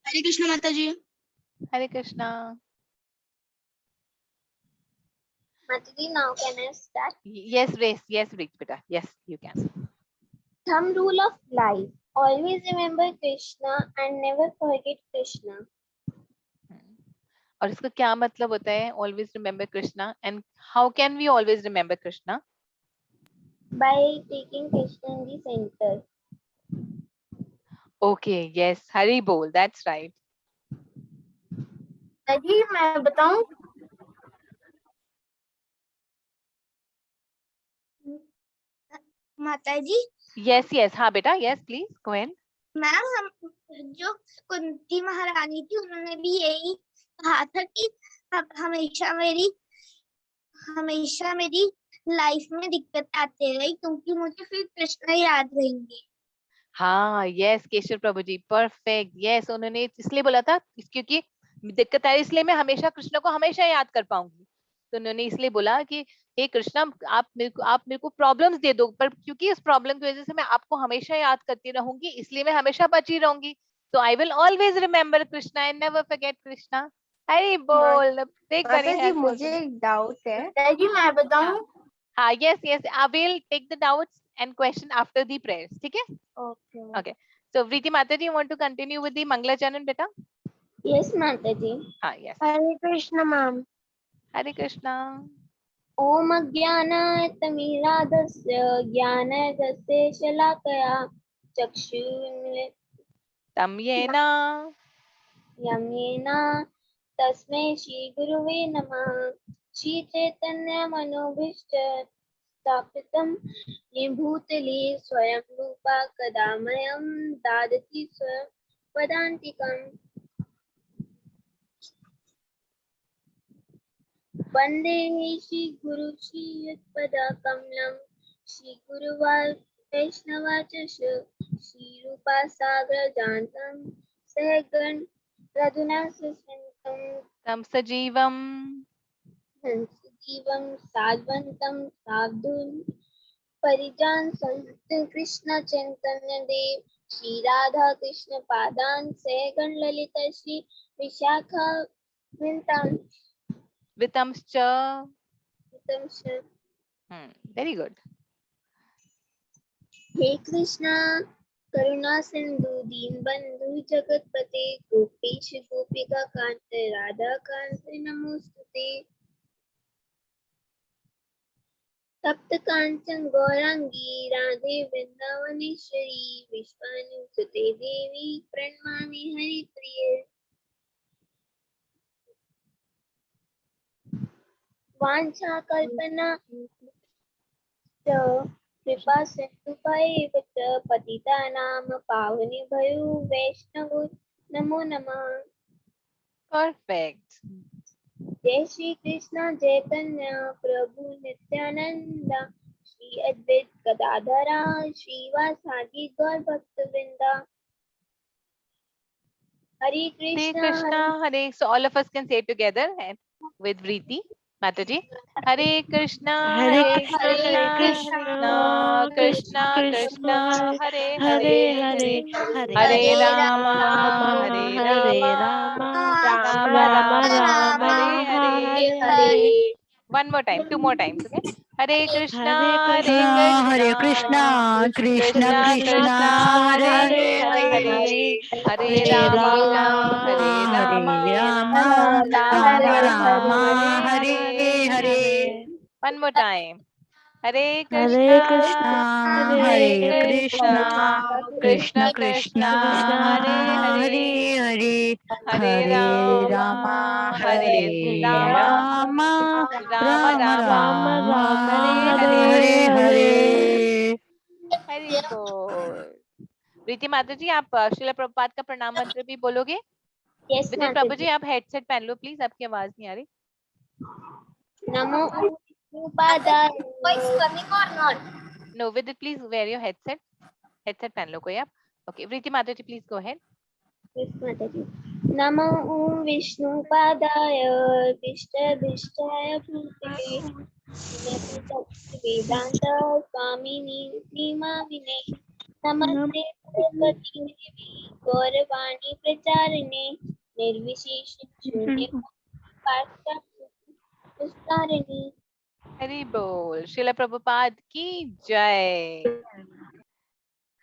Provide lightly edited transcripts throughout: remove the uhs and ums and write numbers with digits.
Hare Krishna Mata ji. Hare Krishna. Matri, now can I start? Yes, race. Yes, beta. Yes, you can. Thumb rule of life. Always remember Krishna and never forget Krishna. और इसका क्या मतलब होता है? Always remember Krishna. And how can we always remember Krishna? By taking Krishna in the center. Okay. Yes. Hari bol. That's right. जी मैं बताऊं? माता जी। Yes. Yes. हाँ बेटा. Yes, please go ahead. Ma'am हम जो कुंती महारानी थी उन्होंने भी यही कहा था कि हमेशा मेरी लाइफ में दिक्कत आते रही क्योंकि मुझे फिर कृष्ण याद रहेंगे। हाँ, यस केशव प्रभु जी, परफेक्ट। यस, उन्होंने इसलिए बोला था क्योंकि दिक्कत आ रही, इसलिए मैं हमेशा कृष्ण को हमेशा याद कर पाऊंगी। तो उन्होंने इसलिए बोला कि हे कृष्णा, आप मेरे को प्रॉब्लम्स दे दो, पर क्योंकि इस प्रॉब्लम की वजह से मैं आपको हमेशा याद करती रहूंगी, इसलिए मैं हमेशा बची रहूंगी। तो I will always remember Krishna and never forget Krishna. Hari बोल। देख बड़ी है। मुझे एक डाउट है। जी मैं बताऊं? हाँ, yes yes, I will take the doubts and question after the prayers, ठीक है? Okay. Okay. So, Vriti Mataji, you want to continue with the Mangalacharan, beta? Yes, Mataji. Yes. Hare Krishna, ma'am. Hare Krishna. ओम अज्ञानातमीराधस्य ज्ञानगस्य शलाकया चक्षुरुन्मिलितं Tam yena. येन तस्मै श्रीगुरुवे नमः। श्रीचैतन्यमनोभीष्टं स्थापितं येन भूतले स्वयं रूपा कदा मह्यं ददाति स्वयं पदान्तिकम्। वन्दे श्रीगुरु श्रीयुतपदकमलं श्रीगुरुवैष्णवांश्च श्रीरूपा साग्रजातं सहगण रघुनाथसहितं Tam sajivam. सजीवं साद्वन्तं सावधूतं परिजान संत कृष्ण चैतन्य देव Shri Radha Krishna पादान सहगण Lalita Shri Vishakha विंतान Vitamscha. वितंश। Very good. हे कृष्णा करुणा सिंधु दीन बंधु जगतपते गोपीश गोपिका कांत राधा कांत नमोस्तुते। तप्त कांचन गौरांगी राधे वृंदावनेश्वरी विश्वानुसुते देवी प्रणमामि हरिप्रिये। वांछा कल्पना कृपा सिंधु पतितानां पावनेभ्यो वैष्णवो नमो नमः। Perfect. जय श्री कृष्ण चैतन्य प्रभु नित्यानंद श्री अद्वैत गदाधरा श्रीवासादि गौर भक्तवृंद। हरे Hare Krishna Krishna, Hare. So all of us can say it together and with Vriti Mataji. Hare Krishna, Hare Krishna, Krishna Krishna, Hare Hare, Hare Rama, Hare Rama, Rama Rama, Hare Hare. One more time, two more times, okay? Hare Krishna, Hare Krishna, Krishna Krishna Krishna, Krishna, Hare Hare Hare, Hare, Hare Hare Rama, Rama, Hare Rama, Hare Rama, Rama Rama Rama, Rama, Hare Hare Hare. Hare. One more time. Hare Hare Krishna, Krishna, Hare Hare Krishna, Krishna, Krishna Krishna Krishna, Krishna, Hare Hare, Hare Hare, Hare Hare Rama, Rama, Hare Hare Rama, Rama, Rama Rama Rama, Rama, Hare Hare Hare. Hare. Hari बोल। प्रीति माता जी, आप श्रीला प्रभुपाद का प्रणाम मंत्र भी बोलोगे? Yes Vidit Prabhu जी, आप headset पहन लो please, आपकी आवाज नहीं आ रही। नमो उपादाय वॉइस कमिंग और not. No Vidit please wear your headset, headset पहन लो कोई आप। Okay, Preeti Mata ji please go ahead. नमो ओम विष्णुपादाय विष्टभीष्टाय भूतले वेदांत स्वामिनी नामिने नमस्ते सरस्वती देवी गौरवाणी प्रचारिणे निर्विशेष शून्य विस्तारिणी. हरि बोल. Srila Prabhupada ki jai.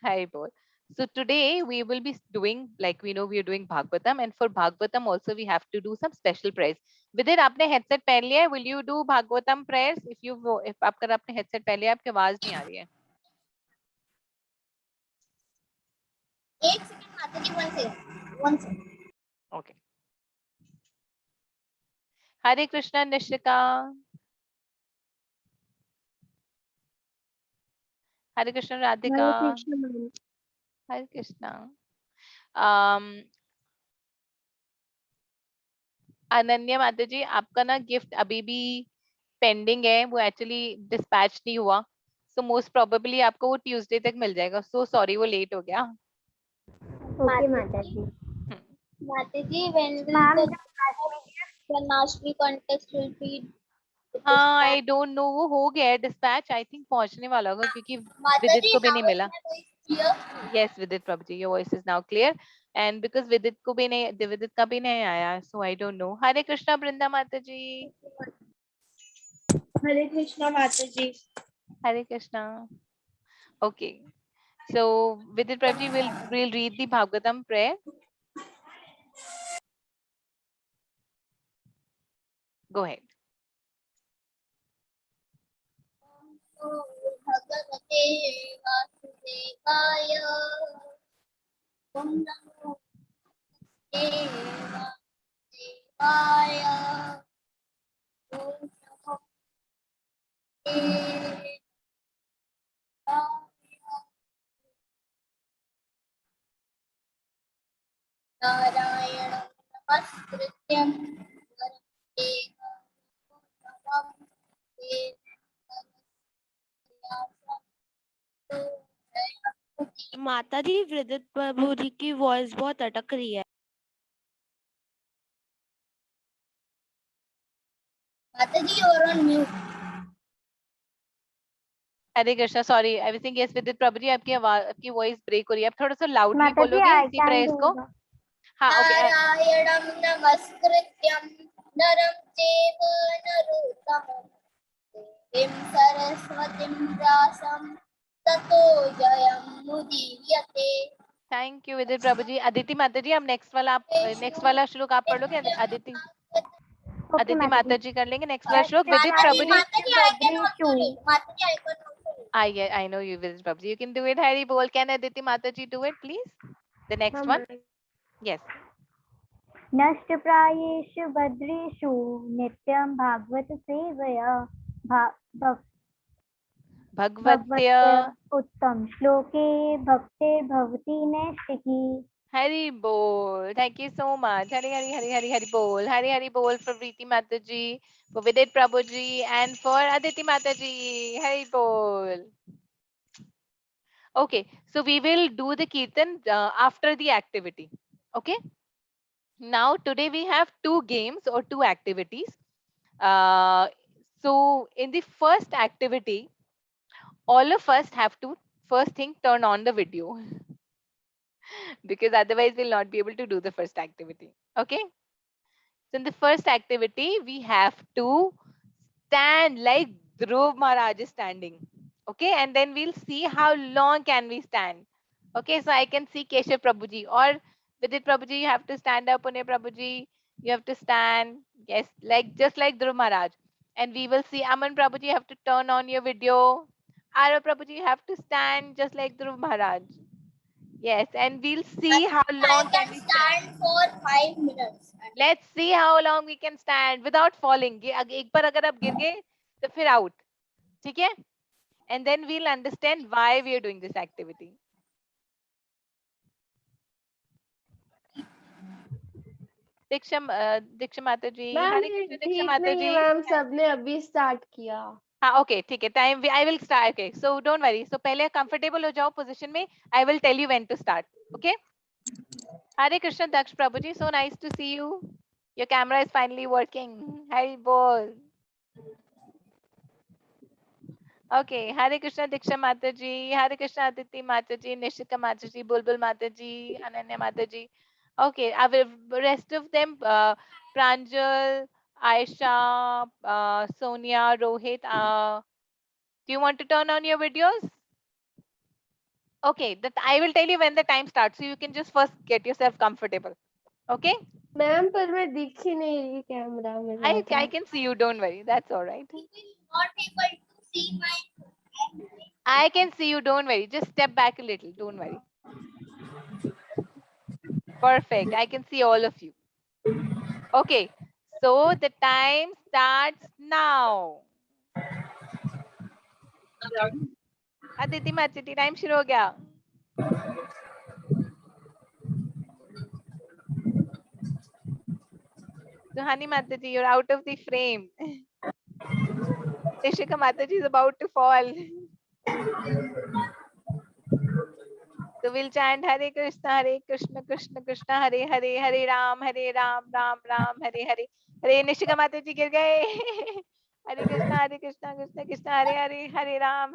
Hari bol. So today we will be doing, like we know we are doing Bhagavatam, and for Bhagavatam also we have to do some special prayers. Vidit, आपने headset पहन लिया है? Will you do Bhagavatam prayers? If आपने headset पहन लिया, आपकी आवाज नहीं आ रही है. एक सेकंड माता जी, 1 second. Okay. Hare Krishna Nishika. Hare Krishna Radhika. Hare Krishna. Ananya माता जी, आपका ना गिफ्ट अभी भी पेंडिंग है, वो एक्चुअली डिस्पैच नहीं हुआ, सो मोस्ट प्रोबेबली आपको वो ट्यूसडे तक मिल जाएगा. सो सॉरी वो लेट हो गया. Okay, Mataji. Mataji, when will the Janmashtami contest will be? हाँ, आई डोंट नो, वो हो गया है डिस्पैच, आई थिंक पहुंचने वाला होगा क्योंकि विदित को भी नहीं मिला. Yes Vidit Prabhu ji, your voice is now clear, and because Vidit का भी नहीं आया, so I don't know. Hare Krishna Vrinda Mata ji. Hare Krishna, Mataji. Hare Krishna. Okay, so Vidit Prabhu will read the Bhagavatam prayer. Go ahead. भगवते वासुदेवाय ओम नमो देवाय ओम नमो देवाय नारायणं नमस्कृत्यं नरं चैव नरोत्तमं माता जी, विदित प्रभु जी की वॉइस बहुत अटक रही है. माता जी, you're on mute. Hare Krishna, sorry, everything yes. Vidit Prabhu जी, आपकी वॉइस ब्रेक हो रही है, आप थोड़ा सा लाउडली बोलोगे इसी प्रेयर्स को. हाँ, ओके. नारायणं नमस्कृत्यं नरं चैव नरोत्तमं देवीं सरस्वतीं व्यासं ततो जयमुदीरयते. थैंक यू विदित प्रभु जी. अदिति माता जी, अब नेक्स्ट वाला श्लोक आप पढ़ लोगे. अदिति माता जी कर लेंगे नेक्स्ट वाला श्लोक. विदित प्रभु जी, माता जी, I can also read. माता जी, I can also read. I know you, Vidit Prabhu ji, you can do it. Hari bol. Can Aditi Mata ji do it, please? The next one. Yes. नष्टप्रायेषु भद्रेषु नित्यं भागवत सेवया भगवत्य उत्तम श्लोके भक्तिर्भवति नैष्टिकी. Hari bol. Thank you so much. Hari bol. Hari bol for Preeti Mata ji, for Vidit Prabhu ji, and for Aditi Mata ji. Hari bol. Okay, so we will do the kirtan after the activity. Okay. Now today we have 2 games or 2 activities. So in the first activity, all of us have to first thing turn on the video because otherwise we'll not be able to do the first activity. Okay. So in the first activity, we have to stand like Dhruv Maharaj is standing. Okay, and then we'll see how long can we stand. Okay, so I can see Keshav Prabhuji or Vidit Prabhuji, you have to stand up. Pune Prabhuji, you have to stand. Yes, just like Dhruv Maharaj. And we will see Aman Prabhuji, you have to turn on your video. Ara Prabhuji, you have to stand just like Dhruv Maharaj. Yes, and we'll see how long I can stand for 5 minutes. Let's see how long we can stand without falling. एक बार अगर आप गिर गए तो फिर out. ठीक है? And then we'll understand why we are doing this activity. दीक्षा माता जी, हरे कृष्ण दीक्षा माता जी. मैम सबने अभी स्टार्ट किया. हाँ, okay, ठीक है. Time I will start. Okay, so don't worry. So पहले comfortable हो जाओ position में. I will tell you when to start. Okay? Hare Krishna Daksh Prabhuji, so nice to see you. Your camera is finally working. Hari bol. Okay, Hare Krishna Diksha Mataji, Hare Krishna Aditi Mataji, Nishika Mataji, Bulbul Mataji, Ananya Mataji. Okay, rest of them, Pranjal, Aisha, Sonia, Rohit. Do you want to turn on your videos? Okay, that I will tell you when the time starts, so you can just first get yourself comfortable. Okay, ma'am पर मैं दिख ही नहीं रही camera में ज्यादा। I can see you. Don't worry, that's all right. You will not able to see my. I can see you. Don't worry. Just step back a little. Don't worry. Perfect. I can see all of you. Okay. So the time starts now. Aditi Machiti, time शुरू हो गया. Suhani Mataji, you're out of the frame. Rishika Mataji is about to fall. So we'll chant Hare Krishna, Krishna Krishna, Hare Hare, Hare Ram, Ram Ram, Hare Hare. Hare Nishika Mataji गिर गए. Hare Krishna, Krishna Krishna, Hare Hare, Hare Ram,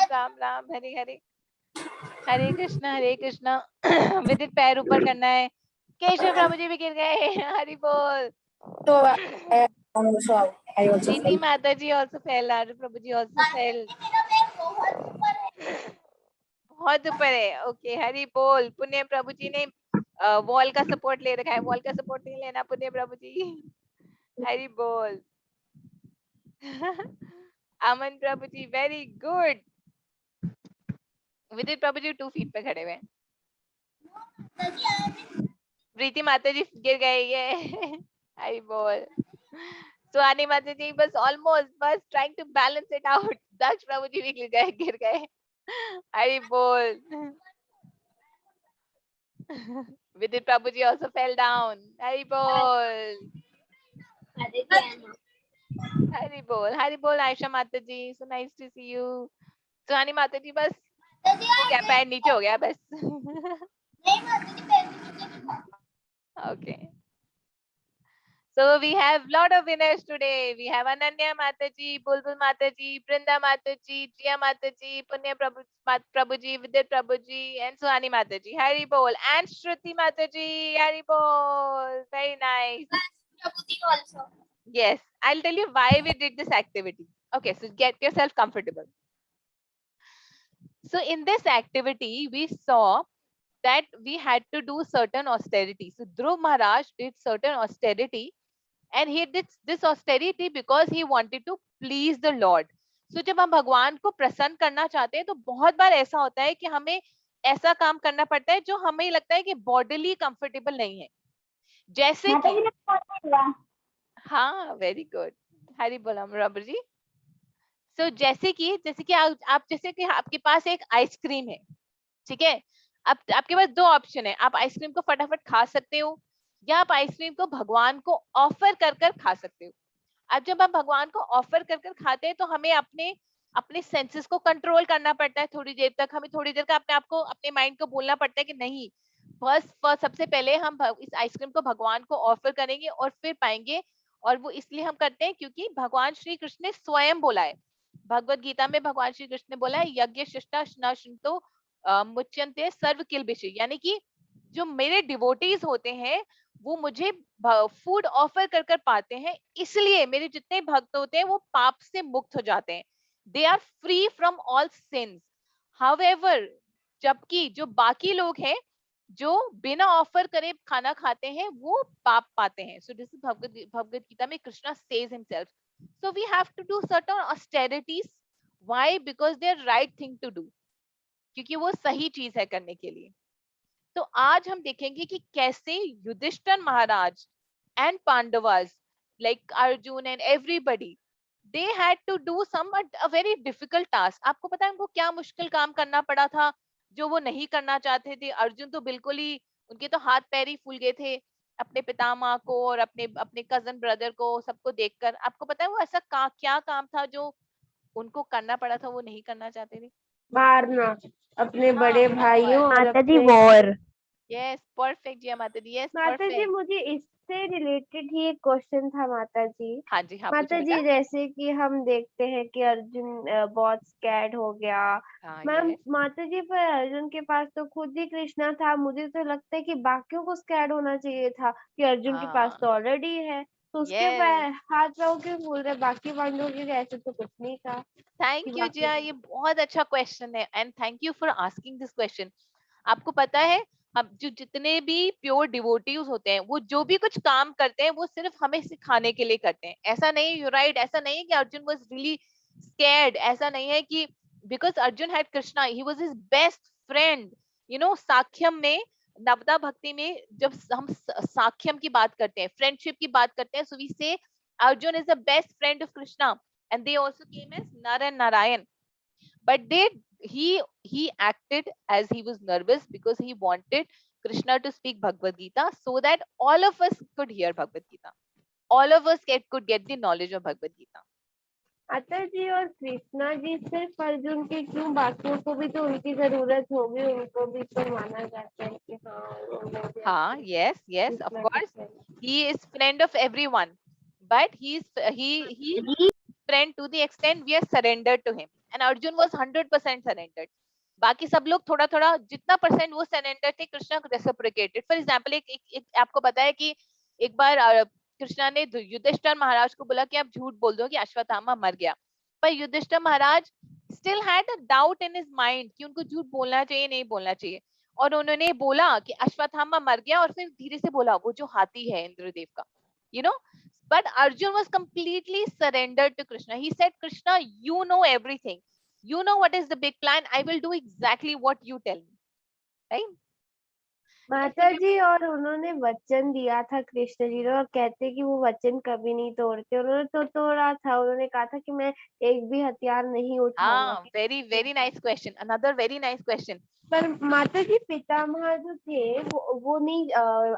Ram Ram, Hare Hare. Hare Krishna. विदित पैर ऊपर करना है. केशव प्रभु जी भी गिर गए. हरि बोल. So I also Preeti fell. Mata ji also fell. Raju Prabhu ji also fell. बहुत ऊपर है. ओके हरि बोल. पुण्य प्रभु जी ने वॉल का सपोर्ट ले रखा है. वॉल का सपोर्ट नहीं लेना पुण्य प्रभु जी. हरि बोल. अमन प्रभु जी वेरी गुड. विदित प्रभु जी 2 फीट पे खड़े हुए हैं. प्रीति माता जी गिर गए. ये हरि बोल. सुहानी माता जी बस ऑलमोस्ट बस trying to balance it out. Daksh Prabhu ji भी गिर गए. हरि बोल. Vidit Prabhuji also fell down. Hari Bol. Hari Bol. Hari Bol Aisha Mataji. So nice to see you. Suhani Mataji बस हो गया. पैर नीचे हो गया बस. Okay. So we have lot of winners today. We have Ananya Mataji, Bulbul Mataji, Brinda Mataji, Jia Mataji, Punya Prabhuji, Vidit Prabhuji, and Suhani Mataji. Hari Bol. And Shruti Mataji. Hari Bol. Very nice. Also. Yes. I'll tell you why we did this activity. Okay, so get yourself comfortable. So in this activity, we saw that we had to do certain austerity. So Dhruv Maharaj did certain austerity. And he did this austerity because he wanted to please the Lord. So जब हम भगवान को प्रसन्न करना चाहते हैं तो बहुत बार ऐसा होता है कि हमें ऐसा काम करना पड़ता है जो हमें लगता है कि बॉडीली कंफर्टेबल नहीं है. जैसे कि हाँ वेरी गुड. हरि बोल रबर जी. सो जैसे कि आप जैसे कि आपके पास एक आइसक्रीम है. ठीक है. अब आपके पास 2 ऑप्शन है. आप आइसक्रीम को फटाफट खा सकते हो या आप आइसक्रीम को भगवान को ऑफर कर खा सकते हो. अब जब हम भगवान को ऑफर कर खाते हैं तो हमें अपने सेंसेस को कंट्रोल करना पड़ता है. थोड़ी देर तक हमें थोड़ी देर का अपने माइंड को बोलना पड़ता है कि नहीं बस सबसे पहले हम इस आइसक्रीम को भगवान को ऑफर करेंगे और फिर पाएंगे. और वो इसलिए हम करते हैं क्योंकि भगवान श्री कृष्ण ने स्वयं बोला है. भगवत गीता में भगवान श्री कृष्ण ने बोला है यज्ञ शिष्टा स्नाशुंतो मुच्यन्ते सर्व किल्बिषि. यानी कि जो मेरे डिवोटीज होते हैं वो मुझे फूड ऑफर कर पाते हैं. इसलिए मेरे जितने भक्त होते हैं वो पाप से मुक्त हो जाते हैं. They are free from all sins. However जबकि जो बाकी लोग हैं जो बिना ऑफर करे खाना खाते हैं वो पाप पाते हैं. So this is Bhagavad Gita में Krishna says himself. So we have to do certain austerities. Why? Because they are right thing to do. क्योंकि वो सही चीज है करने के लिए. तो आज हम देखेंगे कि कैसे Yudhishthira Maharaj and Pandavas like Arjun and everybody they had to do some a very difficult task. आपको पता है उनको क्या मुश्किल काम करना पड़ा था जो वो नहीं करना चाहते थे. अर्जुन तो बिल्कुल ही उनके तो हाथ पैर ही फूल गए थे अपने पितामह को और अपने कजन ब्रदर को सबको देखकर. आपको पता है वो ऐसा क्या काम था जो उनको करना पड़ा था वो नहीं करना चाहते थे. मारना अपने बड़े भाइयों और माताजी अपने वॉर. Yes, perfect, Jia माता जी. Yes, माता जी perfect. मुझे इससे रिलेटेड ही एक क्वेश्चन था माता जी। हाँ जी, हाँ पूछो माता बेटा. जी जैसे कि हम देखते हैं कि अर्जुन बहुत स्कैर्ड हो गया। हाँ, मैम yes. माता जी पर अर्जुन के पास तो खुद ही कृष्णा था, मुझे तो लगता है कि बाकियों को स्कैर्ड होना चाहिए था कि अर्जुन के पास तो हाँ, ऑलरेडी है, तो उसके yes. हाथ पाँव क्यों फूल रहे? बाकी पांडवों के ऐसे तो कुछ नहीं था कि थैंक यू बाकी जिया, ये बहुत अच्छा क्वेश्चन है and thank you for asking this question. आपको पता है हम जो जितने भी प्योर डिवोटीज होते हैं वो जो भी कुछ काम करते हैं वो सिर्फ हमें सिखाने के लिए करते हैं. ऐसा नहीं, यू राइट, ऐसा नहीं है कि अर्जुन वाज रियली स्कैर्ड. ऐसा नहीं है कि because Arjun had Krishna, he was his best friend. साख्यम में, नवदा भक्ति में जब हम साख्यम की बात करते हैं, फ्रेंडशिप की बात करते हैं, सो वी से Arjun is the best friend of Krishna and they also came as Nar and Narayan. But he acted as he was nervous because he wanted Krishna to speak Bhagavad Gita so that all of us could hear Bhagavad Gita. All of us could get the knowledge of Bhagavad Gita. माता जी और कृष्णा जी सिर्फ अर्जुन के क्यों, बाकियों को भी तो उनकी जरूरत होगी, उनको भी तो माना जाता है कि हाँ Yes, of course. He is friend of everyone, but he is friend to the extent we are surrendered to him. And Arjun was 100% surrendered. बाकी सब लोग थोड़ा थोड़ा जितना परसेंट वो सरेंडर थे, कृष्णा रेसिप्रोकेटेड. फॉर एग्जाम्पल एक आपको पता है कि एक बार कृष्णा ने युधिष्ठिर महाराज को बोला कि आप झूठ बोल दो कि अश्वत्थामा मर गया, पर Yudhishthira Maharaj still had a doubt in his mind कि उनको झूठ बोलना चाहिए नहीं बोलना चाहिए, और उन्होंने बोला कि अश्वत्थामा मर गया, और फिर धीरे से बोला वो जो हाथी है इंद्रदेव का, you know. But Arjun was completely surrendered to Krishna. He said, Krishna, you know everything. You know what is the big plan. I will do exactly what you tell me. Right? माता जी और उन्होंने वचन दिया था कृष्ण जी ने, और कहते कि वो वचन कभी नहीं तोड़ते, उन्होंने तो तोड़ा था, उन्होंने कहा था कि मैं एक भी हथियार नहीं उठाऊंगा. Very nice question. Another very nice question. पर माता जी पितामह जो थे वो नहीं,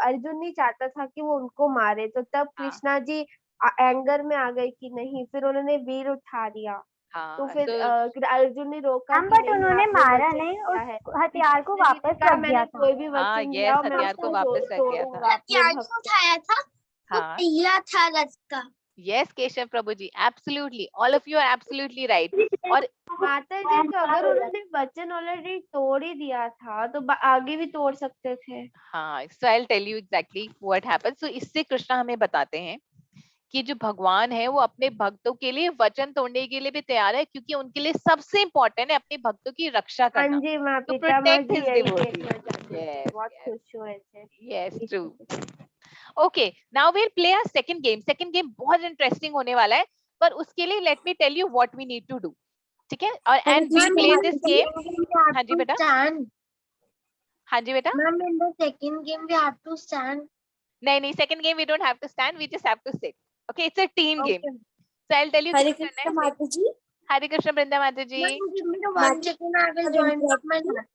अर्जुन नहीं चाहता था कि वो उनको मारे, तो तब कृष्णा जी एंगर में आ गए कि नहीं, फिर उन्होंने वीर उठा दिया, तो फिर So अर्जुन ने रोका कि बट नहीं उन्होंने आपने मारा वचन नहीं, दिया उस है. हथियार को कृष्ण जी ने वापस कहा रख दिया मैंने था. कोई भी वचन yes, दिया और मैं हथियार को उसको वापस रख दिया था. तोड़ूंगा अपने हथियार जो भक्त. उठाया था वो हाँ. पीला था रथ का. Yes, Keshav Prabhu ji, absolutely. All of you are absolutely right. और माता जी तो अगर उन्होंने वचन ऑलरेडी तोड़ ही दिया था तो आगे भी तोड़ सकते थे. हाँ, so I'll tell you exactly what happened. So इससे कृष्णा हमें बताते हैं कि जो भगवान है वो अपने भक्तों के लिए वचन तोड़ने के लिए भी तैयार है, क्योंकि उनके लिए सबसे इम्पोर्टेंट है अपने भक्तों की रक्षा हाँ करना. जी, माँ To Pitamah protect ji his यही devotees. देखना चाहते थे, Yes, बहुत yes, खुश हुए थे. yes, true. Okay, now we'll play our second game. Second game बहुत interesting होने वाला है, पर उसके लिए let me tell you what we need to do. ठीक है? और and we'll play this game. हाँ जी बेटा. हाँ जी बेटा. Ma'am, in the second game we have to stand. नहीं, second game we don't have to stand, we just have to sit. Okay, it's a team game. So I'll tell you Hare क्या Krishna करना है. Mata ji. Hare Krishna Brinda Mata ji. Ma'am, give me the 1 second. I will join up my class.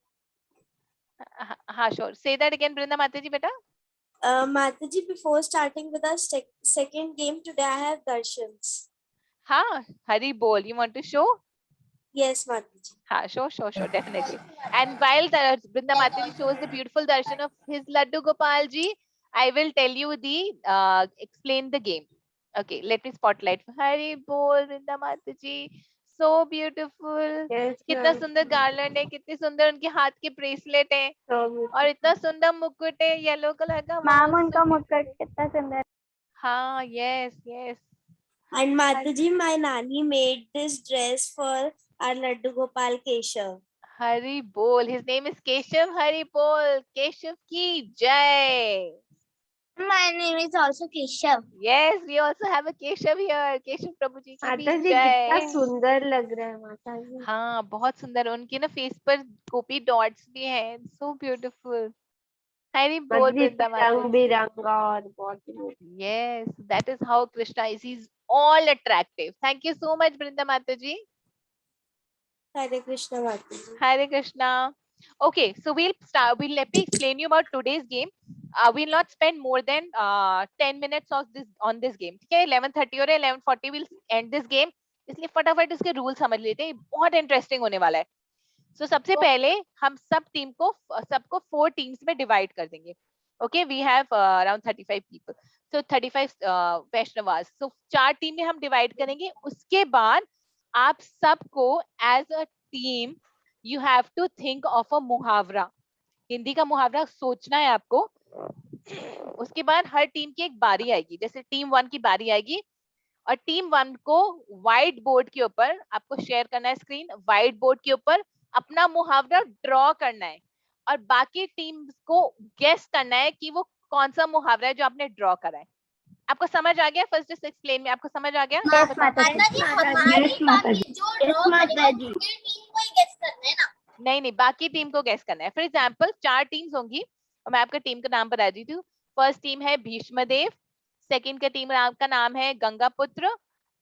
हाँ, sure. Say that again, Brinda Mata ji, beta. Mata ji, before starting with our second game today, I have darshans. हाँ, Hari bol. You want to show? Yes, Mata ji. हाँ, show, definitely. And while the Brinda Mata ji shows the beautiful darshan of his Laddu Gopal ji, I will tell you the explain the game. Okay, let me spotlight. Hari bol, Brinda Mata ji. So beautiful. Yes, कितना ma'am. सुंदर garland है, कितने सुंदर उनके हाथ के bracelet है, So और इतना सुंदर मुकुट है येलो कलर का. मैम Wow, उनका so मुकुट beautiful. कितना सुंदर. हाँ, yes. And Mata ji, my nani made this dress for our Laddu Gopal Keshav. Hari bol. His name is Keshav. Hari bol. Keshav ki jai. My name is also Keshav. Yes, we also have a Keshav here. Keshav Prabhu ji की माता भी जी कितना जय. सुंदर लग रहा है माता जी. हाँ, बहुत सुंदर. उनके ना फेस पर गोपी डॉट्स भी हैं. So beautiful. Hari bol, माता जी Brinda Mata रंग ji. बिरंगा और बहुत. Yes, that is how Krishna is. He's all attractive. Thank you so much, Brinda Mata ji. Hare Krishna Mata ji. Hare Krishna. Okay, so we'll start. Let me explain you about today's game. We'll not spend more than 10 minutes of this on this game. ठीक है? 11:30 और 11:40 we'll end this game. इसलिए फटाफट इसके rule समझ लेते हैं. बहुत इंटरेस्टिंग होने वाला है. सो सबसे पहले हम सबको 4 टीम्स में डिवाइड कर देंगे. Okay, we have around 35 people, so 35 Vaishnavas. So 4 team में हम डिवाइड करेंगे. उसके बाद आप सबको as a team you have to think of a मुहावरा. हिंदी का मुहावरा सोचना है आपको. उसके बाद हर टीम की एक बारी आएगी. जैसे टीम 1 की बारी आएगी और टीम 1 को व्हाइट बोर्ड के ऊपर आपको शेयर करना है स्क्रीन. व्हाइट बोर्ड के ऊपर अपना मुहावरा ड्रॉ करना है और बाकी टीम्स को गेस करना है कि वो कौन सा मुहावरा है जो आपने ड्रॉ करा है. आपको समझ आ गया? फर्स्ट जस्ट एक्सप्लेन में आपको समझ आ गया? माताजी हमारी बाकी जो ड्रॉ करेगा उसकी टीम को ही गेस करना है ना. नहीं, बाकी टीम को गेस करना है. फॉर एग्जाम्पल 4 टीम्स होंगी और मैं आपका टीम का नाम बता देती हूँ. फर्स्ट टीम है भीष्मदेव, सेकंड का टीम का नाम है गंगापुत्र,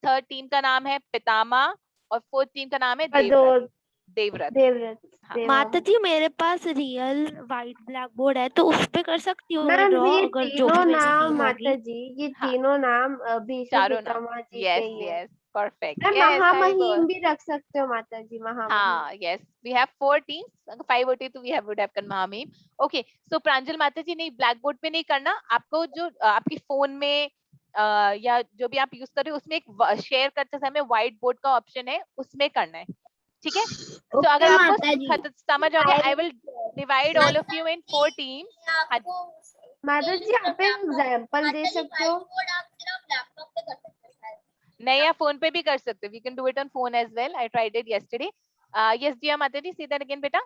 थर्ड टीम का नाम है पितामा और फोर्थ टीम का नाम है देवव्रत. देवव्रत. माता जी मेरे पास रियल व्हाइट ब्लैक बोर्ड है, तो उस पे कर सकती हूँ मैं मैम ड्रॉ, ये अगर जो तीनों भी मेरी नाम टीम माता होगी. जी, ये हाँ. तीनों नाम भीष्म चारों नाम. पितामह जी यस के ही है. Yes, perfect. मैम यस, महामहिम भी रख सकते हो माता जी. महामहिम. हाँ, yes, we have 4 teams. 5 होती तो we have would have done महामहिम. Okay, so प्रांजल माता जी नहीं, ब्लैक बोर्ड पे नहीं करना आपको. जो आपकी फोन में या जो भी आप यूज कर रहे हो उसमें एक शेयर करते समय व्हाइट बोर्ड का ऑप्शन है, उसमें करना है. ठीक है? तो अगर आपको समझ आ गया, I will divide all of you in 4 teams. माता जी आप एग्जांपल दे सकते हो? आप सिर्फ लैपटॉप पे कर सकते हैं. नहीं, आप फोन पे भी कर सकते हो. We can do it on phone as well. I tried it yesterday. Yes ji Mata ji, see that again बेटा.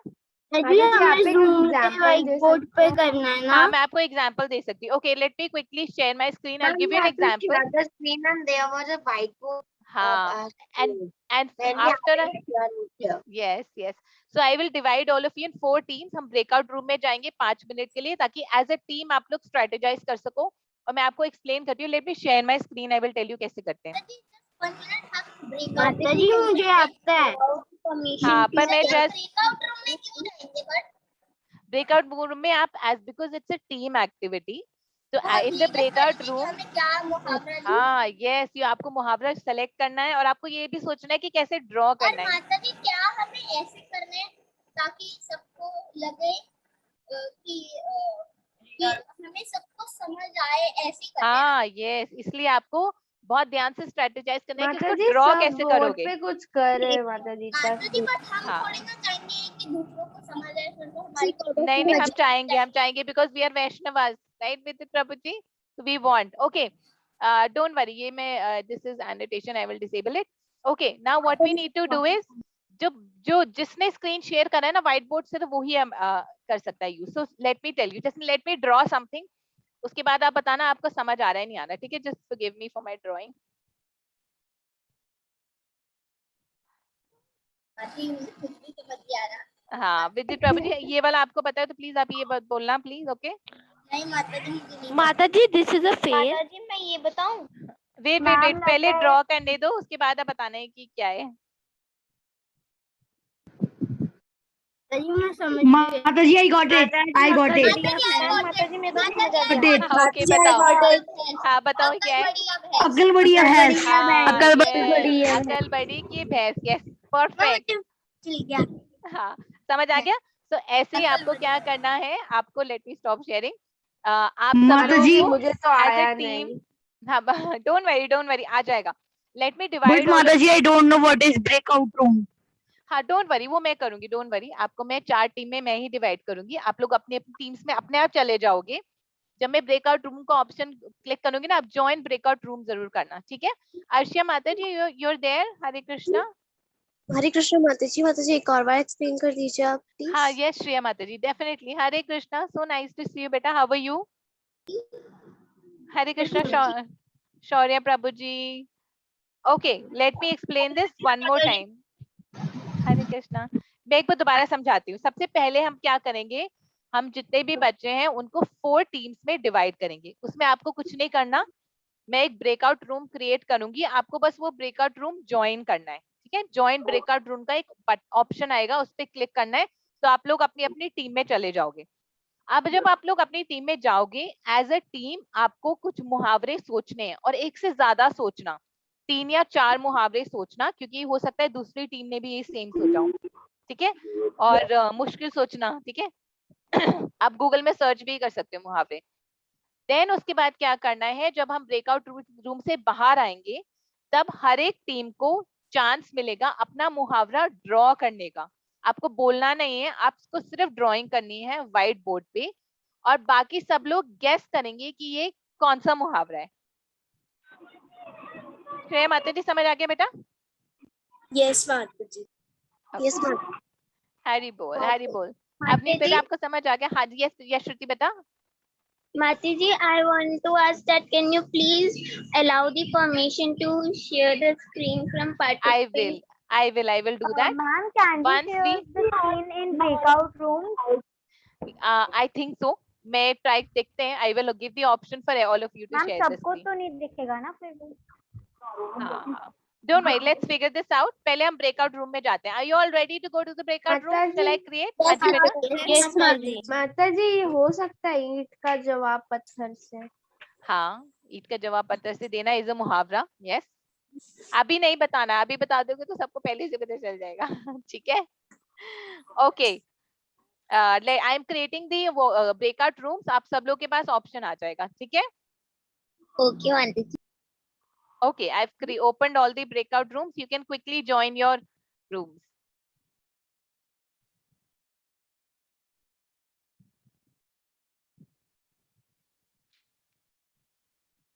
माता जी आप एक एग्जांपल दे बोर्ड सकते पे हो? करना है ना. हाँ, मैं आपको एग्जांपल दे सकती हूँ. Okay, let me quickly share my screen. I give you an example. The screen and there was a whiteboard. हाँ, and after yes, so I will divide all of you in 4 teams. हम breakout room में जाएंगे 5 minute के लिए, ताकि as a team आप लोग strategize कर सको. और मैं आपको explain करती हूँ. Let me share my screen. I will tell you कैसे करते हैं. माता जी मुझे आता है. हाँ, पर मैं just ब्रेकआउट रूम में क्यों जाएंगे? बट breakout room में आप because it's a team activity. तो in the breakout room, हमें क्या मुहावरा लिखना है? हाँ, yes, you आपको मुहावरा select करना है और आपको ये भी सोचना है कि कैसे draw और करना है. माता जी क्या हमें ऐसे करना है ताकि सबको लगे कि हमें सबको समझ आए, ऐसे करना है. हाँ, yes, इसलिए आपको बहुत ध्यान से strategize करना है कि माता उसको जी draw सब कैसे बोर्ड करोगे. पे कुछ कर रहे हैं माता जी. माता जी बट हम हाँ. थोड़ी ना चाहेंगे कि दूसरों को समझ आए, फिर तो हमारी नहीं, हम चाहेंगे because we are Vaishnavas, right, Vidit Prabhuji? So we want. Okay, don't worry. ये मैं this is annotation. I will disable it. Okay, now what we need to do is जो जिसने स्क्रीन शेयर करा है ना व्हाइट बोर्ड से, तो वो ही कर सकता है use. So let me tell you, just let me draw something. उसके बाद आप बताना आपको समझ आ रहा है नहीं आ रहा. ठीक है? Just forgive me for my drawing. कुछ भी समझ नहीं आ रहा. हाँ, विदित प्रभु जी, ये वाला आपको पता है तो प्लीज आप ये बोलना प्लीज. ओके, नहीं माता जी मुझे नहीं. माता जी दिस इज अ फेयर. माता जी मैं ये बताऊं. वेट नाम पहले लगता है। ड्रॉ करने दो, उसके बाद आप बताना है कि क्या है. मैं समझ माता जी, I got it. I got it. माता जी मेरे को समझ आ Got गया. it. ओके, बताओ. हाँ, बताओ क्या है. अकल बड़ी है भैंस. हाँ, अकल बड़ी है. अकल बड़ी की भैंस. Yes, perfect. चल गया. हाँ, समझ आ गया. तो ऐसे ही आपको क्या करना है, आपको लेट मी स्टॉप शेयरिंग. आप सब माता जी, लोगों को मुझे तो as a आया team, नहीं. हाँ, डोंट वरी आ जाएगा. Let me But divide. माता जी, I don't know what is breakout room. हाँ, डोंट वरी, वो मैं करूंगी. डोंट वरी, आपको मैं 4 टीम में मैं ही डिवाइड करूंगी. आप लोग अपनी अपनी टीम्स में अपने आप चले जाओगे. जब मैं ब्रेकआउट रूम का ऑप्शन क्लिक करूंगी ना, आप ज्वाइन ब्रेकआउट रूम जरूर करना. ठीक है? अर्शिया माता जी, यू आर देयर. हरे कृष्णा. हरे कृष्ण माता जी एक और बार एक्सप्लेन कर दीजिए आप प्लीज. हाँ, yes Shreya Mata ji, definitely. Hare Krishna. So nice to see you बेटा. How are you? Hare Krishna. Shaurya Prabhu ji. Okay, let me explain this one more time. Hare Krishna. मैं एक बार दोबारा समझाती हूँ. सबसे पहले हम क्या करेंगे, हम जितने भी बच्चे हैं उनको 4 टीम्स में डिवाइड करेंगे. उसमें आपको कुछ नहीं करना. मैं एक ब्रेकआउट रूम क्रिएट करूंगी, आपको बस वो ब्रेकआउट रूम ज्वाइन करना है. ठीक है? ज्वाइन ब्रेकआउट रूम का एक ऑप्शन आएगा, उस पर क्लिक करना है. तो आप लोग अपनी अपनी टीम में चले जाओगे. अब जब आप लोग अपनी टीम में जाओगे, एज अ टीम आपको कुछ मुहावरे सोचने हैं, और एक से ज्यादा सोचना. 3 या 4 मुहावरे सोचना, क्योंकि हो सकता है दूसरी टीम ने भी ये सेम सोचा हो. ठीक है, और मुश्किल सोचना, ठीक है। आप गूगल में सर्च भी कर सकते हो मुहावरे। देन उसके बाद क्या करना है, जब हम ब्रेकआउट रूम से बाहर आएंगे तब हर एक टीम को चांस मिलेगा अपना मुहावरा ड्रॉ करने का। आपको बोलना नहीं है, आपको सिर्फ ड्राइंग करनी है व्हाइट बोर्ड पे, और बाकी सब लोग गेस करेंगे कि ये कौन सा मुहावरा है। श्रेया माता जी समझ आ गया बेटा? Yes, Mataji. Yes, Mataji. हरी बोल, हरी बोल। अपनी बेटा आपको समझ आ गया? हाँ जी, यस श्रुति बेटा। Mataji, I want to ask that can you please allow the permission to share the screen from participants? I will do that. Ma'am, can we Once share we- the screen in breakout rooms? I think so. मैं try देखते हैं। I will give the option for all of you to ma'am share the सबको screen. तो नहीं दिखेगा ना फिर भी। हाँ, don't worry, let's figure this out. पहले हम breakout room में जाते हैं। Are you all ready to go to the breakout room? माताजी। Shall I create? हाँ जी बेटा। Yes, Mataji. माताजी, ये हो सकता है ईंट का जवाब पत्थर से? हाँ, ईंट का जवाब पत्थर से देना इज अ मुहावरा। यस, अभी नहीं बताना, अभी बता दोगे तो सबको पहले से पता चल जाएगा। ठीक है, okay. I am creating the breakout rooms. आप सब लोग के पास ऑप्शन आ जाएगा, ठीक है? Okay, Mataji. Okay, I've opened all the breakout rooms. You can quickly join your rooms.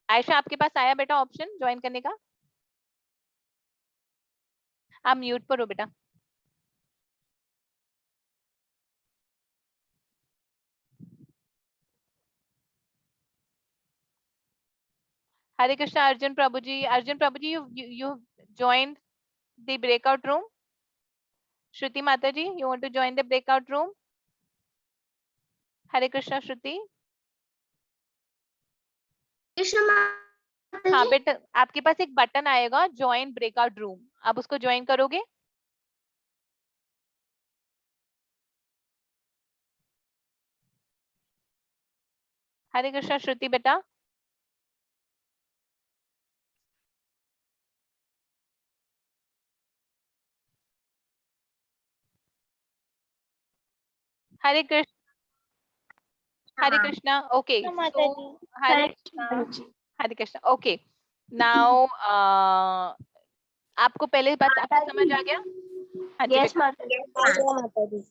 Ayesha, आपके पास आया बेटा ऑप्शन ज्वाइन करने का? आप म्यूट पर हो बेटा। Hare Krishna, Arjun Prabhuji. Arjun Prabhuji, you joined the breakout room. Shruti Mataji, you want to join the breakout room? Hare Krishna, Shruti. हाँ बेटा, आपके पास एक बटन आएगा ज्वाइन ब्रेकआउट रूम, आप उसको ज्वाइन करोगे? हरे कृष्णा श्रुति बेटा। हरे कृष्ण, हरे कृष्णा। ओके, so हरे कृष्णा। ओके, नाउ आपको पहले बात आपको समझ आ गया? हाँ जी Yes, बेटा। Mataji.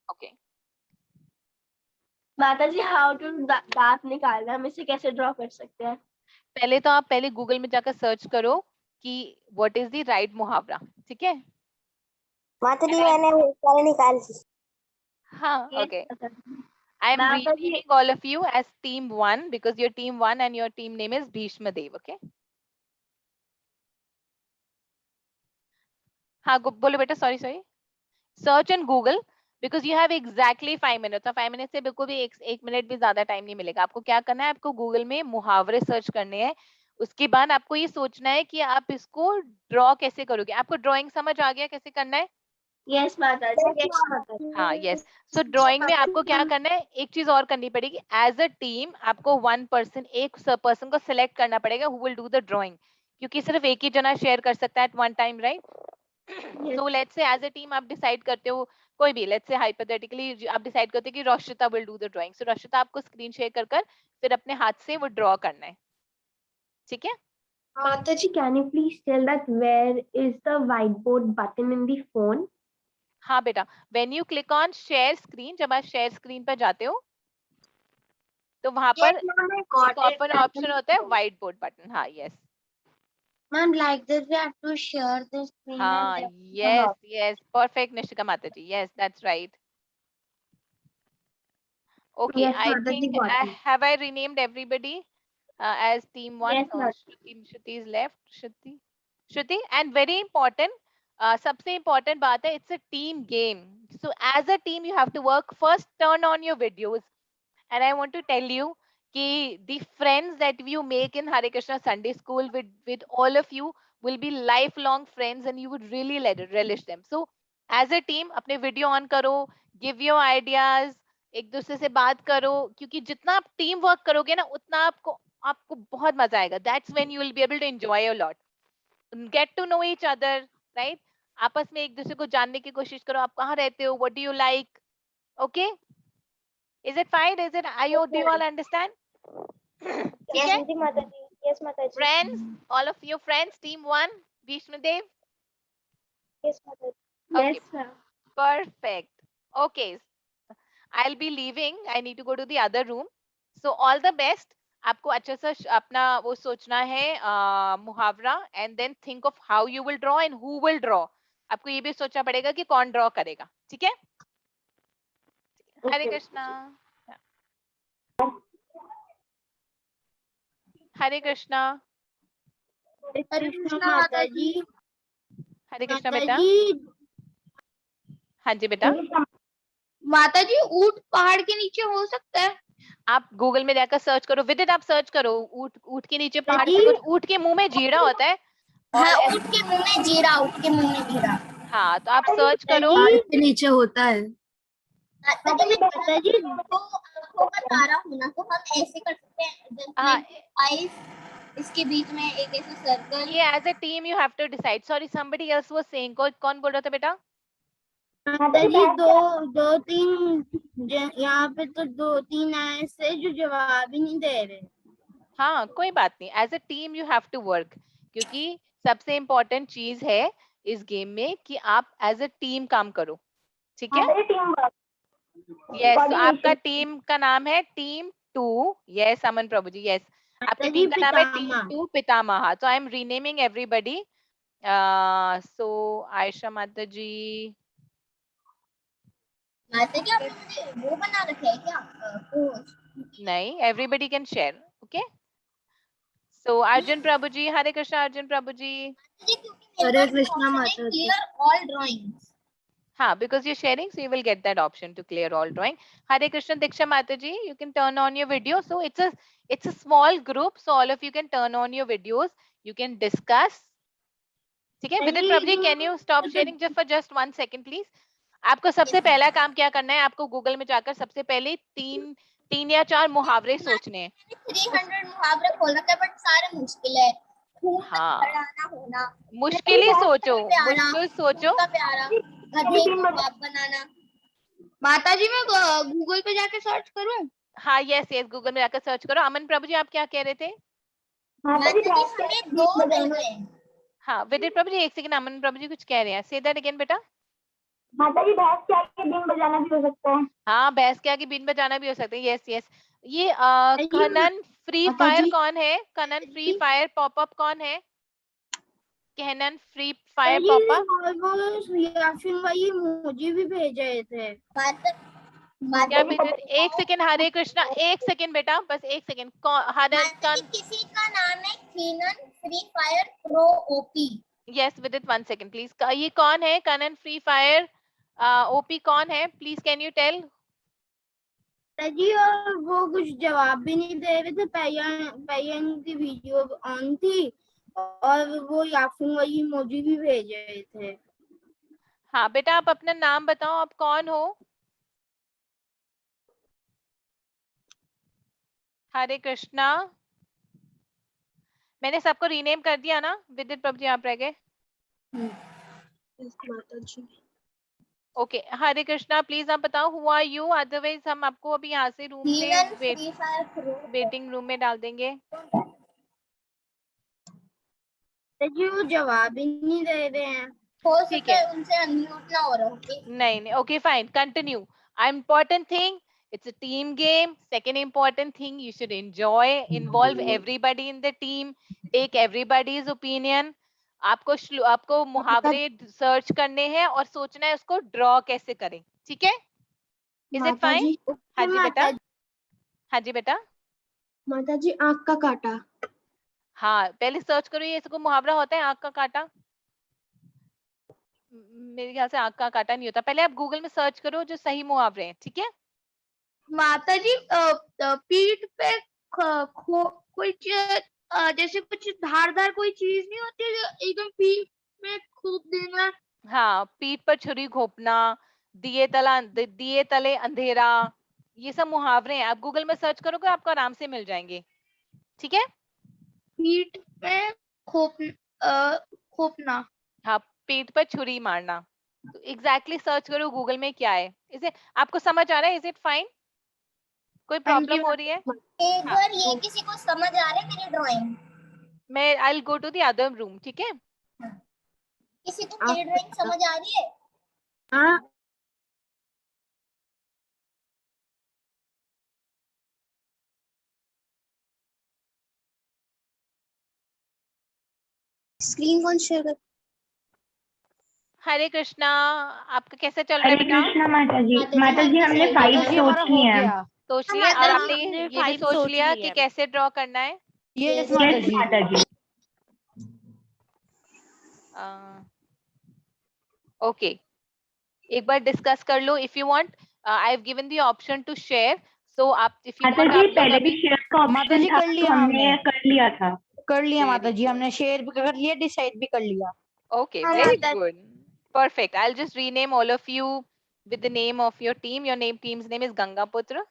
ओके, माताजी, हाउ टू दांत निकालना, हम इसे कैसे ड्रॉ कर सकते हैं? पहले तो आप पहले गूगल में जाकर सर्च करो कि व्हाट इज द राइट मुहावरा, ठीक है? माताजी, मैंने वो निकाल ली। हाँ, okay. I am renaming all of you as team 1 because you're team 1 and your team name is Bhishma Dev, okay? हाँ, बोलो बेटा। Sorry search in Google because you have exactly 5 minutes और 5 minutes से बिल्कुल भी एक मिनट भी ज्यादा टाइम नहीं मिलेगा। आपको क्या करना है, आपको गूगल में मुहावरे सर्च करने हैं। उसके बाद आपको ये सोचना है कि आप इसको ड्रॉ कैसे करोगे। आपको ड्राइंग समझ आ गया कैसे करना है? यस माताजी। हाँ, यस। सो ड्राइंग में आपको क्या करना है, एक चीज और करनी पड़ेगी। एज अ टीम आपको एक पर्सन को सिलेक्ट करना पड़ेगा who will do the drawing, क्योंकि सिर्फ एक ही जना शेयर कर सकता है at one time, right? So let's say as a team आप डिसाइड करते हो, कोई भी, लेट्स से हाइपोथेटिकली आप डिसाइड करते हो कि रोशिता विल डू द ड्राइंग। सो रोशिता आपको स्क्रीन शेयर कर फिर अपने हाथ से वो ड्रॉ करना है, ठीक है? Mataji, can you please tell that where is the whiteboard button in the phone? हाँ बेटा, when you click on share screen, जब आप शेयर स्क्रीन पर जाते हो तो वहां पर एक ऑप्शन होता है व्हाइट बोर्ड बटन। हाँ, yes. Ma'am, like this we have to share the screen. हाँ, yes, perfect, Nishika Mataji. Yes, that's right. Okay, Yes, I Mataji, think got it. have I renamed everybody as team 1? Yes, ma'am. Shruti is left. Shruti, and very important, सबसे important बात है, it's a team game. So as a team you have to work. First, turn on your videos, and I want to tell you कि the friends that you make in Hare Krishna Sunday School with all of you will be lifelong friends, and you would really relish them. So as a team अपने video on करो, give your ideas, एक दूसरे से बात करो, क्योंकि जितना आप टीम वर्क करोगे ना उतना आपको बहुत मजा आएगा. That's when you will be able to enjoy a lot, get to know each other, right? आपस में एक दूसरे को जानने की कोशिश करो, आप कहाँ रहते हो, what do you like, okay, is it fine, is it, I you, do you all understand? ठीक है Yes, Mataji. Friends, all of your friends, team 1, Vishnudev, Yes, Mataji. okay, perfect, okay, I'll be leaving, I need to go to the other room, so all the best. आपको अच्छे से अपना वो सोचना है मुहावरा, and then think of how you will draw and who will draw. आपको ये भी सोचना पड़ेगा कि कौन ड्रॉ करेगा, ठीक है? हरे कृष्णा. हरे कृष्णा. हरे कृष्णा माता जी. हरे कृष्णा बेटा. हाँ जी बेटा. माता जी ऊंट पहाड़ के नीचे हो सकता है? आप गूगल में जाकर सर्च करो, विदित आप सर्च करो, ऊंट, ऊंट के नीचे पहाड़ पे कुछ, ऊंट के मुंह में जीरा होता है. हाँ, ऊंट के मुंह में जीरा, ऊंट के मुंह में जीरा. हाँ, तो आप सर्च करो. के नीचे होता है. माता जी तो आंखों का तारा होना, तो हम ऐसे कर सकते हैं, आईज इसके बीच में एक ऐसा सर्कल. ये as a team you have to decide. Sorry, somebody else was saying. कौन बोल रहा था बेटा? माता जी दो तीन यहाँ पे तो 2-3 ऐसे जो जवाब ही नहीं दे रहे. हाँ, कोई बात नहीं, as a team you have to work, क्योंकि सबसे इम्पोर्टेंट चीज है इस गेम में कि आप एज अ टीम काम करो, ठीक है? यस, तो आपका टीम का नाम है टीम 2. यस अमन प्रभु जी, यस, आपकी टीम का नाम है टीम 2 पितामह. तो आई एम रीनेमिंग एवरीबडी. सो आयशा माता जी. माता जी आपने मुझे वो बना रखा है क्या, पोस्ट? नहीं, everybody can share, okay. So Arjun Prabhu ji. Hare Krishna Arjun Prabhu ji. Hare Krishna Mata ji. Clear all drawings. हाँ, because you're sharing, so you will get that option to clear all drawing. Hare Krishna Diksha Mataji, you can turn on your video. So it's a small group, so all of you can turn on your videos. You can discuss. ठीक है? Vidit Prabhuji, can you stop sharing just for just 1 second, please? आपको सबसे पहला काम क्या करना है? आपको गूगल में जाकर सबसे पहले 3 या 4 मुहावरे सोचने हैं. 300 मुहावरे खोल रखे, बट सारे मुश्किल है. हाँ, होना मुश्किल ही सोचो, मुश्किल सोचो. प्यारा गधे को बाप बनाना. माता जी मैं गूगल पे जाके सर्च करूं? हाँ, यस गूगल में जाकर सर्च करो. अमन प्रभु जी, आप क्या कह रहे थे? माता जी हमें 2 मिल हैं. हाँ, विदित प्रभु जी, 1 सेकंड. अमन प्रभु जी कुछ कह रहे हैं. से दैट अगेन बेटा. माता जी भैंस के आगे बीन बजाना भी हो सकता है. हाँ, भैंस के आगे बीन बजाना भी हो सकता है. यस. ये कनन फ्री फायर कौन है? कनन फ्री फायर पॉपअप कौन है? कहनन फ्री फायर पॉपअप. भाई मुझे भी भेजे थे. क्या भेजे? 1 सेकंड. हरे कृष्णा, 1 सेकंड बेटा, बस 1 सेकंड. किसी का नाम है Kanan free fire pro OP. Yes Vidit, 1 second please. ये कौन है? कनन फ्री फायर ओपी कौन है? Please can you tell? जी, और वो कुछ जवाब भी नहीं दे रहे थे. पैयन की वीडियो ऑन थी और वो याफिन वही इमोजी भी भेज रहे थे. हाँ बेटा, आप अपना नाम बताओ, आप कौन हो? हरे कृष्णा. मैंने सबको रीनेम कर दिया ना? विदित प्रभु जी आप रह गए. ओके, हरे कृष्णा, प्लीज आप बताओ हु आर यू, अदरवाइज हम आपको अभी यहाँ से रूम से वेटिंग रूम में डाल देंगे. जी वो जवाब ही नहीं दे रहे हैं. हो सकता है उनसे अनम्यूट ना हो रहा हो. नहीं, okay fine, continue. Important thing, it's a team game. Second important thing, you should enjoy, involve everybody in the team, take everybody's opinion. आपको मुहावरे सर्च करने हैं और सोचना है उसको ड्रॉ कैसे करें, ठीक है? Is it fine? हाँ जी बेटा. हाँ जी बेटा. माता जी आँख का काटा. हाँ, पहले सर्च करो ये इसको मुहावरा होता है आँख का काटा. मेरे ख्याल से आँख का काटा नहीं होता. पहले आप गूगल में सर्च करो जो सही मुहावरे हैं, ठीक है? माता जी पीठ पे कुछ जैसे कुछ धारदार कोई चीज नहीं होती है जो एकदम पीठ में खूब देना. हाँ, पीठ पर छुरी घोंपना, दिए तले अंधेरा, ये सब मुहावरे हैं. आप गूगल में सर्च करोगे आपको आराम से मिल जाएंगे, ठीक है? पीठ पे खोपना. हाँ, पेट पर छुरी मारना। तो एग्जैक्टली सर्च करो गूगल में क्या है। इसे आपको समझ आ रहा है? Is it fine? कोई प्रॉब्लम हो रही है? एक बार ये किसी को समझ आ रहा है मेरी ड्राइंग? मैं I will go to the other room, ठीक है? किसी को मेरी ड्राइंग समझ आ रही है? हाँ स्क्रीन कौन शेयर कर? हरे कृष्णा, आपका कैसे चल रहा है हरे बेटा? कृष्णा माता जी हमने 5 माता जी हमारा सोच हो लिए हैं। गया। सोच लिया? और आपने हमने ये भी 5 सोच सोच लिया लिए कि हैं। कैसे ड्रॉ करना है? यस यस माता जी ओके, एक बार डिस्कस कर लो। If you want, I have given the option to share, so आप if you Mata want ji आप लोग पहले भी अभी शेयर का माता ऑप्शन जी था कर तो लिया हमने हमने। कर लिया था। कर लिया Very माता जी, good. हमने शेयर भी कर लिया, डिसाइड भी कर लिया। Okay, very good. Perfect. I'll just rename all of you with the name of your team. Your team's name is Gangaputra.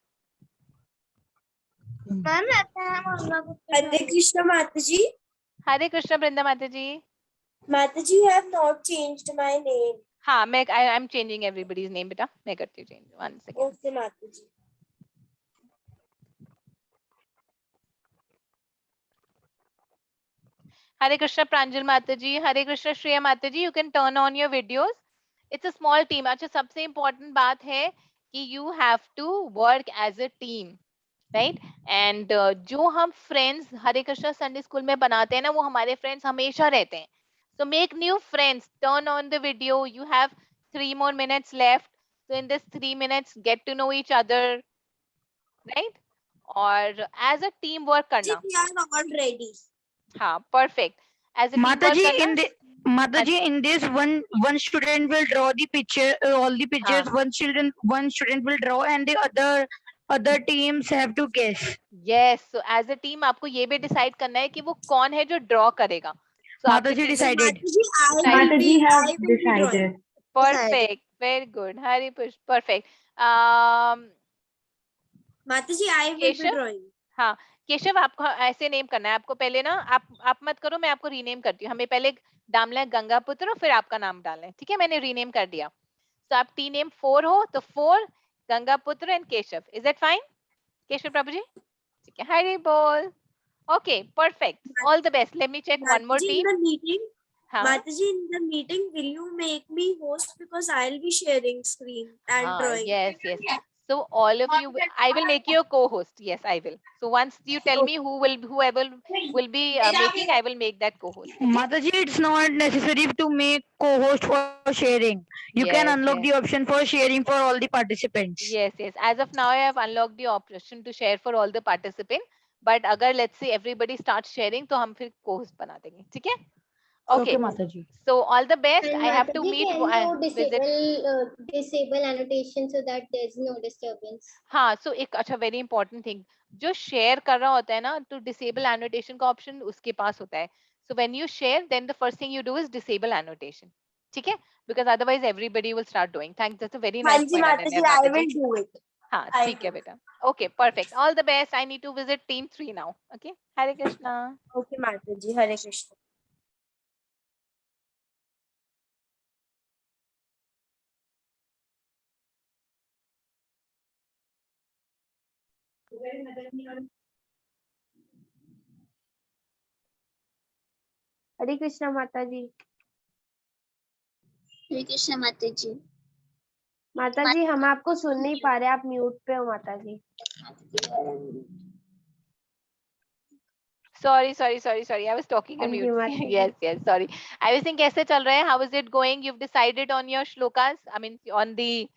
Hare Krishna Mata ji. Hare Krishna Brinda Mataji. माता जी you have not changed my name. हाँ, I'm changing everybody's name, बेटा. मैं करती हूँ change. 1 second. Okay माता ji. Hare Krishna Pranjal Mataji. Hare Krishna Shreya Mataji. You can turn on your videos. It's a small team. अच्छा, सबसे important बात है कि you have to work as a team. Right and जो हम friends हरे Krishna Sunday school में बनाते हैं ना, वो हमारे फ्रेंड्स हमेशा रहते हैं. So make new friends, turn on the video. You have 3 more minutes left. So in this 3 minutes get to know each other, right? और एज अ टीम वर्क करना. We are not ready. हाँ, perfect. As a team माता work जी करना. Mata ji, in this one student will draw the picture, all the pictures. One student will draw, and the other teams have to guess. Yes, so as a team आपको ये भी decide करना है कि वो कौन है जो ड्रॉ करेगा. सो Mata ji decided. माता जी I will Mata be ji have I will be drawing. decided. Perfect, very good. Hari Pushp, perfect. माता जी I will be Keshav, drawing. हाँ केशव, आपको ऐसे नेम करना है. आपको पहले ना आप मत करो, मैं आपको रीनेम करती हूँ. हमें पहले डालना है गंगापुत्र, फिर आपका नाम डालना है. ठीक है, मैंने रीनेम कर दिया. तो आप टी नेम 4 हो तो 4 Gangaputra and Keshav. Is it fine Keshav Prabhu ji? ठीक है, हरी बोल. Okay, perfect. All the best. Let me check one more Mataji, in team. the meeting, हाँ Mataji, in the meeting, will you make me host because I'll be sharing screen and drawing. Yes, yes. So all of you, I will make you a co-host. Yes, I will. So once you tell me whoever will be making, I will make that co-host. Okay? Mata ji, it's not necessary to make co-host for sharing. You can Yes, unlock yes. the option for sharing for all the participants. Yes, yes. As of now, I have unlocked the option to share for all the participants. But अगर let's say everybody starts sharing, तो हम फिर co-host बना देंगे. ठीक है? Okay. Mata ji. So all the best. And I have to Mataji, meet. can you Visit. disable annotation so that there's no disturbance? हाँ, so एक अच्छा वेरी इंपॉर्टेंट थिंग, जो शेयर कर रहा होता है ना, तो डिसेबल एनोटेशन का ऑप्शन उसके पास होता है. So when you share, then the first thing you do is disable annotation. ठीक है, because otherwise everybody will start doing. Thanks, that's a very nice Hanji point Mataji, Ananya I Mata will ji. do it. हाँ, ठीक है बेटा. Okay, perfect. All the best. I need to visit team 3 now. Okay, Hare Krishna. Okay Mataji, Hare Krishna. Hare Krishna Mata ji. Hare Krishna Mata जी. माता जी हम आपको सुन नहीं पा रहे, आप म्यूट पे हो माता जी. Sorry. I was talking on Thank mute. you, Mata ji. Yes. Sorry. I was saying कैसे चल रहा है? How is it going? You've decided on your shlokas. I mean, on the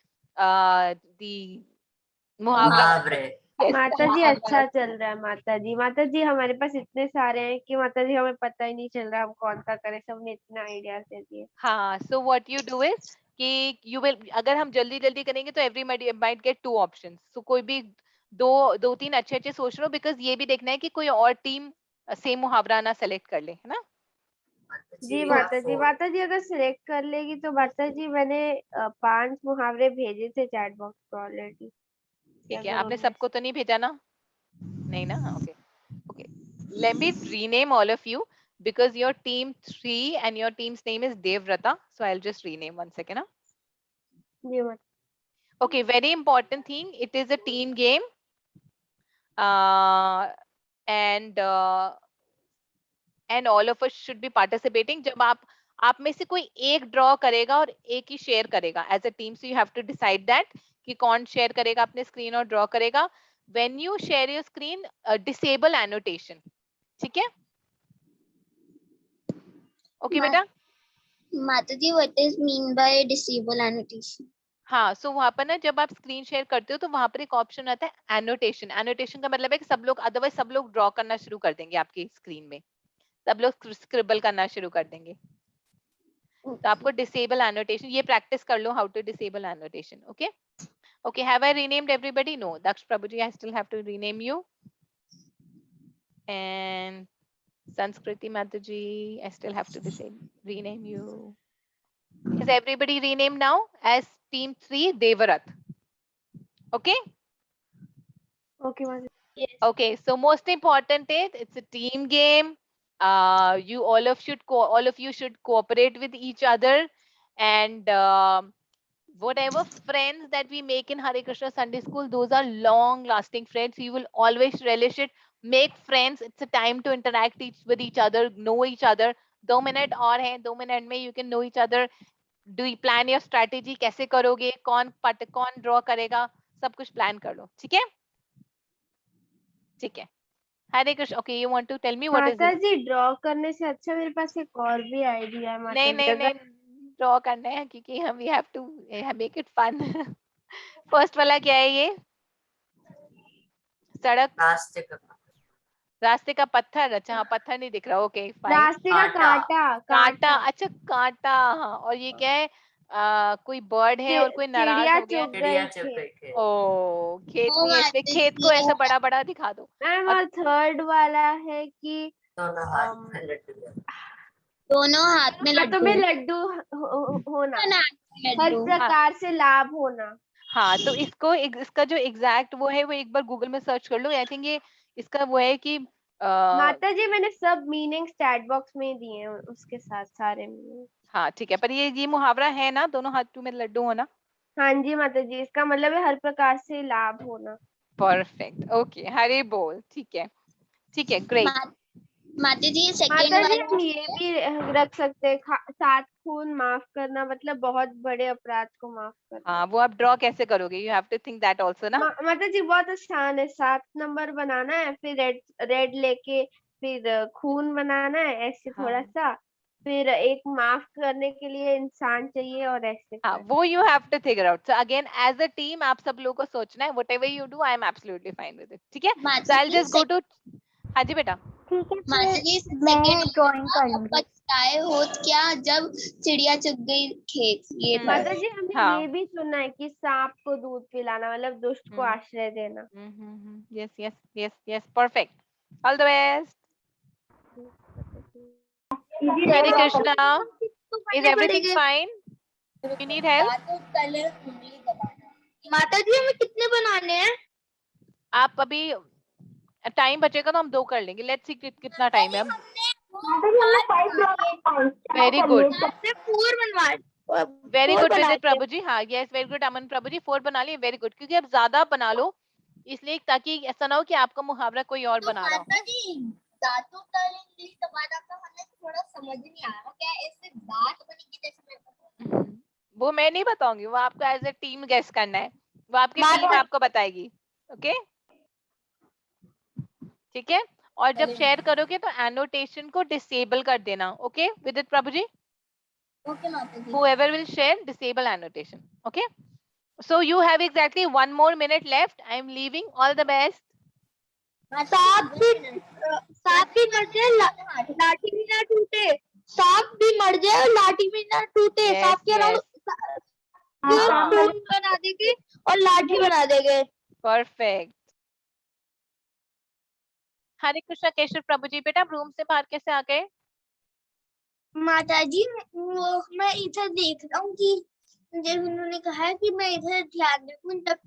मुहावरे. Yes. माता जी अच्छा चल रहा है माता जी. माता जी हमारे पास इतने सारे हैं कि माता जी हमें पता ही नहीं चल रहा हम कौन सा करें. सबने इतना आइडियाज दे दिए. हाँ. So what you do is कि you will, अगर हम जल्दी करेंगे तो everybody might get 2 options. So कोई भी दो तीन अच्छे सोच लो, because ये भी देखना है कि कोई और टीम सेम मुहावरा ना सेलेक्ट कर ले, है ना? जी माता जी अगर सिलेक्ट कर लेगी तो माता जी मैंने 5 मुहावरे भेजे थे चैट बॉक्स पे ऑलरेडी. ठीक है, आपने सबको तो नहीं भेजा ना? नहीं ना? Okay. Let me rename all of you. because your team 3 and your team's name is Devrata. So I'll just rename 1 second. Huh? Yeah. Okay, very important thing. It is a team game. And all of us should be participating. जब आप में से कोई एक draw करेगा और एक ही शेयर करेगा as a team, so you have to decide that कि कौन शेयर करेगा अपने स्क्रीन और ड्रॉ करेगा. When you share your screen, disable annotation. ठीक है? ओके बेटा. Mataji, what is mean by disable annotation? हाँ, सो वहां पर ना जब आप स्क्रीन शेयर करते हो तो वहां पर एक ऑप्शन आता है एनोटेशन. एनोटेशन का मतलब है कि सब लोग, अदरवाइज सब लोग ड्रॉ करना शुरू कर देंगे आपकी स्क्रीन में, सब लोग स्क्रिबल करना शुरू कर देंगे. तो आपको डिसेबल एनोटेशन, ये प्रैक्टिस कर लो, how to disable annotation. Okay okay, have I renamed everybody? No, Daksh Prabhuji, I still have to rename you. And Sanskriti Mataji, I still have to rename you. Is everybody renamed now as team 3 Devarat? Okay? Okay, Mataji. Yes. Okay, so most important is it's a team game. You all of you should cooperate with each other, and whatever friends that we make in Hare Krishna Sunday School, those are long lasting friends. You will always relish it. Make friends. It's a time to interact with each other, know each other. 2 minute और हैं, 2 minute में you can know each other. Do you plan your strategy? कैसे करोगे? कौन draw करेगा? सब कुछ plan कर लो. ठीक है? ठीक है. Hare Krishna. Okay, you want to tell me what is this? Mataji, draw करने से अच्छा मेरे पास एक और भी आइडिया है नहीं माताजी. नहीं, ड्रॉ करना है क्योंकि हम we have to make it fun. First वाला क्या है ये? सड़क, रास्ते का पत्थर. अच्छा, हाँ, पत्थर नहीं दिख रहा. Okay, fine. रास्ते का कांटा. अच्छा, कांटा. हाँ, और ये क्या है? कोई बर्ड है और कोई नाराज हो गया. चिड़िया चुग गई. ओ, खेत ओ, नहीं है इसलिए माताजी, खेत को ऐसा बड़ा बड़ा दिखा दो. मैम, और थर्ड वाला है कि दोनों हाथ में लड्डू. तुम्हें लड्डू होना, हर प्रकार से लाभ होना. हाँ, तो इसका जो एग्जैक्ट वो है, वो एक बार गूगल में सर्च कर लो. आई थिंक ये इसका वो है कि माताजी, मैंने सब मीनिंग्स चैट बॉक्स में दिए हैं, उसके साथ सारे मीनिंग. हाँ, ठीक है, पर ये मुहावरा है ना, दोनों हाथों में लड्डू होना. हाँ जी माताजी, इसका मतलब है हर प्रकार से लाभ होना. परफेक्ट. ओके, हरे बोल. ठीक है, ठीक है, ग्रेट. माताजी, सेकंड माताजी, वाला हम ये भी रख सकते हैं, 7 खून माफ करना, मतलब बहुत बड़े अपराध को माफ करना. हाँ, वो आप ड्रॉ कैसे करोगे? You have to think that also ना. माताजी, बहुत आसान है. 7 नंबर बनाना है, फिर रेड लेके फिर खून बनाना है, ऐसे थोड़ा सा, फिर एक माफ करने के लिए इंसान चाहिए, और ऐसे. हाँ, वो you have to figure out. So again, as a team आप सब लोगों को सोचना है. Whatever you do, I am absolutely fine with it. ठीक है? So I will just go to. हाँ जी बेटा. ठीक है, माताजी, मैं सेकंड ड्राइंग कर लूंगी. पछताए होत क्या जब चिड़िया चुग गई खेत. ये माताजी, हमने हाँ. ये भी सुना है कि सांप को दूध पिलाना, मतलब दुष्ट को आश्रय देना. Yes yes yes yes, perfect. All the best. Hare Krishna. Is everything fine? You need help? माताजी, हमें कितने बनाने हैं? आप अभी टाइम बचेगा तो हम 2 कर लेंगे. लेट्स सी कितना टाइम है. माताजी, हमने 5 ड्रॉइंग. Very good. 4 बनवाए. वेरी four गुड बना विदित प्रभु जी. हाँ, यस, वेरी गुड अमन प्रभु जी. 4 बना लिए. वेरी गुड, क्योंकि अब ज्यादा बना लो, इसलिए ताकि ऐसा ना हो कि आपका मुहावरा कोई और बना रहा हो. दांतों का इंग्लिश दबाना का हमें थोड़ा समझ नहीं आ रहा. क्या इससे दांत बनेगी जैसे? वो मैं नहीं बताऊंगी, वो आपको एज ए टीम गेस करना है. वो आपकी टीम आपको बताएगी. ओके, ठीक है? और जब शेयर करोगे तो एनोटेशन को डिसेबल कर देना. ओके विदित प्रभु जी? ओके माताजी. Whoever will share, disable annotation. Okay? So you have exactly 1 more minute left. I am leaving. All the best. सांप भी मर जाए, लाठी भी ना टूटे. सांप भी मर जाए और लाठी भी ना टूटे. Yes, सांप के अलावा हाँ. फूल बना देंगे और लाठी बना देंगे. Perfect. हरे कृष्णा केशव प्रभु जी. बेटा, रूम से बाहर कैसे आ गए? माताजी, वो मैं इधर देख रहा हूँ कि जब उन्होंने कहा है कि मैं इधर ध्यान रखूं, तब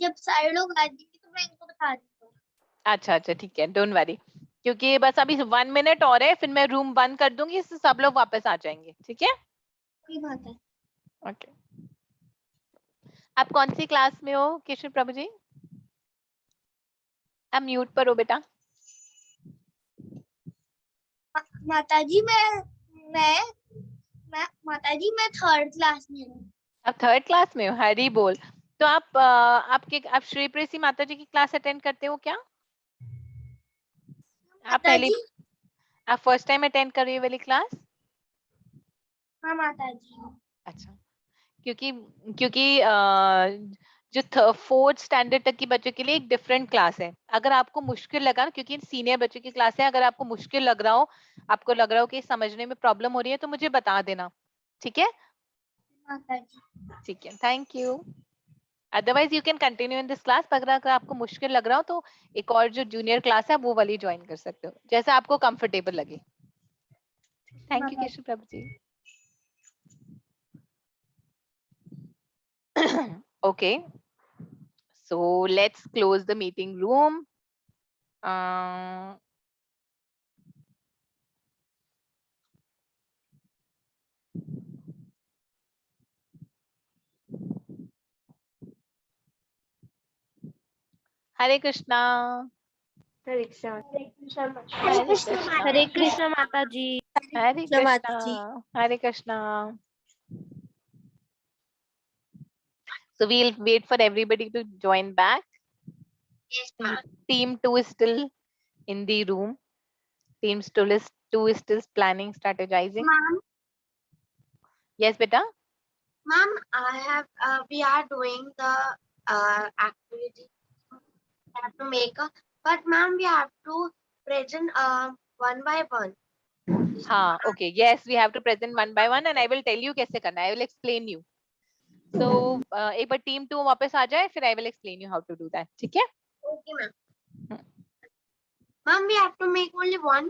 जब सारे लोग आ जाएंगे तो मैं इनको बता दूंगा. अच्छा अच्छा, ठीक है, डोंट वरी. क्योंकि बस अभी 1 मिनट और है, फिर मैं रूम बंद कर दूंगी, इससे सब लोग वापस आ जाएंगे। ठीक है, ओके। आप कौन सी क्लास में हो किशन प्रभु जी? आप म्यूट पर हो बेटा। माताजी माताजी मैं 3rd क्लास में हूँ। आप 3rd क्लास में हो, हरी बोल। तो आप श्री प्रेसी माता जी की क्लास अटेंड करते हो क्या? आप फर्स्ट टाइम अटेंड कर रही हो वाली क्लास? हाँ माताजी। अच्छा, क्योंकि जो 4th स्टैंडर्ड तक की बच्चों के लिए एक डिफरेंट क्लास है। अगर आपको मुश्किल लगा, क्योंकि सीनियर बच्चों की क्लास है, अगर आपको मुश्किल लग रहा हो, आपको लग रहा हो कि समझने में प्रॉब्लम हो रही है, तो मुझे बता देना। ठीक है, ठीक है, thank you. Otherwise you can continue in this class. पर अगर आपको मुश्किल लग रहा हो तो एक और जो जूनियर क्लास है वो वाली ज्वाइन कर सकते हो, जैसा आपको कंफर्टेबल लगे। Thank you Keshav Prabhu ji. Okay, so let's close the meeting room. Hare Krishna. Hare Krishna. Hare Krishna Mata ji. Hare Krishna. Hare Krishna. So we'll wait for everybody to join back. Yes, ma'am. Team 2 is still in the room. Team 2 is still planning, strategizing. Ma'am, Yes, beta. ma'am, we are doing the activity. We have to make but ma'am, we have to present one by one. हाँ, okay. Yes, we have to present one by one, and I will tell you कैसे करना है. I will explain you. So एक बार team 2 वापस आ जाए, फिर I will explain you how to do that. ठीक है? Okay, ma'am. Ma'am, we have to make only one.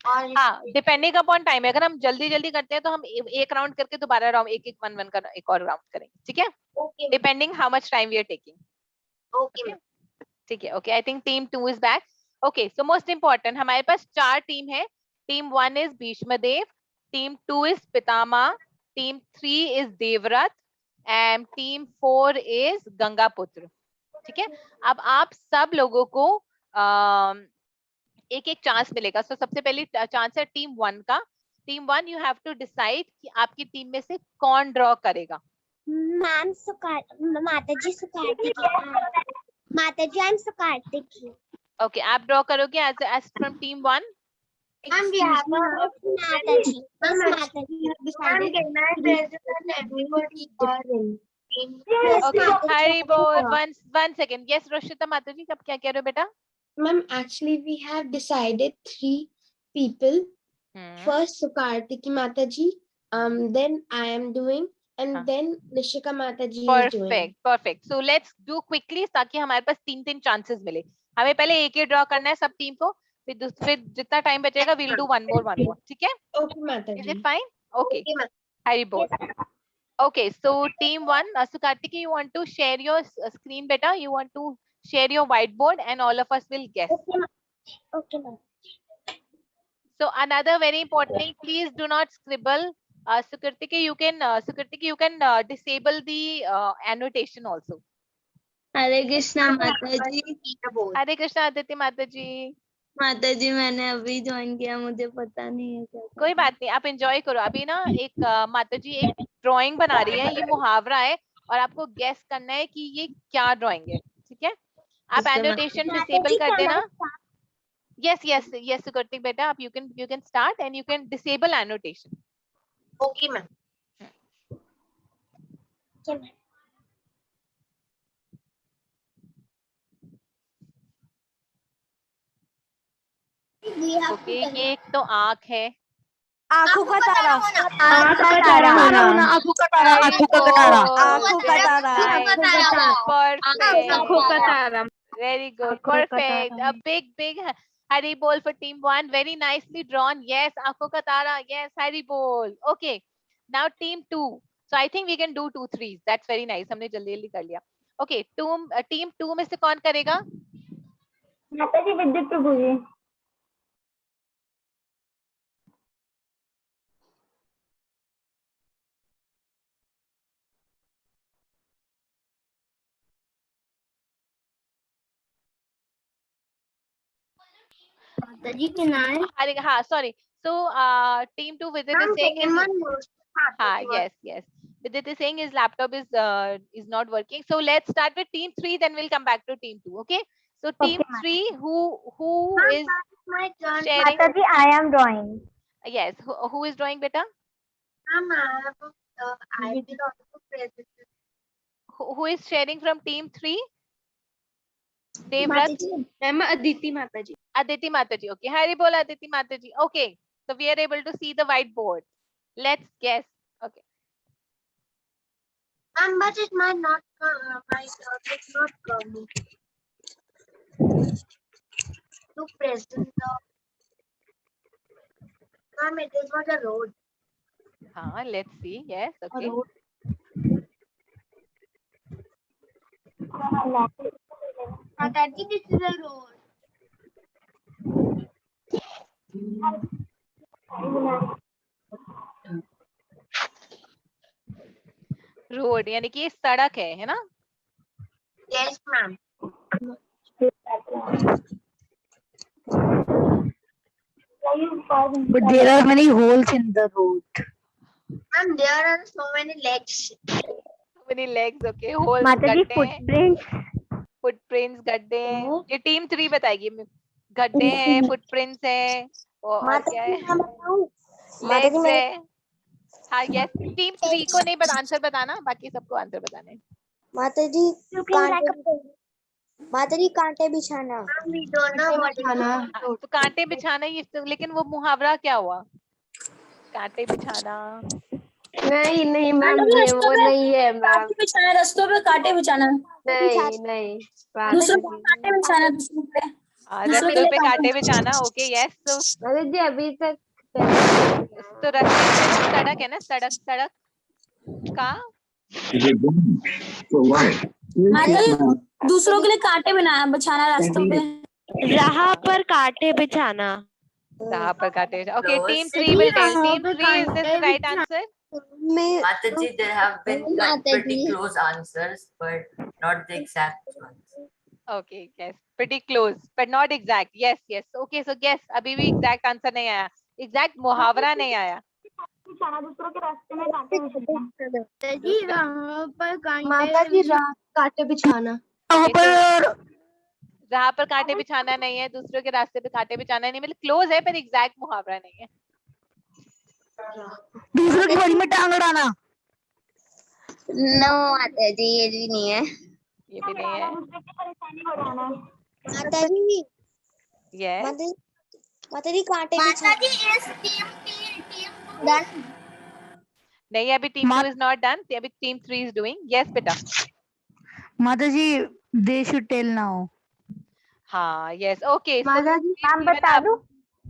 और हाँ, डिपेंडिंग अपॉन टाइम। अगर हम जल्दी जल्दी करते हैं तो हम एक राउंड करके दोबारा राउंड एक 1 का एक और राउंड करेंगे। ठीक है, depending how much time we are taking. Okay ठीक है, okay. I think team 2 is back. Okay, so most important, हमारे पास 4 टीम है। Team 1 is Bhishmadev, team 2 is Pitamah, team 3 is Devavrat, and team 4 is Gangaputra. ठीक है, अब आप सब लोगों को एक एक चांस मिलेगा। सो सबसे पहली चांस है टीम 1 का। Team 1, you have to decide कि आपकी टीम में से कौन ड्रॉ करेगा। Ma'am Mataji I am Sukartiki. Okay, आप ड्रॉ करोगे as from team 1। Ma'am we have Mataji बस माताजी ओके, हरी बोल। One second. यस रोशिता माताजी, अब क्या कह रहे हो बेटा? Ma'am, actually we have decided 3 people. First Sukartiki Mataji, then I am doing, and then Nishika Mataji is doing. Perfect. So let's do quickly ताकि हमारे पास 3 चांसेस मिले। हमें पहले एक ही ड्रॉ करना है सब टीम को, फिर जितना टाइम बचेगा we'll do one more. ठीक है? Okay, Mataji. Is it fine? Okay. हरी बोल। Okay, so team 1, Sukartiki, you want to share your screen beta? You want to share your whiteboard and all of us will guess. Okay, ma'am. So another very important thing, please do not scribble. Sukartiki, you can disable the annotation also. हरे कृष्णा माता जी। हरे कृष्णा अदिति माता जी। माता जी मैंने अभी join किया, मुझे पता नहीं है क्या। कोई बात नहीं, आप एंजॉय करो। अभी ना एक माता जी एक ड्राइंग बना रही है, ये मुहावरा है और आपको गेस करना है कि ये क्या ड्राइंग है। ठीक है, आप एनोटेशन डिसेबल कर देना। yes Sukartik beta, आप you can start and you can disable annotation. Okay, ma'am. Okay, ये एक तो आँख है। आंखों का तारा। आंखों का तारा होना। आंखों का तारा। आंखों का तारा। आंखों का तारा। आंखों का तारा। Very good, perfect. A big Hari bol for team 1. Very nicely drawn. Yes, आंखों का तारा. Yes, Hari bol. Okay, now team 2. So I think we can do 2 3s. That's very nice. हमने जल्दी जल्दी कर लिया। Okay, team 2 में से कौन करेगा? माताजी विद्युत प्रभु जी। माता जी के नाम अरे हाँ, sorry. So team 2 Vidit is saying yes. Vidit is saying his laptop is not working. So let's start with team 3, then we'll come back to team 2. Okay. So team 3, who is My turn. sharing? Mataji, I am drawing. Yes. Who is drawing, beta? Ma'am, I will also present. Who is sharing from team 3? Devrat? Ma'am, Aditi Mataji. Aditi Mataji. Okay. Hari bol Aditi Mataji. Okay. So we are able to see the whiteboard. Let's guess. Okay. But it might not come. My turn is not coming. To present the. Ma'am, it is not a road. Let's see. Yes. Okay. माताजी this is a road. Road यानी कि सड़क है ना? Yes, ma'am. But there are many holes in the road. Ma'am, there are so many legs. So many legs. Okay. Holes. Mataji, footprints. Footprints, गड्ढे. ये team 3 बताएगी. गड्ढे हैं, footprints है, और क्या है? Legs है. हाँ, yes. टीम 3 को नहीं आंसर बताना, बाकी सबको आंसर बताना है. माताजी कांटे बिछाना। We don't know what it is. तो कांटे बिछाना ये तो, लेकिन वो मुहावरा क्या हुआ? कांटे बिछाना. नहीं मैम, ये वो नहीं है मैम। बिछाना, रास्तों पे कांटे बिछाना। नहीं दूसरों पे कांटे बिछाना, दूसरों पे। रास्ते पे कांटे बिछाना. Okay, yes. तो जी अभी तक तो रास्ते सड़क है ना, सड़क का दूसरों के लिए कांटे बिछाना रास्तों पे। राह पर कांटे बिछाना। राह पर कांटे. Okay, team 3 will tell. Team 3, is this the right answer? Mataji, there have been pretty close answers, but not the exact ones. Okay, yes, pretty close, but not exact. Yes. Okay, so guess. अभी भी exact answer नहीं आया. Exact मुहावरा नहीं आया. दूसरों के रास्ते में कांटे बिछाना। जी राह पर माताजी कांटे बिछाना। राह पर कांटे बिछाना नहीं है, दूसरों के रास्ते पे कांटे बिछाना नहीं, मतलब क्लोज है पर एग्जैक्ट मुहावरा नहीं है. दूसरों की बड़ी में टांग अड़ाना. नो माताजी, ये भी नहीं है। ये भी नहीं है. माताजी यस. माताजी कांटे नहीं, अभी टीम 2 is not done. अभी टीम 3 is doing. Yes, बेटा. Mataji, they should tell now. हाँ, yes. Okay. माताजी नाम बता दो.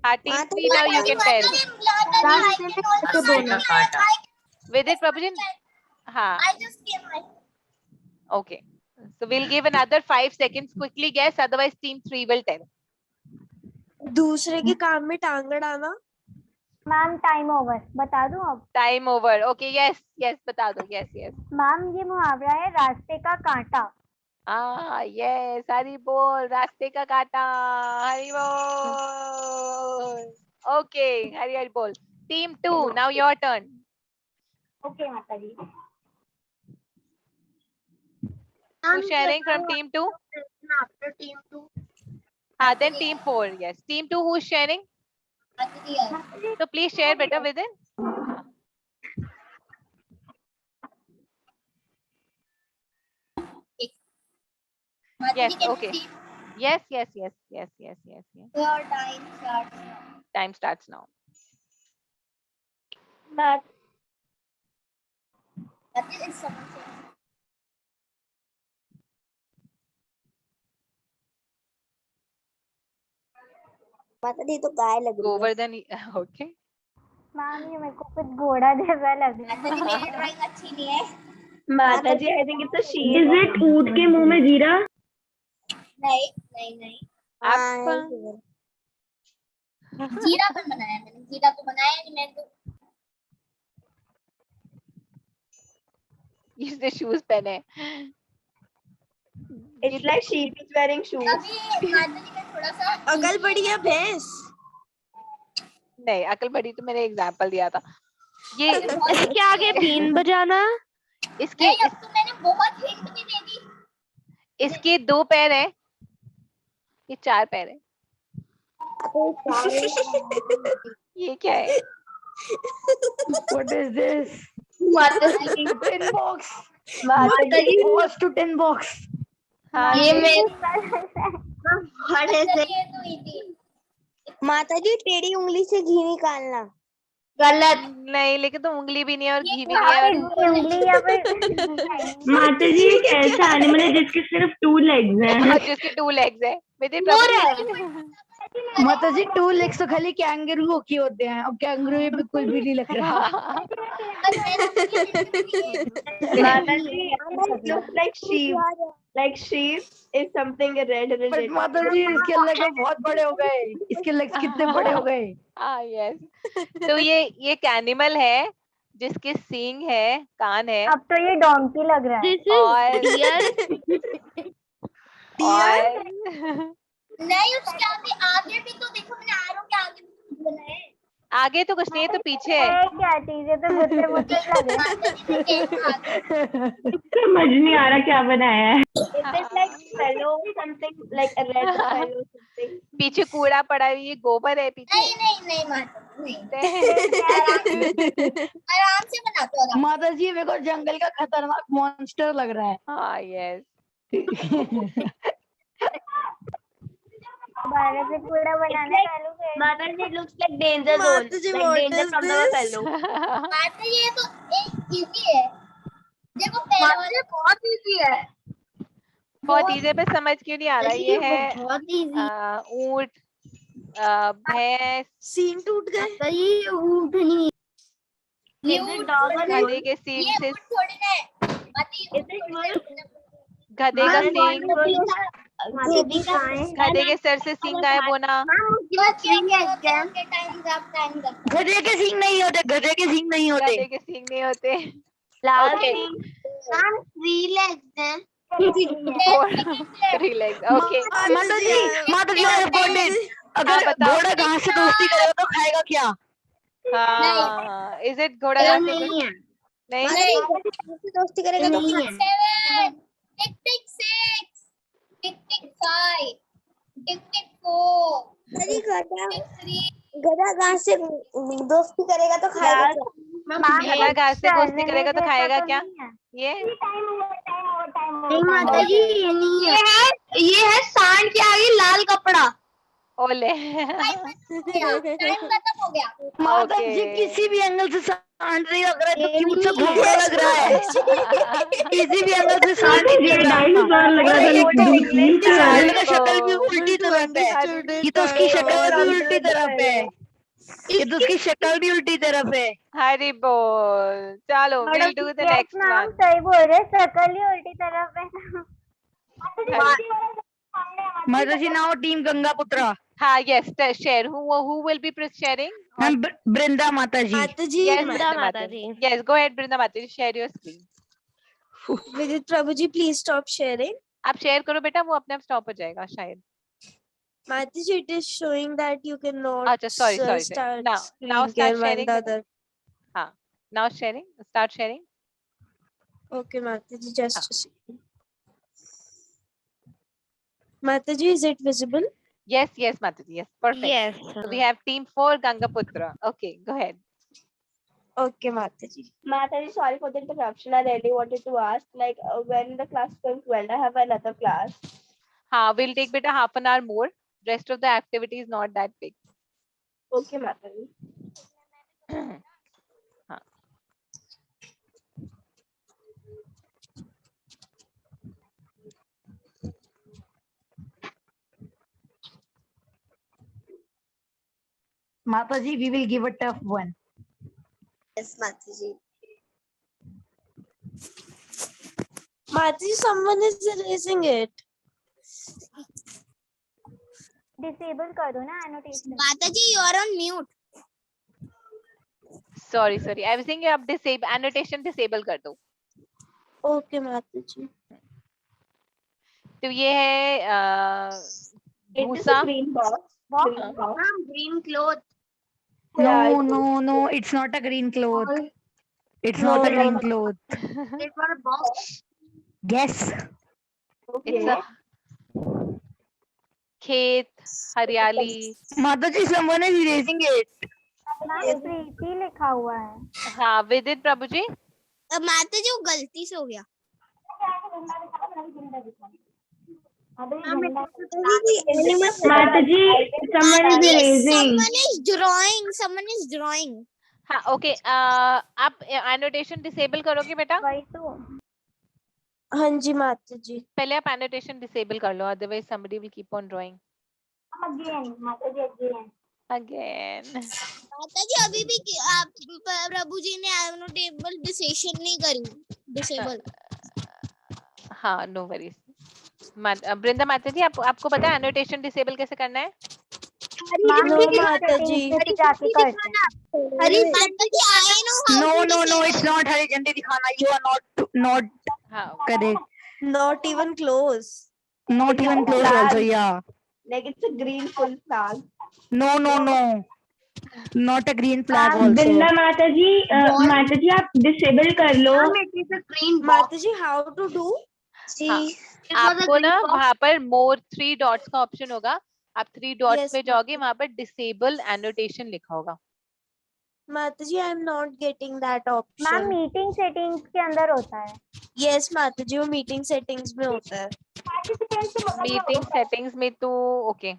हाँ, team 3 now you can tell. Vidit, Prabhuji. हाँ. Okay. So we'll give another 5 seconds. Quickly guess. Otherwise, team 3 will tell. दूसरे के काम में टांग अड़ाना। मैम टाइम ओवर, बता दूं अब? Time over. Okay. Yes. बता दो. Yes. मैम ये मुहावरा है रास्ते का कांटा। Yes. हरी बोल. रास्ते का कांटा. हरी बोल. Okay. हरी बोल. Team 2. Now your turn. Okay माताजी। Who's sharing from team 2? After team 2. Then team 4. Yes. Team 2 who's sharing? So please share better with it. Yes. Okay. Yes. Your time starts now. Time starts now. That is someone saying. माताजी तो गाय लग रही है। Govardhan. Okay. Ma'am ये मेरे को कुछ घोड़ा जैसा लग रहा है। माताजी मेरी ड्राइंग अच्छी नहीं है। माताजी I think it's a sheep. Is it ऊंट के मुंह में जीरा? नहीं। आप जीरा पर बनाया मैंने। जीरा तो बनाया नहीं मैंने तो। इसने शूज पहने. It's like sheep is wearing shoes. अभी माताजी का थोड़ा सा अगल बढ़िया भैंस। नहीं, अकल बड़ी तो मैंने एग्जाम्पल दिया था। ये इसके आगे बीन बजाना। इसके तो मैंने बहुत हिंट भी दे दी। इसके 2 पैर है, ये 4 पैर है। ये क्या है? What is this? माताजी Tin box. माताजी What's to tin box? हाँ, ये मेरे माता जी टेढ़ी उंगली से घी निकालना। गलत। नहीं, लेकिन तो उंगली भी नहीं है और घी भी नहीं है और उंगली या फिर माता जी एक ऐसा एनिमल है जिसके सिर्फ 2 लेग्स हैं। हाँ, जिसके 2 लेग्स है। मेरे माता जी 2 legs तो खाली कैंगरू के होते हैं और कैंगरू ये बिल्कुल भी नहीं लग रहा। माताजी looks like sheep. Like sheep is something red But related. माता जी इसके legs बहुत बड़े हो गए, इसके legs कितने बड़े हो गए। हाँ, यस। तो ये एक एनिमल है जिसके सींग है, कान है। अब तो ये डोंकी लग रहा है। और नहीं, उसके आगे भी तो देखो, मैंने आरो के आगे भी कुछ बनाया है। आगे तो कुछ नहीं है, तो पीछे है। क्या चीज है? तो गुत्ते मुत्ते लगे। समझ नहीं आ रहा क्या बनाया है। It is like fellow something like a red fellow something. पीछे कूड़ा पड़ा है, ये गोबर है पीछे। नहीं माता, आराम से बना दो। माता जी मेरे को जंगल का खतरनाक मॉन्स्टर लग रहा है। हाँ, यस। दोबारा से कूड़ा बनाना चालू कर। माताजी it looks like danger zone. Like danger from the fellow. माता, ये तो एक इजी है। देखो पहले बहुत इजी है। बहुत इजी पे समझ क्यों नहीं आ रहा? ये है बहुत इजी। ऊंट, भैंस, सींग टूट गए। तो ये ऊँट नहीं, ये ऊँट गधे के सींग से, थोड़ी ना है। गधे का सींग, गधे के सर से सींग गायब होना। गधे के सींग नहीं होते, गधे के सींग नहीं होते। गधे के सींग नहीं होते। ओके, माता जी I have got it. अगर घोड़ा घास से दोस्ती करेगा तो खाएगा क्या? हाँ, इज इट घोड़ा घास से नहीं है। नहीं? दोस्ती करेगा तो टिक टिक 6, टिक टिक 5, टिक टिक 4, गधा घास से दोस्ती करेगा तो खाएगा क्या? गधा घास से दोस्ती करेगा तो खाएगा क्या? ये नहीं माता जी, ये नहीं है। ये है सांड के आगे लाल कपड़ा। ओले। टाइम खत्म हो गया। माता जी किसी भी एंगल से सांड नहीं लग रहा है, तो मुझसे घोड़ा लग रहा है। किसी भी एंगल से सांड नहीं लग रहा है। डायनासोर लग रहा था लेकिन सांड का शक्ल भी उल्टी तरफ है। ये तो उसकी शक्ल भी उल्टी तरफ है। ये तो उसकी शक्ल भी उल्टी तरफ है। हरी बोल। चलो, we'll do the next one. सही बोल रहे, शक्ल ही उल्टी तरफ है। माता जी नाउ टीम गंगा पुत्रा। हाँ, yes, share. Who will be sharing? हम बृंदा माता जी। Yes, Brinda Mata ji. Yes, go ahead, Brinda Mata ji. Share your screen. विदित प्रभु जी प्लीज स्टॉप शेयरिंग। आप शेयर करो बेटा, वो अपने आप स्टॉप हो जाएगा शायद। Mata ji it is showing that you can not. अच्छा, sorry. Now start sharing. हाँ, now sharing. Start sharing. Okay, माता जी just a second. माता जी is it visible? Yes, Mata ji. Yes, perfect. Yes. So we have team 4 Gangaputra. Okay, go ahead. Okay, माता जी। Mata ji, sorry for the interruption. I really wanted to ask, like, when the class comes to end, I have another class. हाँ, we'll take beta half an hour more. Rest of the activity is not that big. Okay, Mata ji. हाँ. माता जी we will give a tough one. Yes, माता जी। माता जी someone is erasing it. Disable कर दो ना annotation. माता जी, you are on mute. Sorry. I was thinking आप disable annotation disable कर दो. Okay, माता जी। तो ये है It is भूसा, a green box. Green box. Green cloth. No, it's not a green cloth. It's not a green cloth. It was a box. Guess. It's a खेत, हरियाली. Mataji, someone is erasing it. प्रीति लिखा हुआ है. हाँ, विदित प्रभु जी. माता जी वो गलती से हो गया. Mataji, someone is erasing. Someone is drawing. हाँ, ओके. आप एनोटेशन डिसेबल करोगे बेटा? वही तो. हाँ जी माता जी. पहले आप एनोटेशन डिसेबल कर लो, otherwise somebody will keep on drawing. Again. माता जी अभी भी आप प्रभु जी ने एनोटेबल डिसेशन नहीं करी. डिसेबल. हाँ, नो वरीज. वृंदा माता जी, आपको पता है एनोटेशन डिसेबल कैसे करना है? माता जी. No, it's not हरी झंडी दिखाना. You are not correct. Not even close. Not even close also, yeah. Like it's a green full flag. No. Not a green flag also. Binda Mataji, Mataji, आप disable कर लो. माता जी, how to do? हाँ, आपको ना वहाँ पर more 3 dots का option होगा. आप 3 dots पे जाओगे, वहाँ पर disable annotation लिखा होगा. माता जी, I am not getting that option. Ma'am meeting settings के अंदर होता है. Yes माता जी, वो मीटिंग सेटिंग्स में होता है. मीटिंग सेटिंग्स में तो ओके.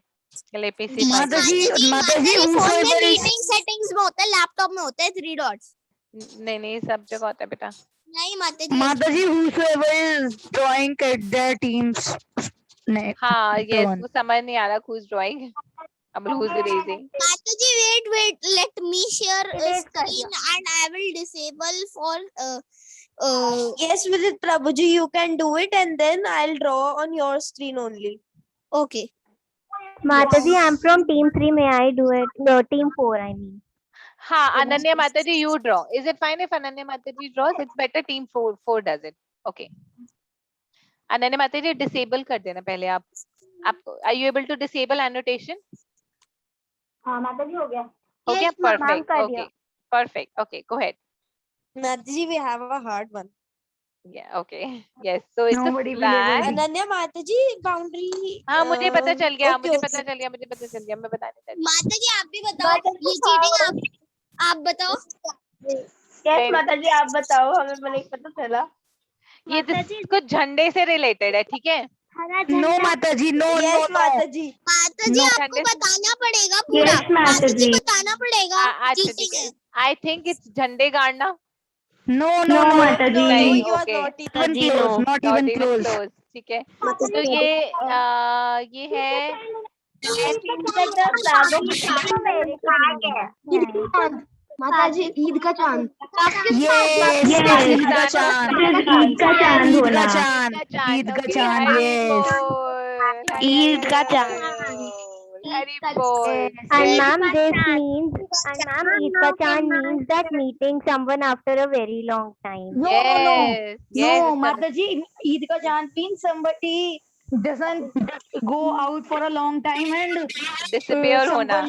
माता जी फोन में मीटिंग सेटिंग्स में होता है, लैपटॉप में होता है 3 dots. नहीं, सब जगह होता है बेटा. नहीं माता जी, whosoever is drawing at their teams. हाँ, yes, वो समझ नहीं आ रहा who's drawing. अब who's erasing. माता जी, wait, let me share screen and I will disable for yes, Vidit Prabhuji, you can do it and then I'll draw on your screen only. Okay. Mataji, I'm from team 3. May I do it? No, team 4, I mean. हाँ, Ananya Mataji, you draw. Is it fine if Ananya Mataji draws? It's better team 4 does it. Okay. Ananya Mataji, disable कर देना पहले आप. Are you able to disable annotation? हाँ माताजी हो गया. हो गया? Perfect. Okay. Perfect. Okay, go ahead. Mataji, we have a hard one. Yeah, okay. Yes, so it's a flag. Ananya Mataji, boundary. हाँ, मुझे पता चल गया. मैं बताने चली. माताजी आप भी बताओ. ये चीटिंग आप बताओ. Yes माताजी, आप बताओ. हमें नहीं पता चला. ये कुछ झंडे से रिलेटेड है, ठीक है? No माताजी, no. Yes माताजी. माताजी आपको बताना पड़ेगा पूरा. Yes माताजी. बताना पड़ेगा. चीटिंग है. I think it's झंडे गाड़ना. No माताजी. You are not even close. ठीक है. तो ये है. माताजी, ईद का चांद. ईद का चांद. ईद का चांद होना. ईद का चांद. Yes. ईद का चांद. And ma'am, Eid ka Chand means that meeting someone after a very long time. No, Mataji, Eid ka Chand means somebody doesn't go out for a long time and disappear होना.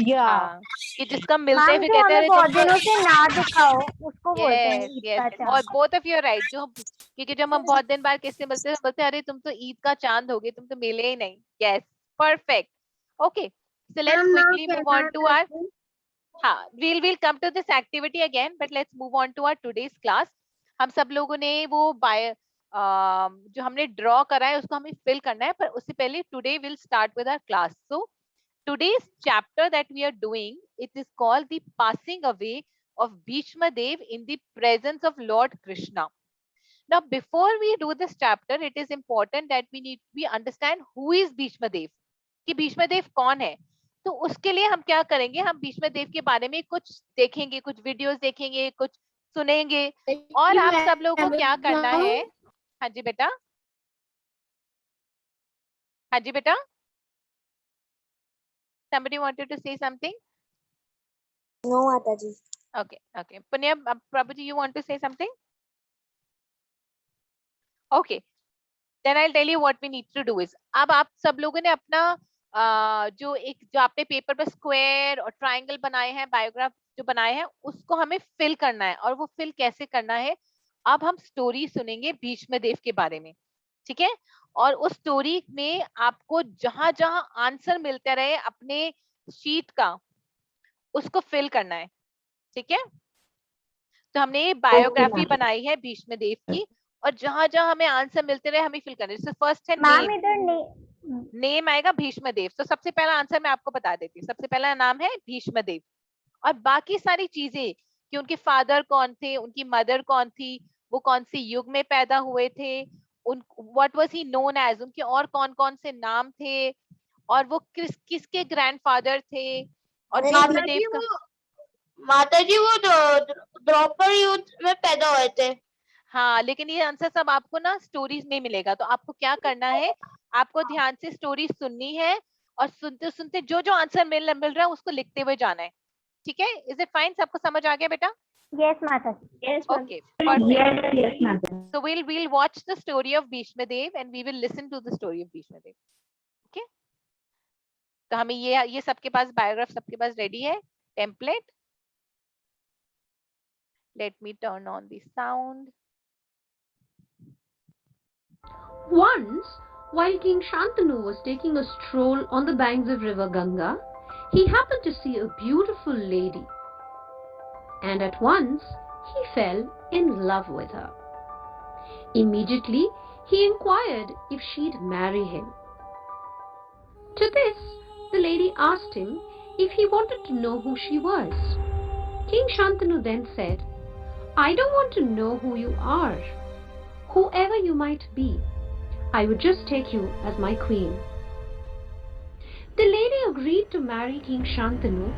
Yeah. कि जिसका मिलते हुए कहते हैं बहुत दिनों से ना दिखाओ उसको बोलते हैं ईद का yes. चांद. और both of you are right. क्योंकि जब हम बहुत दिन बाद किससे मिलते हैं, बोलते हैं अरे तुम तो ईद का चांद हो गए, तुम तो मिले ही नहीं. Yes, perfect. Okay, so let's quickly move on to our. We'll come to this activity again, but let's move on to our today's class. हम सब लोगों ने वो जो हमने draw करा है उसको हमें fill करना है, पर उससे पहले today we'll start with our class. So today's chapter that we are doing, it is called the passing away of Bhishma Dev in the presence of Lord Krishna. Now before we do this chapter, it is important that we understand who is Bhishma Dev. कि भीष्म देव कौन है. तो उसके लिए हम क्या करेंगे, हम भीष्म देव के बारे में कुछ देखेंगे, कुछ वीडियोस देखेंगे, कुछ सुनेंगे. और आप सब लोगों को क्या करना है. हाँ जी बेटा. Somebody wanted to say something? No Mataji. Okay. Punya, Prabhuji, you want to say something? Okay. Then I'll tell you what we need to do is. अब आप सब लोगों ने अपना जो आपने पेपर पे स्क्वायर और ट्रायंगल बनाए हैं, बायोग्राफ जो बनाए हैं, उसको हमें फिल करना है। और वो फिल कैसे करना है, अब हम स्टोरी सुनेंगे भीष्म देव के बारे में, ठीक है। और उस स्टोरी में आपको जहां जहां आंसर मिलते रहे अपने शीट का, उसको फिल करना है, ठीक है। तो हमने बायोग्राफी बनाई है भीष्म देव की, और जहां जहां हमें आंसर मिलते रहे हमें फिल करना है। जैसे फर्स्ट है मैम नेम, इधर नेम आएगा भीष्म देव। तो सबसे पहला आंसर मैं आपको बता देती हूँ। सबसे पहला नाम है भीष्म देव, और बाकी सारी चीजें कि उनके फादर कौन थे, उनकी मदर कौन थी, वो कौन सी युग में पैदा हुए थे, उन what was he known as, उनके और कौन कौन से नाम थे, और वो किसके ग्रैंडफादर थे, और भीष्म देव का। माता जी वो द्रौपदी युद्ध में पैदा हुए थे। हाँ, लेकिन ये आंसर सब आपको ना स्टोरीज में मिलेगा। तो आपको क्या करना है, आपको ध्यान से स्टोरी सुननी है, और सुनते सुनते जो जो आंसर मिल रहा है उसको लिखते हुए जाना है, ठीक है। Is it fine? सबको समझ आ गया बेटा? yes माता Yes, ma'am. Okay, perfect. Yes, ma'am. So we'll watch the story of Bhishma Dev and we will listen to the story of Bhishma Dev. Okay? तो हमें ये सबके पास बायोग्राफ सबके पास रेडी है, template. Let me turn on the sound. Once, while King Shantanu was taking a stroll on the banks of river Ganga, he happened to see a beautiful lady. And at once, he fell in love with her. Immediately, he inquired if she'd marry him. To this, the lady asked him if he wanted to know who she was. King Shantanu then said, "I don't want to know who you are. Whoever you might be, I would just take you as my queen." The lady agreed to marry King Shantanu,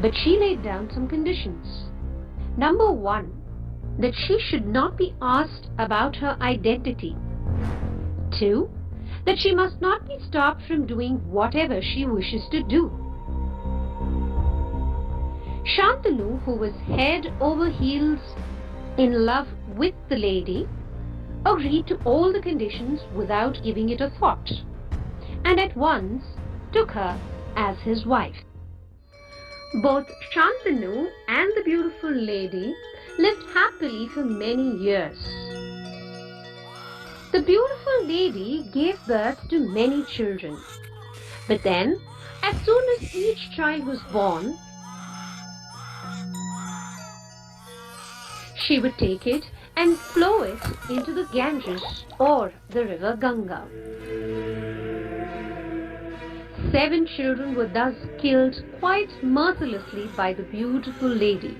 but she laid down some conditions. Number 1, that she should not be asked about her identity. 2, that she must not be stopped from doing whatever she wishes to do. Shantanu, who was head over heels in love with the lady, agreed to all the conditions without giving it a thought, and at once took her as his wife. Both Shantanu and the beautiful lady lived happily for many years. The beautiful lady gave birth to many children, but then, as soon as each child was born, she would take it and flow it into the Ganges or the river Ganga. 7 children were thus killed quite mercilessly by the beautiful lady.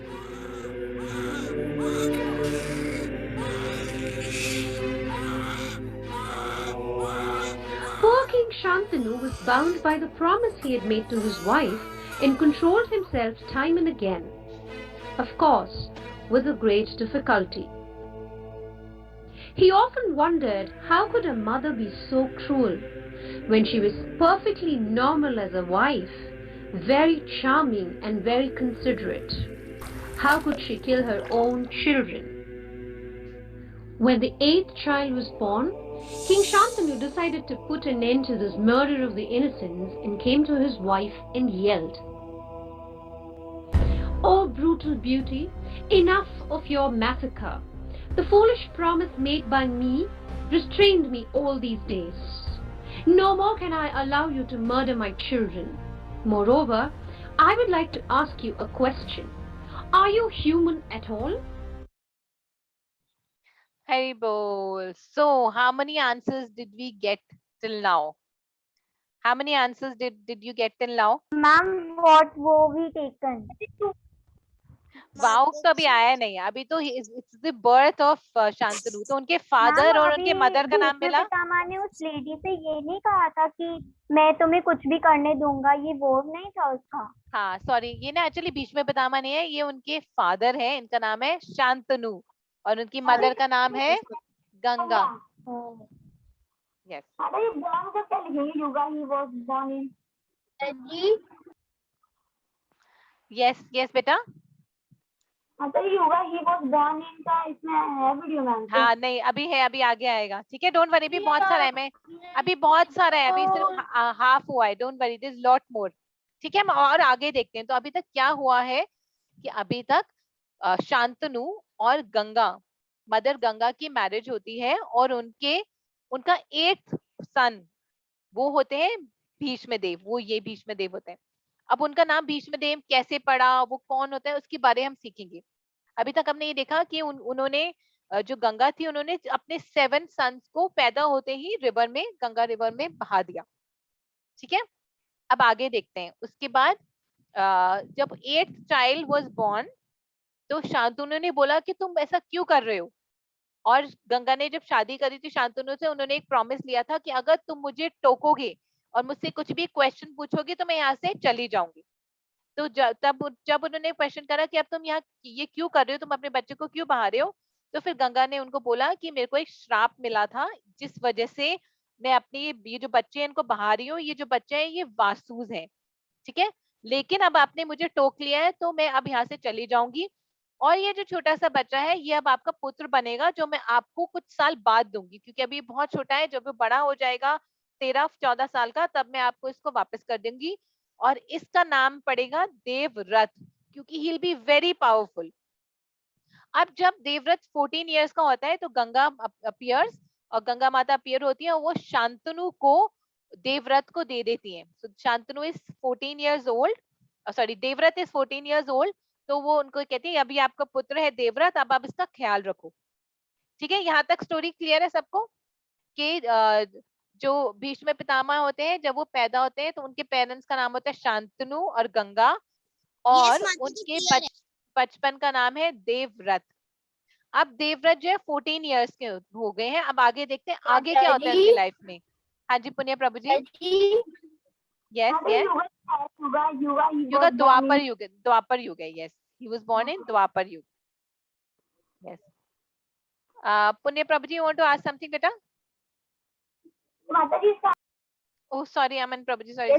Poor King Shantanu was bound by the promise he had made to his wife and controlled himself time and again, of course, with a great difficulty. He often wondered how could a mother be so cruel when she was perfectly normal as a wife, very charming and very considerate. How could she kill her own children? When the 8th child was born, King Shantanu decided to put an end to this murder of the innocents and came to his wife and yelled, "Oh brutal beauty, enough of your massacre. The foolish promise made by me restrained me all these days. No more can I allow you to murder my children. Moreover, I would like to ask you a question. Are you human at all?" Hari bol. So, how many answers did we get till now? How many answers did you get till now? Ma'am, what were we taken? वाव तो अभी आया नहीं, अभी तो it's the birth of Shantanu. तो उनके father और उनके मदर का नाम मिला। पितामह ने उस लेडी से ये नहीं कहा था कि मैं तुम्हें कुछ भी करने दूंगा, ये वो नहीं था उसका। हाँ सॉरी, ये ना एक्चुअली भीष्म पितामह नहीं है, ये उनके फादर है, इनका नाम है शांतनु और उनकी मदर का नाम है गंगा। यस यस यस बेटा। Yoga he was born in का इसमें है वीडियो मैम। हाँ नहीं अभी है, अभी आगे आएगा, ठीक है, डोंट वरी, अभी बहुत सारा है, मैं अभी बहुत सारा है, अभी सिर्फ हाफ हुआ है, don't worry, this lot more, ठीक है। हम और आगे देखते हैं। तो अभी तक क्या हुआ है कि अभी तक शांतनु और गंगा, मदर गंगा की मैरिज होती है और उनका 8th सन वो होते हैं भीष्मदेव, वो ये भीष्मदेव होते हैं। अब उनका नाम भीष्मदेव कैसे पड़ा, वो कौन होता है, उसके बारे में हम सीखेंगे। अभी तक हमने ये देखा कि उन्होंने जो गंगा थी, उन्होंने अपने 7 सन्स को पैदा होते ही रिवर में, गंगा रिवर में बहा दिया, ठीक है। अब आगे देखते हैं। उसके बाद जब 8th चाइल्ड वाज बोर्न तो शांतनु ने बोला कि तुम ऐसा क्यों कर रहे हो, और गंगा ने जब शादी करी थी शांतनु से, उन्होंने एक प्रॉमिस लिया था कि अगर तुम मुझे टोकोगे और मुझसे कुछ भी क्वेश्चन पूछोगे तो मैं यहाँ से चली जाऊंगी। तो जब उन्होंने क्वेश्चन करा कि अब तुम यहाँ ये क्यों कर रहे हो, तुम अपने बच्चे को क्यों बहा रहे हो, तो फिर गंगा ने उनको बोला कि मेरे को एक श्राप मिला था जिस वजह से मैं अपने ये जो बच्चे हैं इनको बहा रही हूँ, ये जो बच्चे हैं ये वासूज हैं, ठीक है, लेकिन अब आपने मुझे टोक लिया है तो मैं अब यहाँ से चली जाऊंगी, और ये जो छोटा सा बच्चा है ये अब आपका पुत्र बनेगा, जो मैं आपको कुछ साल बाद दूंगी, क्योंकि अभी बहुत छोटा है, जब वो बड़ा हो जाएगा 13-14 साल का तब मैं आपको इसको वापस कर दूंगी, और इसका नाम पड़ेगा देवव्रत, क्योंकि he will be very powerful. अब जब देवव्रत 14 इयर्स का होता है तो गंगा अपीयर्स, और गंगा माता अपीयर होती है, और वो शांतनु को देवव्रत को दे देती है। So, Shantanu is 14 years old, sorry Devvrat is 14 years old, तो वो उनको कहती है अभी आपका पुत्र है देवव्रत, अब आप इसका ख्याल रखो, ठीक है। यहाँ तक स्टोरी क्लियर है सबको कि जो भीष्म पितामह होते हैं जब वो पैदा होते हैं तो उनके पेरेंट्स का नाम होता है शांतनु और गंगा, और उनके बचपन का नाम है देवव्रत। अब देवव्रत जो है 14 इयर्स के हो गए हैं। अब आगे देखते हैं आगे क्या होता है उनकी लाइफ में। हाँ जी पुण्य प्रभु जी। यस यस, युग द्वापर युग, द्वापर युग है, yes, he was born in Dwapar Yuga, yes. Punya Prabhu ji, you want to ask something बेटा? Oh, sorry, Aman Prabhuji, sorry.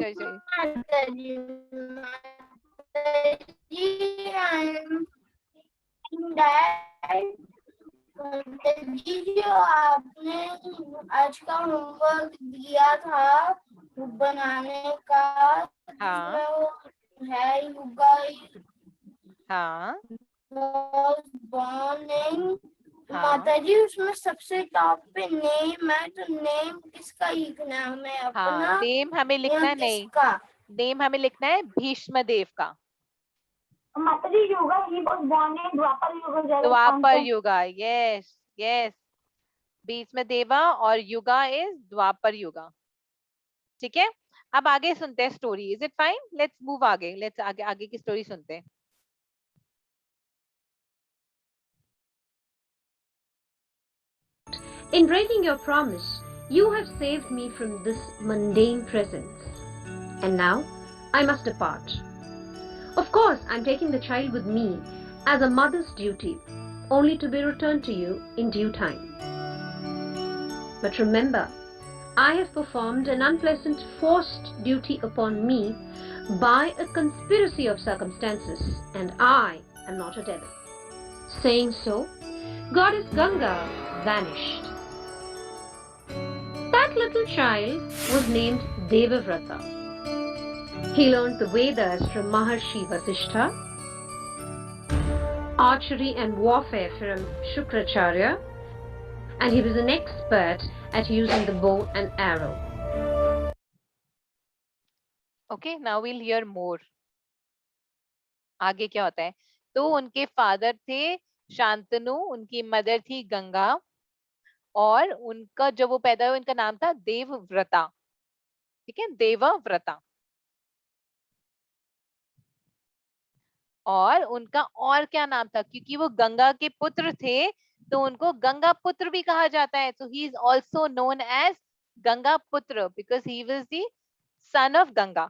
जो आपने आज का होमवर्क दिया था बनाने का, हाँ है युगा, हाँ born माता जी, उसमें सबसे टॉप पे नेम है, तो नेम किसका लिखना है हमें? अपना? हाँ, नेम हमें लिखना है, नहीं, नेम हमें लिखना है भीष्मदेव का। माता जी युगा ही वाज बोर्न इन द्वापर युग। द्वापर युगा, यस यस, भीष्मदेवा और युगा इज द्वापर युगा, ठीक है। अब आगे सुनते हैं story, is it fine? Let's move आगे, लेट्स आगे की स्टोरी सुनते हैं। In breaking your promise, you have saved me from this mundane presence. And now, I must depart. Of course, I'm taking the child with me as a mother's duty, only to be returned to you in due time. But remember, I have performed an unpleasant forced duty upon me by a conspiracy of circumstances, and I am not a devil. Saying so, Goddess Ganga vanished. That little child was named Devavrata. He learned the Vedas from Maharshi Vasishtha, archery and warfare from Shukracharya, and he was an expert at using the bow and arrow. Okay, now we'll hear more. आगे क्या होता है? तो उनके father थे शांतनु, उनकी mother थी गंगा, और उनका जब वो पैदा हुआ उनका नाम था देवव्रता, ठीक है, देवव्रता। और उनका और क्या नाम था, क्योंकि वो गंगा के पुत्र थे तो उनको गंगा पुत्र भी कहा जाता है। So he is also known as Ganga पुत्र because he was the son of Ganga.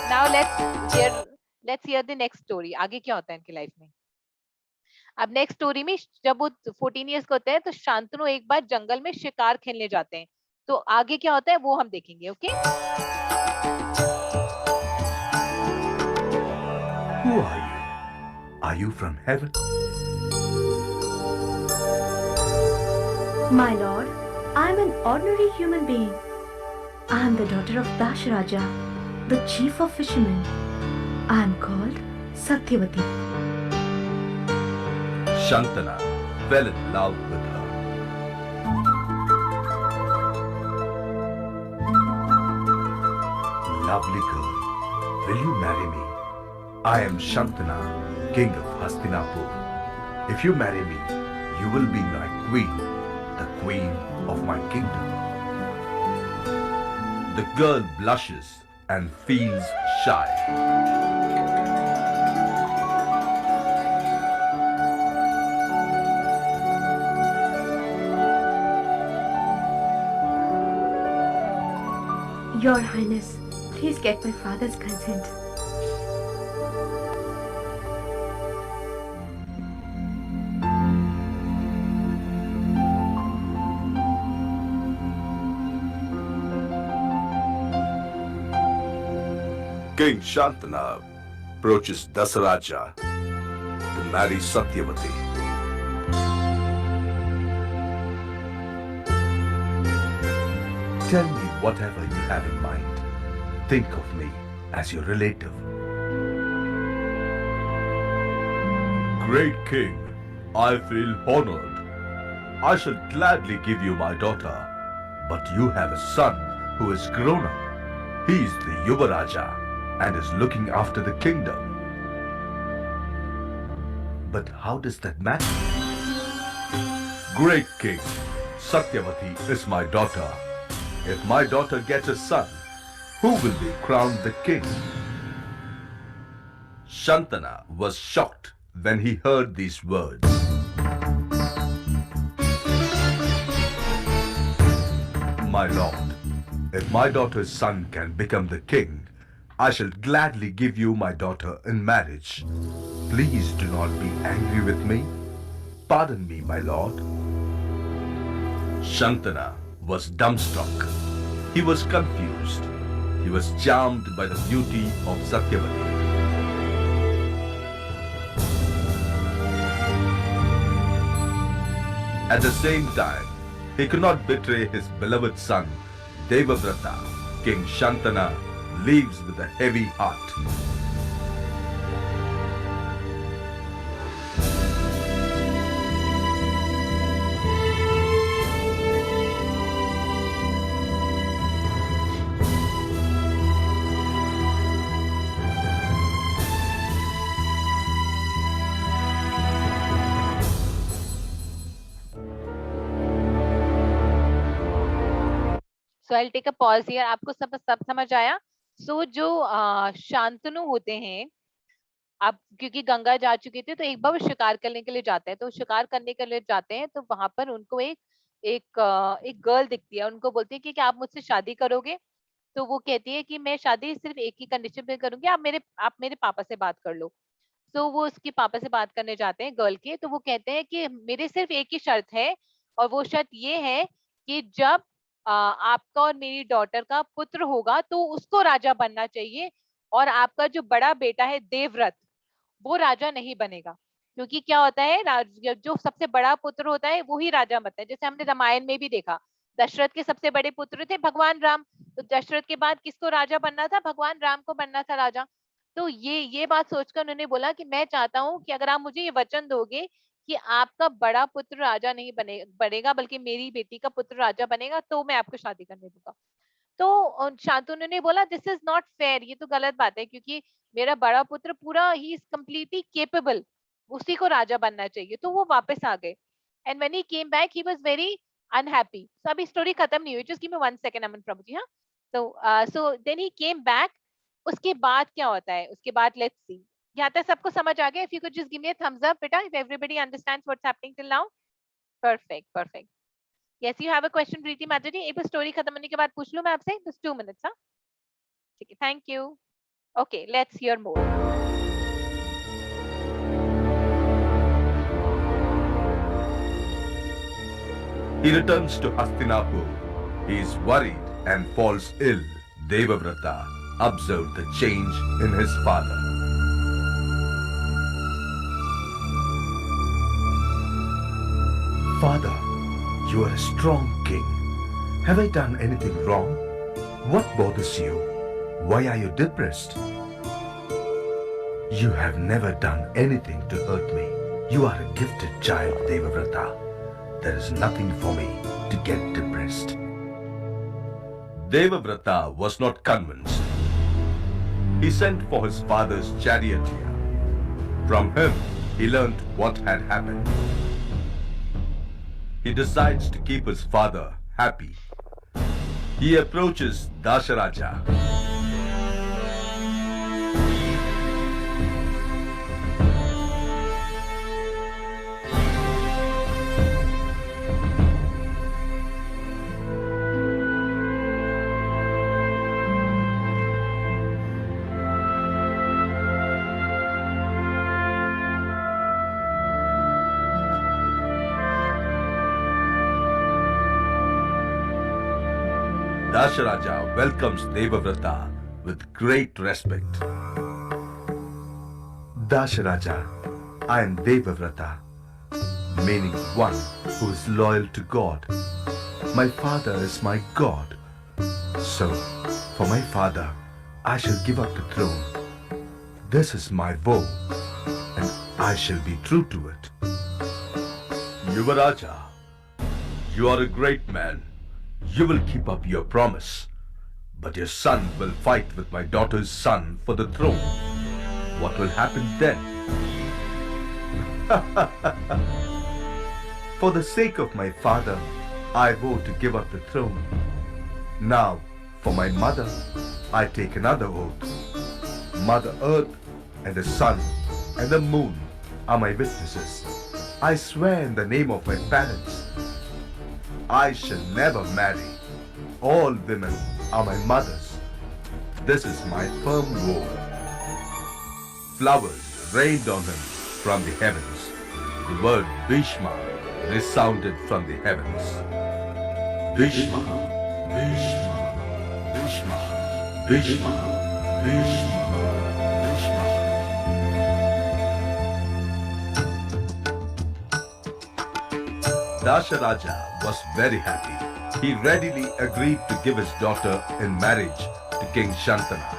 Now let's hear the next story। आगे क्या होता है इनकी लाइफ में। अब नेक्स्ट स्टोरी में जब वो 14 इयर्स के होते हैं तो शांतनु एक बार जंगल में शिकार खेलने जाते हैं, तो आगे क्या होता है वो हम देखेंगे। Okay, Who are you? Are you from heaven? My lord, I am an ordinary human being. I am the daughter of Dashraja, the chief of fishermen. I am called Satyavati. Shantana fell in love with her. Lovely girl, will you marry me? I am Shantana, king of Hastinapur. If you marry me, you will be my queen, the queen of my kingdom. The girl blushes and feels shy. Your Highness, please get my father's consent. King Shantana approaches Dasaraja to marry Satyavati. Tell me whatever you have in mind. Think of me as your relative. Great King, I feel honored. I shall gladly give you my daughter, but you have a son who is grown up. He is the Yuvaraja and is looking after the kingdom. But how does that matter? Great King, Satyavati is my daughter. If my daughter gets a son, who will be crowned the king? Shantana was shocked when he heard these words. My lord, if my daughter's son can become the king, I shall gladly give you my daughter in marriage. Please do not be angry with me. Pardon me, my lord. Shantana was dumbstruck. He was confused. He was charmed by the beauty of Satyavati. At the same time, he could not betray his beloved son, Devavrata. King Shantana leaves with a heavy heart. So I'll take a pause here. आपको सब समझ आया? So जो शांतनु होते हैं, अब क्योंकि गंगा जा चुकी थी तो एक बार वो शिकार करने के लिए जाते हैं, तो शिकार करने के लिए जाते हैं तो वहां पर उनको एक गर्ल दिखती है, उनको बोलती है कि आप मुझसे शादी करोगे? तो वो कहती है कि मैं शादी सिर्फ एक ही कंडीशन पे करूंगी, आप मेरे पापा से बात कर लो। तो वो उसके पापा से बात करने जाते हैं गर्ल के, तो वो कहते हैं कि मेरे सिर्फ एक ही शर्त है और वो शर्त ये है कि जब आपका और मेरी डॉटर का पुत्र होगा तो उसको राजा बनना चाहिए और आपका जो बड़ा बेटा है देवव्रत वो राजा नहीं बनेगा, क्योंकि क्या होता है जो सबसे बड़ा पुत्र होता है वो ही राजा बनता है। जैसे हमने रामायण में भी देखा, दशरथ के सबसे बड़े पुत्र थे भगवान राम, तो दशरथ के बाद किसको राजा बनना था? भगवान राम को बनना था राजा। तो ये बात सोचकर उन्होंने बोला कि मैं चाहता हूँ कि अगर आप मुझे ये वचन दोगे कि आपका बड़ा पुत्र राजा नहीं बनेगा बल्कि मेरी बेटी का पुत्र राजा बनेगा, तो मैं आपको शादी करने दूंगा। तो शांतनु ने बोला दिस इज नॉट फेयर, ये तो गलत बात है, क्योंकि मेरा बड़ा पुत्र पूरा ही इज कम्प्लीटली केपेबल, उसी को राजा बनना चाहिए। तो वो वापस आ गए and when he came back he was very unhappy. So अभी स्टोरी खत्म नहीं हुई, just give me 1 second Aman Prabhu ji. हाँ, so then he came back. उसके बाद क्या होता है, उसके बाद लेट्स सी। यहाँ तक सबको समझ आ गया? If you could just give me a thumbs up बेटा, if everybody understands what's happening till now. Perfect. Yes, you have a question Preeti Mata ji? एक स्टोरी खत्म होने के बाद पूछ लूं मैं आपसे, जस्ट 2 मिनट्स। हाँ ठीक है, thank you. Okay, let's hear more. He returns to Hastinapur. He is worried and falls ill. Devavrata observed the change in his father. Father, you are a strong king. Have I done anything wrong? What bothers you? Why are you depressed? You have never done anything to hurt me. You are a gifted child, Devavrata. There is nothing for me to get depressed. Devavrata was not convinced. He sent for his father's charioteer. From him, he learned what had happened. He decides to keep his father happy. He approaches Dasharaja. Dasharaja welcomes Devavrata with great respect. Dasharaja, I am Devavrata, meaning one who is loyal to God. My father is my God. So, for my father, I shall give up the throne. This is my vow, and I shall be true to it. Yuvaraja, you are a great man. You will keep up your promise. But your son will fight with my daughter's son for the throne. What will happen then? For the sake of my father, I vow to give up the throne. Now, for my mother, I take another oath. Mother Earth and the sun and the moon are my witnesses. I swear in the name of my parents, I shall never marry. All women are my mothers. This is my firm vow. Flowers rained on him from the heavens. The word Bhishma resounded from the heavens. Bhishma, Bhishma, Bhishma, Bhishma, Bhishma, Bhishma. Dasharaja was very happy. He readily agreed to give his daughter in marriage to King Shantanu.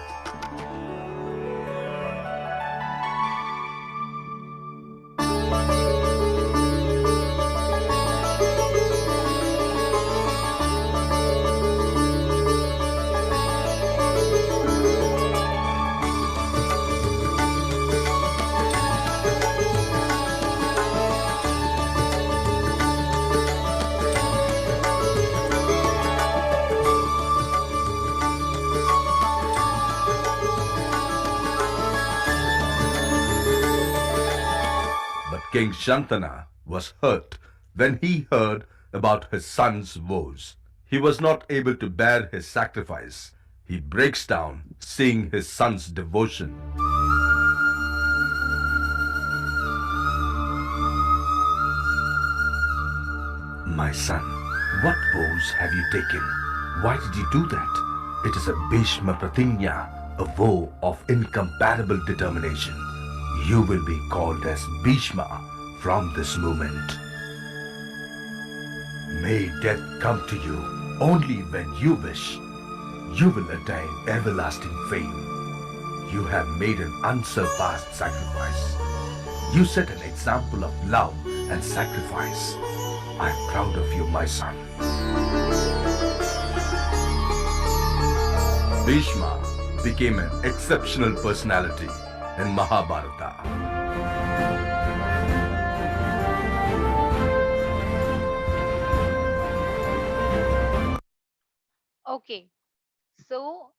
King Shantanu was hurt when he heard about his son's woes. He was not able to bear his sacrifice. He breaks down seeing his son's devotion. My son, what vows have you taken? Why did you do that? It is a Bhishma Pratinya, a vow of incomparable determination. You will be called as Bhishma from this moment. May death come to you only when you wish. You will attain everlasting fame. You have made an unsurpassed sacrifice. You set an example of love and sacrifice. I am proud of you, my son. Bhishma became an exceptional personality in Mahabharata. Okay, so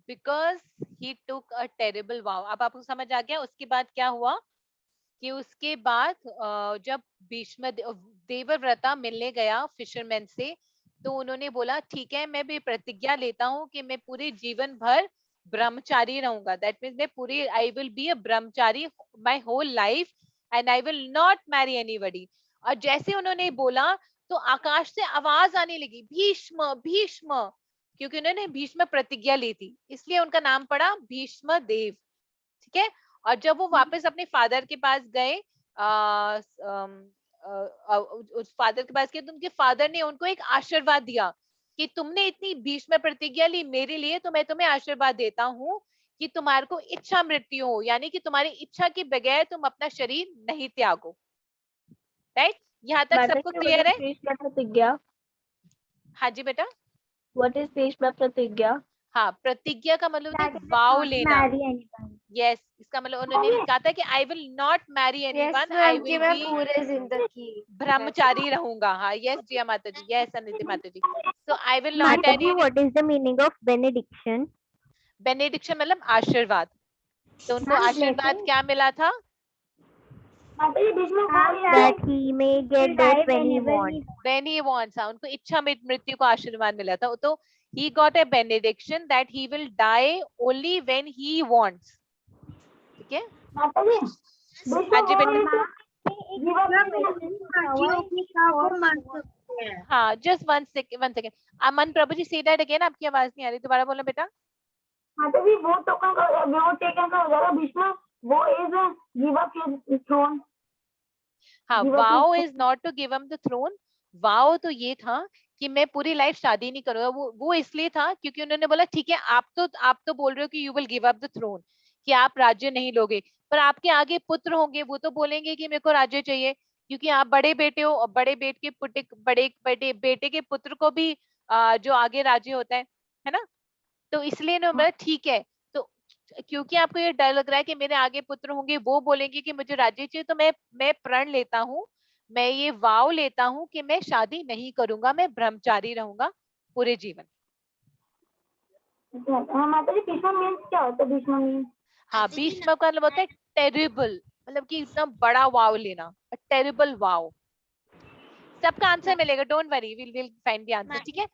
because he took a terrible vow. अब आपको समझ आ गया उसके बाद क्या हुआ कि उसके बाद जब भीष्म देवव्रता मिलने गया फिशरमैन से, तो उन्होंने बोला ठीक है मैं भी प्रतिज्ञा लेता हूँ कि मैं पूरे जीवन भर ब्रह्मचारी रहूंगा. दैट मीन्स मैं पूरी I will be a brahmachari my whole life and I will not marry anybody. और जैसे उन्होंने बोला तो आकाश से आवाज आने लगी भीष्म भीष्म, क्योंकि उन्होंने भीष्म प्रतिज्ञा ली थी, इसलिए उनका नाम पड़ा भीष्म देव. ठीक है. और जब वो वापस अपने फादर के पास गए उस फादर के पास गए तो उनके फादर ने उनको एक आशीर्वाद दिया कि तुमने इतनी भीष्म प्रतिज्ञा ली मेरे लिए, तो मैं तुम्हें आशीर्वाद देता हूँ कि तुम्हारे को इच्छा मृत्यु हो, यानी कि तुम्हारी इच्छा के बगैर तुम अपना शरीर नहीं त्यागो। राइट, यहाँ तक सबको क्लियर है? भीष्म प्रतिज्ञा। हाँ जी बेटा। व्हाट इज भीष्म प्रतिज्ञा? हाँ, प्रतिज्ञा का मतलब होता है वाव लेना। यस, इसका मतलब उन्होंने कहा था कि आई will not Mary anyone, I will be पूरे जिंदगी ब्रह्मचारी रहूंगा। हाँ, यस जिया माता जी, यस अनिति माता जी। सो I will not Mata ji, what is the meaning of benediction? Benediction मतलब आशीर्वाद। तो उनको आशीर्वाद क्या मिला था? That he may get death when he wants. When he wants, हाँ, उनको इच्छा मृत्यु को आशीर्वाद मिला था। तो he got a benediction that he will die only when he wants. ठीक है? हाँ जी बेटा। हाँ, just one second. Aman Prabhu ji, say that again. आपकी आवाज नहीं आ रही, दोबारा बोलो बेटा। माता जी, वो टोकन का वो टेकन का हो जाएगा भीष्म, वो is give up his throne. हाँ, vow is not to give him the throne. Vow तो ये था कि मैं पूरी लाइफ शादी नहीं करूंगा। वो इसलिए था क्योंकि उन्होंने बोला ठीक है, आप तो बोल रहे हो कि you will give up the throne, कि आप राज्य नहीं लोगे, पर आपके आगे पुत्र होंगे, वो तो बोलेंगे कि मेरे को राज्य चाहिए, क्योंकि आप बड़े बेटे हो, और बड़े बेटे के पुत्र को भी जो आगे राज्य होता है ना। तो इसलिए ना बोला ठीक है, तो क्योंकि आपको ये डर लग रहा है कि मेरे आगे पुत्र होंगे, वो बोलेंगे कि मुझे राज्य चाहिए, तो मैं प्रण लेता हूँ, मैं ये वाव लेता हूँ कि मैं शादी नहीं करूंगा, मैं ब्रह्मचारी रहूंगा पूरे जीवन। हाँ माता जी, भीष्म मीन्स क्या होता है? भीष्म मीन्स, हाँ, भीष्म का मतलब होता है टेरिबल, मतलब कि इतना बड़ा वाव लेना, टेरिबल वाव। सबका आंसर मिलेगा, don't worry, will find the answer. ठीक है?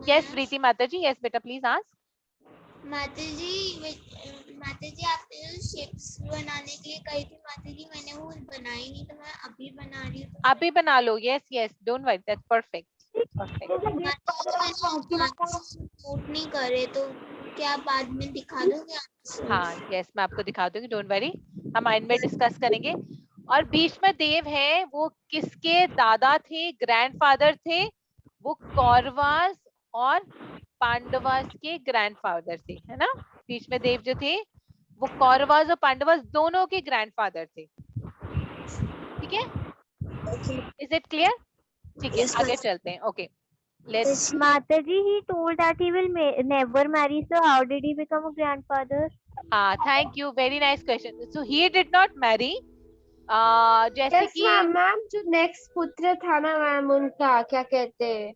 यस प्रीति माता जी, यस बेटा, प्लीज आस्क। माता जी आपने जो शिप्स बनाने के लिए कही थी माता जी, मैंने वो बनाई नहीं, तो मैं अभी बना रही हूँ। अभी बना लो। Yes, don't worry, that's perfect. Support नहीं करे तो क्या बाद में दिखा दोगे? हाँ यस, मैं आपको दिखा दूंगी, डोंट वरी, हम माइंड में डिस्कस करेंगे। और भीष्म देव है वो किसके दादा थे, ग्रैंडफादर थे? वो कौरवास और पांडवास के ग्रैंडफादर थे, है ना। भीष्म देव जो थे वो कौरवास और पांडवास दोनों के ग्रैंडफादर थे। ठीक है, इज इट क्लियर? ठीक है, आगे चलते हैं। Okay, let's. Mataji, he told that he will never marry, so how did he become a grandfather? Thank you, very nice question. So he did not marry, जैसे कि मैम जो next पुत्र था ना मैम, उनका क्या कहते हैं,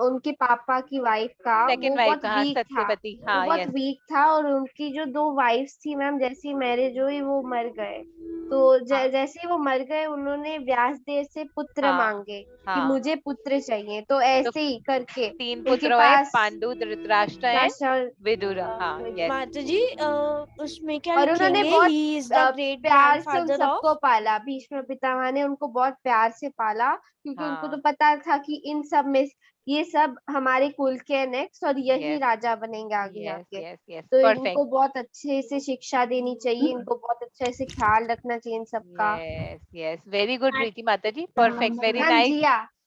उनके पापा की वाइफ का, सेकंड वाइफ का, सत्यवती। हाँ, बहुत वीक था, और उनकी जो 2 वाइफ्स थी मैम, जैसी मैरिज हुई वो मर गए। तो जैसे ही वो मर गए, उन्होंने व्यासदेव से पुत्र मांगे कि मुझे पुत्र चाहिए। तो ऐसे ही करके 3 पुत्र है, पांडु, धृतराष्ट्र एंड विदुर। हाँ यस माता जी, उसमें क्या और उन्होंने लिखेंगे? बहुत He is the great प्यार से उन grandfather सबको पाला। भीष्म पितामह ने उनको बहुत प्यार से पाला, क्योंकि उनको तो पता था कि इन सब में ये सब हमारे कुल के नेक्स्ट, और यही राजा बनेंगे आगे जाके। तो इनको बहुत अच्छे से शिक्षा देनी चाहिए, इनको बहुत अच्छे से ख्याल रखना चाहिए इन सबका। Yes, very good Preeti Mata ji, perfect, very nice,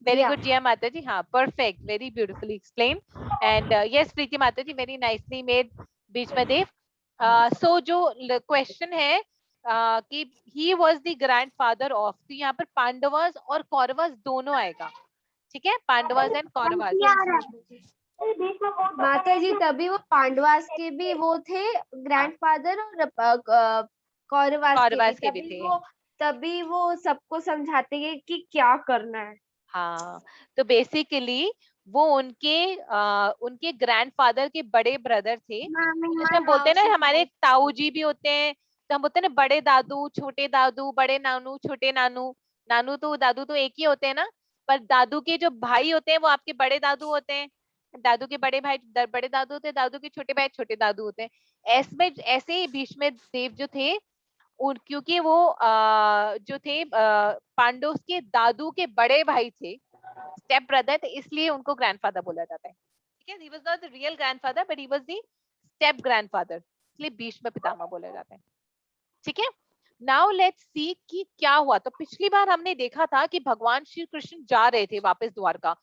very good Jiya Mata ji. हाँ, perfect, very beautifully explain. And yes Preeti Mata ji, very nicely made Bhishma Dev. So जो क्वेश्चन है कि he was the grandfather of, तो यहाँ पर पांडवास और कौरवास दोनों आएगा। ठीक है, पांडवास एंड कौरवास। माता जी, तभी वो पांडवास के भी वो थे ग्रैंडफादर, और कौरवास के भी थे। तभी वो सबको समझाते हैं कि क्या करना है। हाँ, तो बेसिकली वो उनके ग्रैंडफादर के बड़े ब्रदर थे। जैसे हम बोलते हैं ना, हमारे ताऊ जी भी होते हैं, तो हम बोलते हैं ना बड़े दादू, छोटे दादू, बड़े नानू, छोटे नानू। नानू तो दादू तो एक ही होते हैं ना, पर दादू के जो भाई होते हैं वो आपके बड़े दादू होते हैं। दादू के बड़े भाई बड़े दादू होते हैं, दादू के छोटे भाई छोटे दादू होते हैं। ऐसे ही भीष्म देव जो थे, क्योंकि वो जो थे पांडव के दादू के बड़े भाई थे, स्टेप ब्रदर थे, इसलिए उनको ग्रैंडफादर बोला जाता है। ठीक है, he was not the real grandfather but he was the step grandfather, इसलिए भीष्म पितामह बोला जाता है। ठीक है, नाउ लेट्स सी कि क्या हुआ। तो पिछली बार हमने देखा था कि भगवान श्री कृष्ण जा रहे थे वापस द्वारका,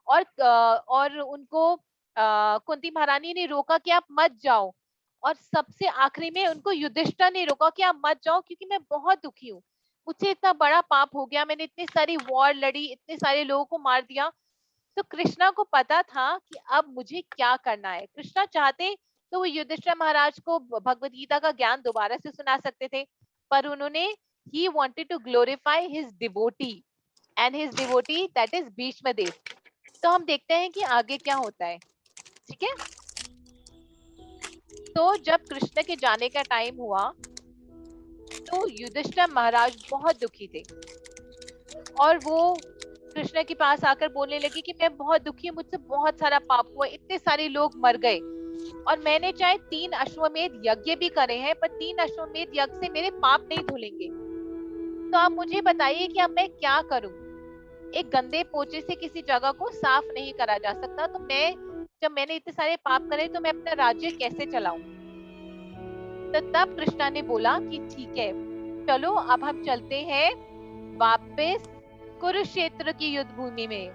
और उनको कुंती महारानी ने रोका कि आप मत जाओ, और सबसे आखिरी में उनको युधिष्ठिर ने रोका कि आप मत जाओ क्योंकि मैं बहुत दुखी हूँ, मुझसे इतना बड़ा पाप हो गया, मैंने इतनी सारी वॉर लड़ी, इतने सारे लोगों को मार दिया। तो कृष्णा को पता था कि अब मुझे क्या करना है। कृष्णा चाहते तो वो युधिष्ठिर महाराज को भगवत गीता का ज्ञान दोबारा से सुना सकते थे, पर उन्होंने he wanted to glorify his devotee and his devotee that is Bhishma देव। तो हम देखते हैं कि आगे क्या होता है, ठीक है। तो जब कृष्ण के जाने का टाइम हुआ तो युधिष्ठिर महाराज बहुत दुखी थे, और वो कृष्ण के पास आकर बोलने लगे कि मैं बहुत दुखी हूँ, मुझसे बहुत सारा पाप हुआ, इतने सारे लोग मर गए, और मैंने चाहे 3 अश्वमेध यज्ञ भी करे हैं, पर 3 अश्वमेध यज्ञ से मेरे पाप नहीं धुलेंगे। तो आप मुझे बताइए कि अब मैं क्या करूं। एक गंदे पोचे से किसी जगह को साफ नहीं करा जा सकता, तो जब मैंने इतने सारे पाप करे तो मैं अपना राज्य कैसे चलाऊं। तो तब कृष्णा ने बोला कि ठीक है, चलो अब हम चलते हैं वापस कुरुक्षेत्र की युद्ध भूमि में।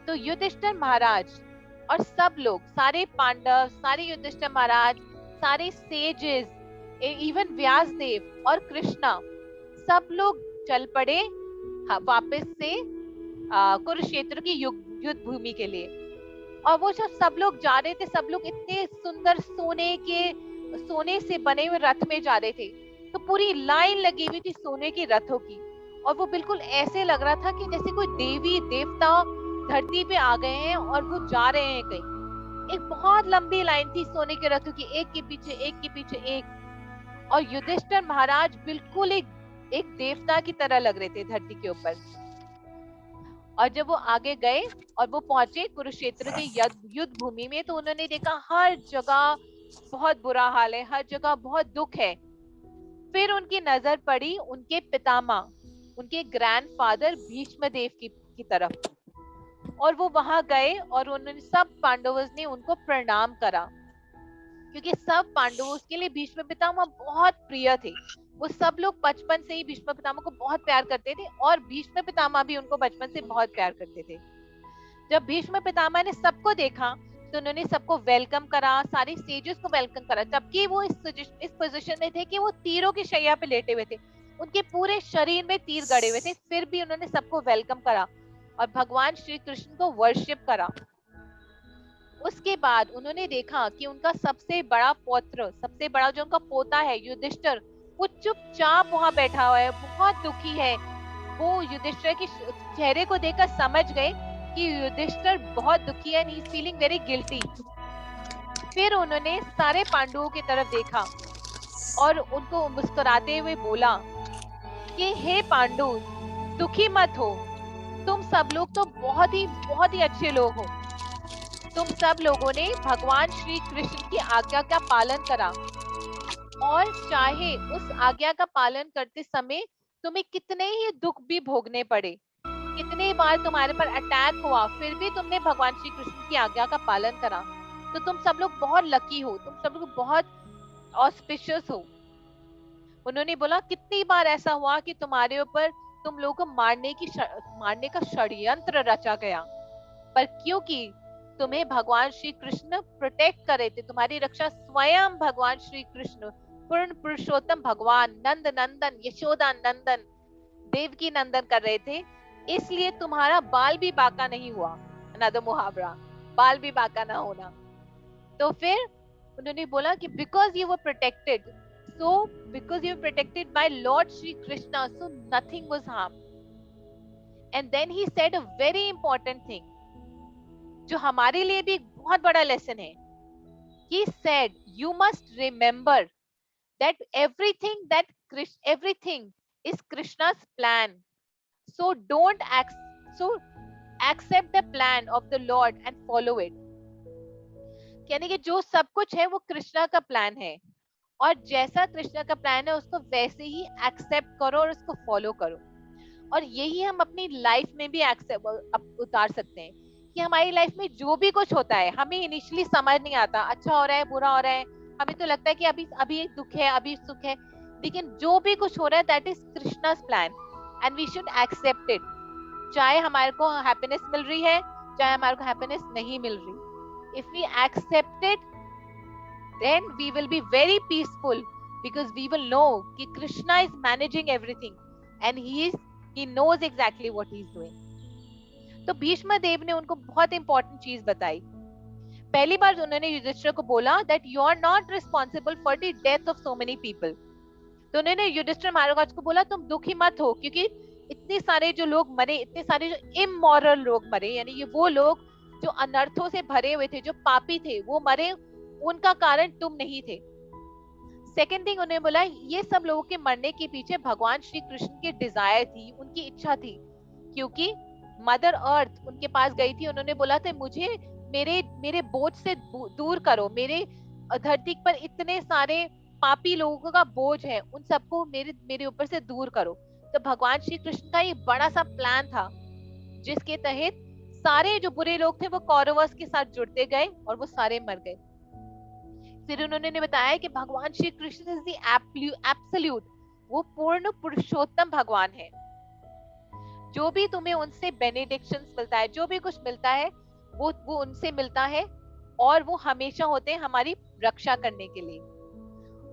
तो युधिष्ठिर महाराज और सब लोग, सारे पांडव, सारे युधिष्ठिर महाराज, सारे सेजेस, इवन व्यासदेव और कृष्णा, सब लोग चल पड़े वापस से कुरुक्षेत्र की युद्ध भूमि के लिए। और वो जब सब लोग जा रहे थे, सब लोग इतने सुंदर सोने से बने हुए रथ में जा रहे थे, तो पूरी लाइन लगी हुई थी सोने की रथों की, और वो बिल्कुल ऐसे लग रहा था कि जैसे कोई देवी देवता धरती पे आ गए हैं और वो जा रहे हैं कहीं। एक बहुत लंबी लाइन थी सोने के रथों की, एक के पीछे एक, और युधिष्ठिर महाराज बिल्कुल एक देवता की तरह लग रहे थे धरती के ऊपर। और जब वो आगे गए और वो पहुंचे कुरुक्षेत्र के युद्ध भूमि में, तो उन्होंने देखा हर जगह बहुत बुरा हाल है, हर जगह बहुत दुख है। फिर उनकी नजर पड़ी उनके पितामह, उनके ग्रैंडफादर भीष्म देव की तरफ, और वो वहां गए और उन्होंने सब पांडवों ने उनको प्रणाम करा, क्योंकि सब पांडवों के लिए भीष्म पितामह बहुत प्रिय थे। वो सब लोग बचपन से ही भीष्म पितामह को बहुत प्यार करते थे, और भीष्म पितामह भी उनको बचपन से बहुत प्यार करते थे। जब भीष्म पितामह ने सबको देखा तो उन्होंने सबको वेलकम करा, सारे सेजेस को वेलकम करा, जबकि वो इस पोजीशन में थे कि वो तीरों की शैया पे लेटे हुए थे, उनके पूरे शरीर में तीर गड़े हुए थे, फिर भी उन्होंने सबको वेलकम करा और भगवान श्री कृष्ण को वर्शिप करा। उसके बाद उन्होंने देखा कि उनका सबसे बड़ा पौत्र, सबसे बड़ा जो उनका पोता है युधिष्ठिर, वो चुपचाप वहां बैठा हुआ है, बहुत दुखी है। वो युधिष्ठिर के चेहरे को देखकर समझ गए कि युधिष्ठिर बहुत दुखी है, he is feeling very guilty. फिर उन्होंने सारे पांडवों की तरफ देखा और उनको मुस्कुराते हुए बोला कि हे पांडु, दुखी मत हो, तुम सब लोग तो बहुत ही अच्छे लोग हो। तुम सब लोगों ने भगवान श्री कृष्ण की आज्ञा का पालन करा, और चाहे उस आज्ञा का पालन करते समय तुम्हें कितने ही दुख भी भोगने पड़े, कितने बार तुम्हारे पर अटैक हुआ, फिर भी तुमने भगवान श्री कृष्ण की आज्ञा का पालन करा, तो तुम सब लोग बहुत लकी हो, तुम सब लोग बहुत ऑस्पिशियस हो। उन्होंने बोला कितनी बार ऐसा हुआ कि तुम्हारे ऊपर तुम लोगों को मारने का षड्यंत्र रचा गया, पर क्योंकि तुम्हें भगवान श्री कृष्ण प्रोटेक्ट कर रहे थे, तुम्हारी रक्षा स्वयं भगवान श्री कृष्ण पूर्ण पुरुषोत्तम भगवान नंद नंदन यशोदा नंदन देवकी नंदन कर रहे थे, इसलिए तुम्हारा बाल भी बांका नहीं हुआ। अनदर मुहावरा, बाल भी बांका ना होना। तो फिर उन्होंने बोला कि because you were protected, so because you were protected by Lord Shri Krishna, so nothing was harmed. And then he said a very important thing, जो हमारे लिए भी बहुत बड़ा लेसन है। He said, you must remember that everything is Krishna's plan. So don't accept the plan of the Lord and follow it. यानी कि जो सब कुछ है वो कृष्णा का प्लान है, और जैसा कृष्णा का प्लान है उसको वैसे ही एक्सेप्ट करो और उसको फॉलो करो। और यही हम अपनी लाइफ में भी उतार सकते हैं कि हमारी लाइफ में जो भी कुछ होता है, हमें इनिशियली समझ नहीं आता, अच्छा हो रहा है बुरा हो रहा है, हमें तो लगता है कि अभी दुख है, अभी सुख है, लेकिन जो भी कुछ हो रहा है that is Krishna's plan and we should accept it, चाहे हमारे को हैप्पीनेस मिल रही है चाहे हमारे को हैप्पीनेस नहीं मिल रही। If we accept it then we will be very peaceful because we will know कि Krishna is managing everything and he knows exactly what he is doing। तो भीष्म देव ने उनको बहुत इंपॉर्टेंट चीज बताई। पहली बार उन्होंने युधिष्ठिर को बोला that you are not responsible for the death of so many people। तो उन्होंने युधिष्ठिर महाराज को बोला तुम दुखी मत हो, क्योंकि इतने सारे जो लोग मरे, इतने सारे जो इमोरल लोग मरे, यानी ये वो लोग जो अनर्थों से भरे हुए थे, जो पापी थे, वो मरे, उनका कारण तुम नहीं थे। सेकेंड थिंग उन्होंने बोला ये सब लोगों के मरने के पीछे भगवान श्री कृष्ण की डिजायर थी, उनकी इच्छा थी, क्योंकि मदर अर्थ उनके पास गई थी, उन्होंने बोला था मुझे मेरे बोझ से दूर करो, मेरे धरती पर इतने सारे पापी लोगों का बोझ है, उन सबको मेरे ऊपर से दूर करो। तो भगवान श्री कृष्ण का ये बड़ा सा प्लान था जिसके तहत सारे जो बुरे लोग थे वो कौरवों के साथ जुड़ते गए और वो सारे मर गए। फिर उन्होंने बताया कि भगवान Shri Krishna is the absolute, वो पूर्ण पुरुषोत्तम भगवान है। जो भी तुम्हें उनसे बेनेडिक्शंस मिलता है, जो भी कुछ मिलता है वो उनसे मिलता है और वो हमेशा होते हैं हमारी रक्षा करने के लिए।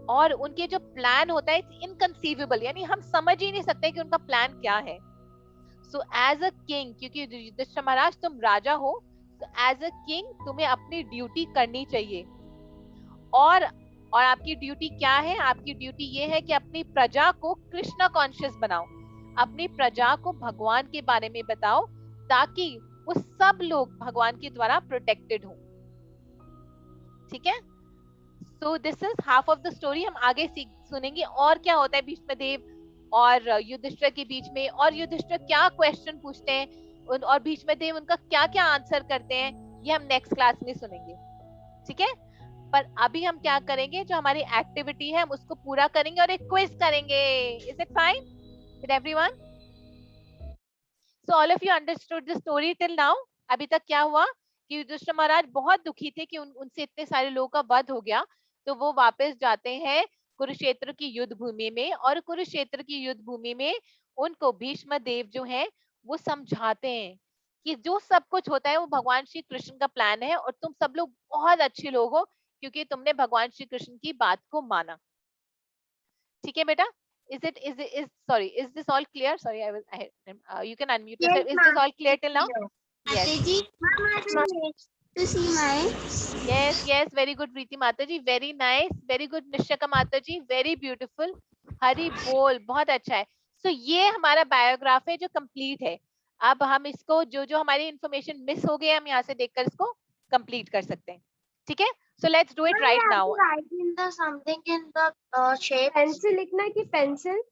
और उनके जो प्लान होता है इट्स इनकंसीवेबल, यानी हम समझ ही नहीं सकते कि उनका प्लान क्या है। सो एज अ किंग, क्योंकि युधिष्ठिर महाराज तुम राजा हो, तो एज अ किंग तुम्हें अपनी ड्यूटी करनी चाहिए। और आपकी ड्यूटी क्या है? आपकी ड्यूटी ये है कि अपनी प्रजा को कृष्ण कॉन्शियस बनाओ, अपनी प्रजा को भगवान के बारे में बताओ, ताकि वो सब लोग भगवान के द्वारा प्रोटेक्टेड हो। ठीक है, सो this is half of the story. हम आगे सुनेंगे और क्या होता है भीष्मदेव और युधिष्ठिर के बीच में, और युधिष्ठिर क्या क्वेश्चन पूछते हैं और भीष्मदेव उनका क्या क्या आंसर करते हैं, ये हम नेक्स्ट क्लास में सुनेंगे। ठीक है, पर अभी हम क्या करेंगे, जो हमारी एक्टिविटी है हम उसको पूरा करेंगे और एक क्विज करेंगे। Is it fine with everyone? So all of you understood the story till now? अभी तक क्या हुआ कि युधिष्ठिर महाराज बहुत दुखी थे कि उनसे इतने सारे लोगों का वध हो गया, तो वो वापस जाते हैं कुरुक्षेत्र की युद्ध भूमि में, और कुरुक्षेत्र की युद्ध भूमि में उनको भीष्म देव जो है वो समझाते हैं कि जो सब कुछ होता है वो भगवान श्री कृष्ण का प्लान है और तुम सब लोग बहुत अच्छे लोग हो क्योंकि तुमने भगवान श्री कृष्ण की बात को माना। ठीक है बेटा? Is this all clear? Sorry, you can unmute yourself. Is this all clear till now? Yes. To see my. Yes, very good Preeti Mataji, very nice, very good Nishaka Mataji, very beautiful. हरी बोल, बहुत अच्छा है। So ये हमारा biograph है जो complete है। अब हम इसको जो हमारी इंफॉर्मेशन मिस हो गई हम यहाँ से देखकर इसको कंप्लीट कर सकते हैं। ठीक है, so let's do it right now. Write in the something in the shape. Pencil लिखना है कि पेंसिल?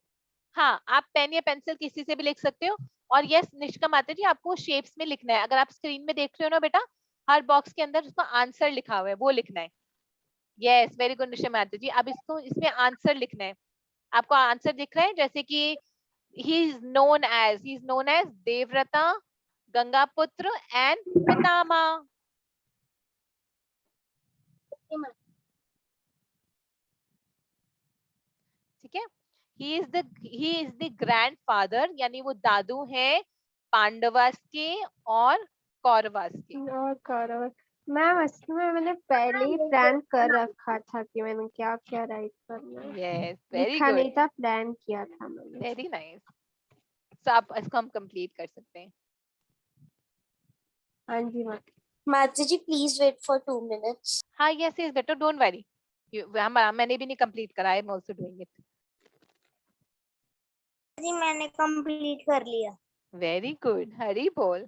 हाँ, आप पेन या पेंसिल किसी से भी लिख सकते हो। और यस निष्का माता जी, आपको शेप्स में लिखना है। अगर आप स्क्रीन में देख रहे हो ना बेटा, हर बॉक्स के अंदर उसका आंसर लिखा हुआ है, वो लिखना है। यस, वेरी गुड निष्का माता जी। अब इसमें आंसर लिखना है। आपको आंसर दिख रहा है, जैसे कि he is known as Devavrata, Gangaputra and Pitamah. ठीक है, he is the grandfather, यानी वो दादू हैं पांडवास के और कौरवास के। मैम इसमें मैंने पहले ही प्लान कर रखा था कि मैंने क्या क्या राइट करना है। यस, वेरी लिखा गुड, नहीं था, प्लान किया था मैंने। Very nice. तो आप इसको हम कंप्लीट कर सकते हैं। हाँ जी ma'am. Mata ji please wait for 2 minutes। हाँ यस बेटा, डोंट वरी, मैंने भी नहीं कंप्लीट करा, I am also doing it. जी मैंने कंप्लीट कर लिया। वेरी गुड, हरी बोल।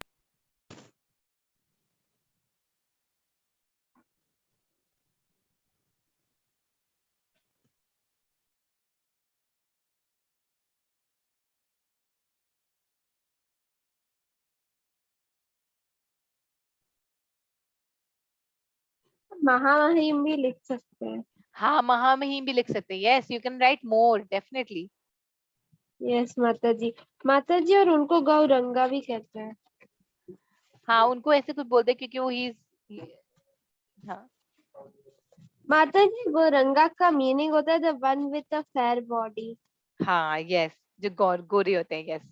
महामहिम भी लिख सकते हैं। हाँ, महामहिम भी लिख सकते हैं। Yes, you can write more, definitely. Yes माता जी, और उनको गौरंगा भी कहते हैं। हाँ, उनको ऐसे कुछ बोलते हैं क्योंकि वो हाँ माता जी वो रंगा का मीनिंग होता है the one with a fair body. हाँ यस, जो गोरे होते हैं, यस।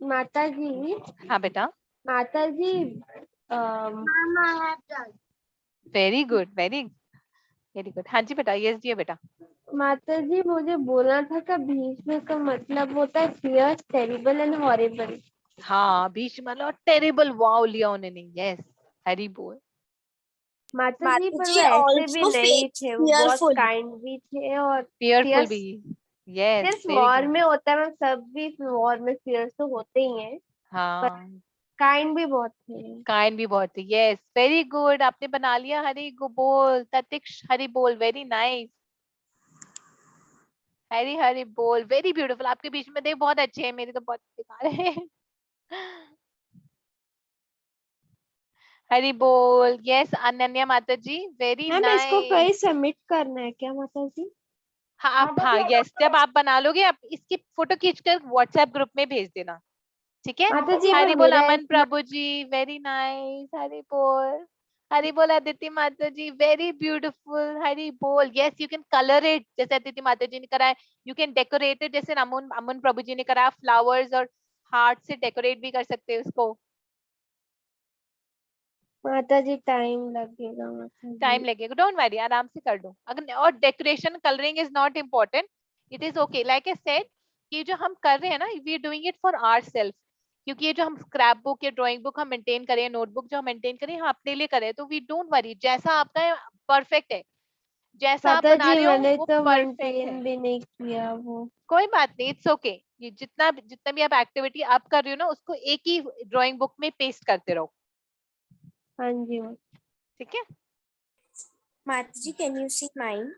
माता जी। हाँ बेटा। माता जी Ma'am, I have done. Very good, very very good. हाँ जी बेटा, यस जी बेटा। माता जी मुझे बोलना था कि भीष्म का मतलब होता है फियर्स, टेरिबल एंड हॉरिबल। हाँ भीष्म और टेरिबल, वाओ लिया उन्होंने, यस। हरी बोल। माता जी पर वो ऐसे भी नहीं थे, वो बहुत काइंड भी थे और फियरफुल भी, यस सिर्फ वेरी वॉर गुड। में होता है मैम, सब भी वॉर में फियर्स तो होते ही हैं, पर हाँ काइंड भी बहुत थे। काइंड भी बहुत थी, यस वेरी गुड। आपने बना लिया हरी को बोल, ततिक्ष हरी बोल, वेरी नाइस। हरी हरी बोल, वेरी ब्यूटीफुल। आपके बीच में देख बहुत अच्छे हैं, मेरे तो बहुत बेकार है। हरी बोल, यस अनन्या माता जी, वेरी मैम इसको नाइस। कहीं सबमिट करना है क्या माता जी? हाँ आप, हाँ यस, जब आप बना लोगे आप इसकी फोटो खींचकर व्हाट्सएप ग्रुप में भेज देना, ठीक है। माता जी हरी पर बोल मेरा अमन प्रभु जी, वेरी नाइस। हरी बोल, हरी बोल अदिति माता जी, वेरी ब्यूटीफुल। हरी बोल, yes you can colour it जैसे अदिति माता जी ने करा है, यू कैन डेकोरेट इट जैसे अमन अमन प्रभु जी ने करा, फ्लावर्स और हार्ट से डेकोरेट भी कर सकते हैं उसको। माता जी टाइम लगेगा माता टाइम जी। लगेगा, डोंट वरी, आराम से कर दो। अगर और decoration colouring is not important, it is okay. Like I said, ये जो हम कर रहे हैं ना, we are doing it for ourself, क्योंकि ये जो हम स्क्रैप बुक या ड्राइंग बुक हम मेंटेन करें, नोटबुक जो हम मेंटेन करें, हम अपने लिए करें, तो वी डोंट वरी, जैसा आपका है परफेक्ट है, जैसा आप माता बना जी रहे हो मैंने वो तो परफेक्ट है। मेंटेन भी नहीं किया वो। कोई बात नहीं, इट्स ओके। ये जितना जितना भी आप एक्टिविटी आप कर रहे हो ना, उसको एक ही ड्राइंग बुक में पेस्ट करते रहो, हाँ जी। ठीक है। माता जी कैन यू सी माइन?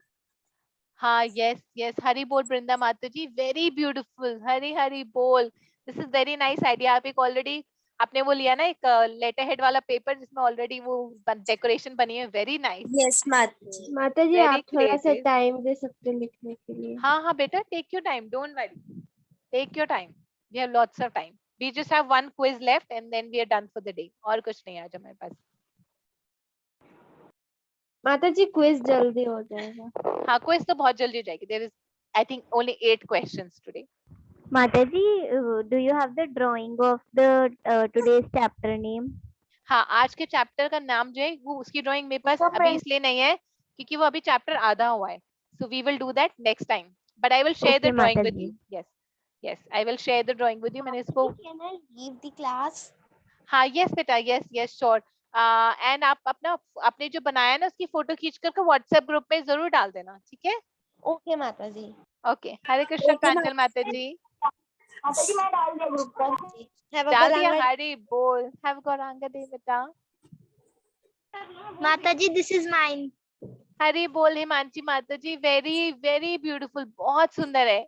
हाँ यस यस, हरी बोल वृंदा माता जी, वेरी ब्यूटीफुल। हरी हरी बोल, this is very nice idea. आप एक ऑलरेडी आपने वो लिया ना एक लेटर हेड वाला पेपर जिसमें ऑलरेडी वो डेकोरेशन बनी है, वेरी नाइस। यस माता जी। माता जी वेरी आप थोड़ा सा क्रिएटिव। टाइम दे सकते हैं लिखने के लिए? हाँ हाँ बेटा, take your time, don't worry, take your time, we have lots of time. We just have one quiz left and then we are done for the day, और कुछ नहीं आज हमारे पास। माता जी क्विज जल्दी हो जाएगा। हाँ क्विज तो बहुत जल्दी हो जाएगी, there is I think only 8 questions today. Mataji, do you have the drawing of the today's chapter name? हाँ आज के चैप्टर का नाम जो है वो, उसकी ड्राइंग मेरे पास अभी इसलिए नहीं है क्योंकि वो अभी चैप्टर आधा हुआ है, so we will do that next time, but I will share the Okay, drawing with Mataji. You. Yes yes, I will share the drawing with you. मैंने इसको, Can I leave the class? हाँ yes बेटा, yes yes sure. And आप अपना आपने जो बनाया ना उसकी फोटो खींच कर व्हाट्सएप ग्रुप में जरूर डाल देना, ठीक है। ओके माता जी। ओके, हरे कृष्ण प्रांजल माता जी। माता जी मैं डाल दिया ग्रुप पर। डाल दिया, हरी बोल, हैव गौरांगा दे बेटा। माता जी दिस इज माइन। हरी बोल Himanshi Mata ji, very very beautiful, बहुत सुंदर है।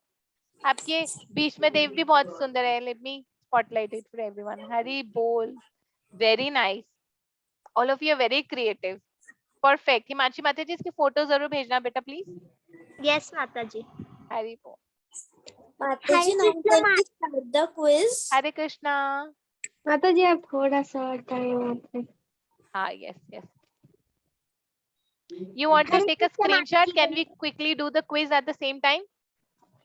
आपके बीच में देव भी बहुत सुंदर है। Let me spotlight it for everyone. Hari बोल, very nice, all of you are very creative, perfect. Himanshi Mata ji इसकी फोटो जरूर भेजना बेटा प्लीज। यस माता जी। हरी बोल। माता जी now can we start the quiz? हरे कृष्णा। माता जी आप थोड़ा सा टाइम। हाँ yes yes, you want to take a screenshot, can we quickly do the quiz at the same time?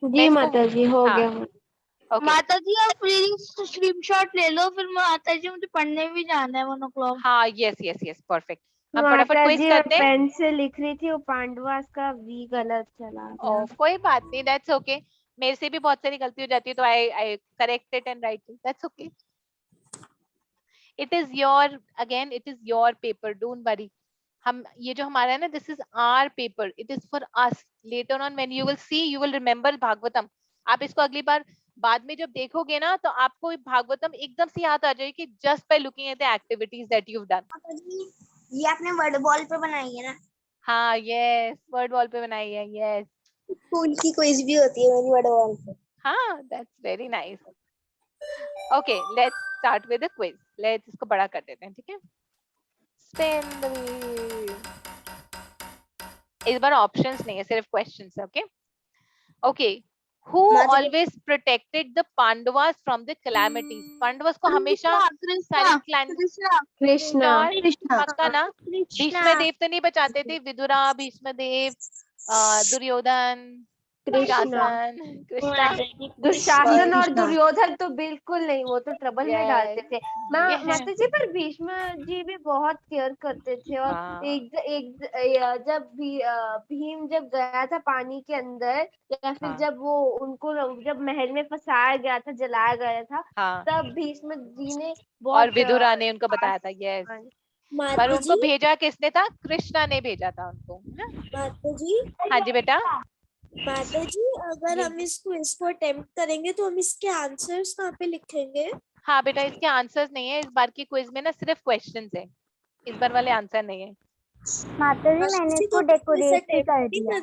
जी माता जी हो गया। Okay. माता जी आप प्लीज स्क्रीनशॉट ले लो, फिर माता जी मुझे पढ़ने भी जाना है 1 o'clock। हाँ यस यस यस, परफेक्ट। हम फटाफट माता क्विज जी करते हैं। पेन से लिख रही थी, वो पांडवास का वी गलत चला गया। कोई बात नहीं, दैट्स ओके। मेरे से भी बहुत सारी गलती हो जाती है, तो I correct it and write it, that's okay. It is your, again it is your paper, don't worry. हम ये जो हमारा है ना, this is our paper, it is for us. Later on when you will see, you will remember Bhagavatam. आप इसको अगली बार बाद में जब देखोगे ना, तो आपको भागवतम एकदम से याद आ जाएगी, just by looking at the activities that you have done. ये आपने वर्ड बॉल पे बनाई है ना? हाँ यस, वर्ड वॉल पे बनाई है, यस। स्कूल की क्विज भी होती है मेरी वर्ड वॉल पे। हाँ, that's very nice. Okay, let's start with the quiz. Let's इसको बड़ा कर देते हैं, ठीक है। Spin the wheel. इस बार ऑप्शंस नहीं है, सिर्फ क्वेश्चंस है। Okay okay. Who always protected the Pandavas from the calamities? Pandavas को हमेशा सारी कृष्णा। पक्का ना? भीष्म देव तो नहीं बचाते थे? विदुरा, भीष्म देव, दुर्योधन, दुशासन, कृष्णा। दुशासन और दुर्योधन तो बिल्कुल नहीं, वो तो ट्रबल में डालते थे। माता जी पर भीष्म जी भी बहुत केयर करते थे। और जब भीम जब गया था पानी के अंदर, या फिर जब वो उनको जब महल में फंसाया गया था, जलाया गया था, तब भीष्म जी ने बहुत, और विदुरा ने उनको बताया था। यस, पर उनको भेजा किसने था? कृष्णा ने भेजा था उनको। माता जी। हाँ जी बेटा। माता जी, अगर हम इसको अटेम्प्ट करेंगे तो हम इसके आंसर्स कहाँ पे लिखेंगे? हाँ बेटा, इसके आंसर्स नहीं है इस बार की क्विज में ना, सिर्फ क्वेश्चंस है, इस बार वाले आंसर नहीं है। माता जी मैंने इसको डेकोरेट भी कर दिया।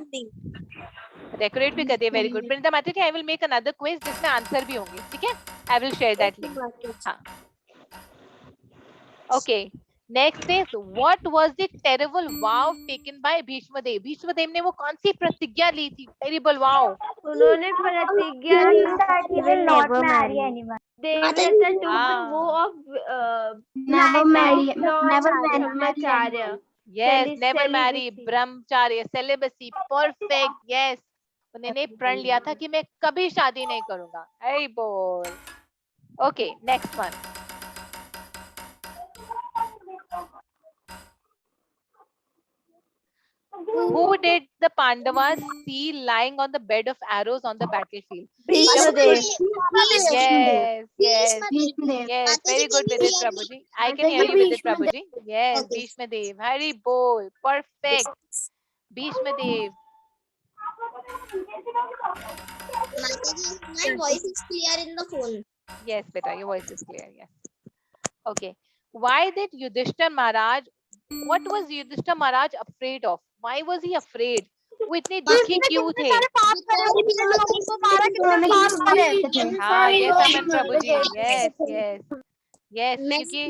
डेकोरेट भी कर दिया, very good. Vrinda Mata ji, I will make another quiz जिसमें आंसर भी होंगे, ठीक है? I will share that link. हाँ okay. Next is what was the terrible vow taken by Bhishma Dev? Bhishma Dev ने वो कौन सी प्रतिज्ञा ली थी? Terrible vow. उन्होंने प्रतिज्ञा ली will never marry anyone. ब्रह्मचार्य। Yes, never marry, ब्रह्मचार्य, celibacy, perfect, yes. उन्होंने प्रण लिया था कि मैं कभी शादी नहीं करूंगा। Hey boy. Okay, next one. Who did the Pandavas see lying on the bed of arrows on the battlefield? Yes, yes, yes. Very good, Vidit Prabhuji. I can hear you, Vidit Prabhuji. Yes, Bhishma Dev. Hari bol. Perfect. Bhishma Dev. My voice is clear in the phone. Yes, beta, your voice is clear. Yes. Okay. Why did Yudhishthir Maharaj? What was Yudhishthir Maharaj afraid of? Why was he afraid? वो इतने दुखी क्यों थे? हाँ, yes, अमन प्रभु जी, yes, yes, yes, क्योंकि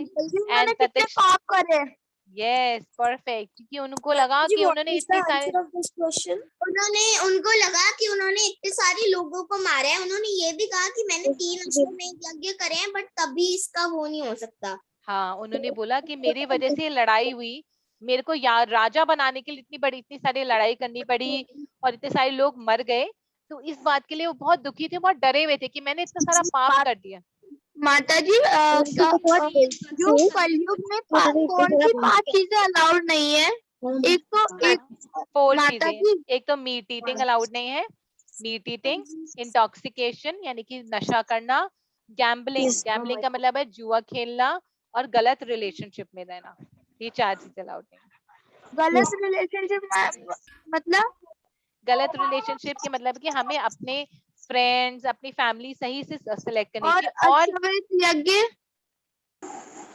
yes, perfect, क्योंकि उनको लगा कि उन्होंने इतने सारे उनको लगा कि उन्होंने इतने सारे लोगों को मारा है। उन्होंने ये भी कहा कि मैंने 3 अश्वमेध यज्ञ करे हैं, बट तभी इसका वो नहीं हो सकता। हाँ, उन्होंने बोला कि मेरी वजह से लड़ाई हुई, मेरे को राजा बनाने के लिए इतनी सारी लड़ाई करनी पड़ी और इतने सारे लोग मर गए, तो इस बात के लिए वो बहुत दुखी थे, बहुत डरे हुए थे कि मैंने इतना सारा पाप कर दिया। माता जी, जो कलयुग में कौन सी 5 चीजें अलाउड नहीं है? एक तो मीट ईटिंग अलाउड नहीं है, मीट ईटिंग, इंटॉक्सिकेशन यानी कि नशा करना, गैम्बलिंग का मतलब है जुआ खेलना, और गलत रिलेशनशिप में रहना। ये 4 चीजें अलाउड नहीं। गलत रिलेशनशिप मतलब? गलत रिलेशनशिप के मतलब कि हमें अपने फ्रेंड्स, अपनी फैमिली सही से सिलेक्ट करनी चाहिए। और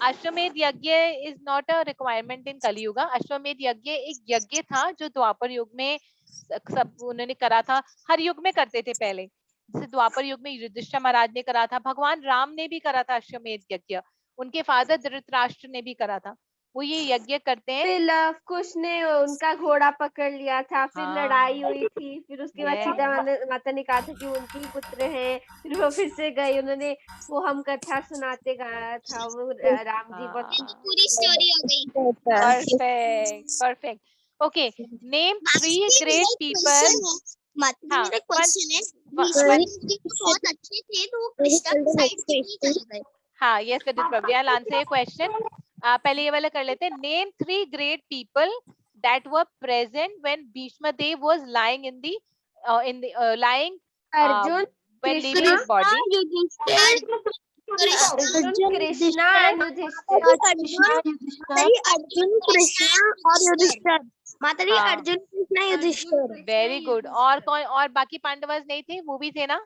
अश्वमेध यज्ञ is not a requirement in कलयुग। अश्वमेध यज्ञ एक यज्ञ था जो द्वापर युग में सब उन्होंने करा था, हर युग में करते थे पहले। जैसे द्वापर युग में युधिष्ठिर महाराज ने करा था, भगवान राम ने भी करा था अश्वमेध यज्ञ, उनके फादर धृतराष्ट्र ने भी करा था। वो ये यज्ञ करते हैं। फिर लव कुश ने उनका घोड़ा पकड़ लिया था, फिर लड़ाई हुई थी, फिर उसके बाद सीता माता ने कहा था कि उनके ही पुत्र हैं, फिर वो फिर से गए, उन्होंने वो हम कथा सुनाते गाया था, वो राम जी पूरी स्टोरी हो गई। Perfect, perfect. Okay, name 3 great people. हाँ, मेरा क्वेश्चन है, बहुत अच्छे थे तो वो कृष्णा की साइड से नहीं चले गए। हाँ, yes Vidit Prabhu, I will answer your question. पहले ये वाला कर लेते हैं। Name 3 great people that were present when Bhishma Dev was lying in the lying Arjun, when leaving his body. Krishna and Yudhishthira. Arjun, Krishna और युधिष्ठिर। माता जी, अर्जुन, कृष्णा, युधिष्ठिर। Very good. और कौन? और बाकी पांडवस नहीं थे? वो भी थे ना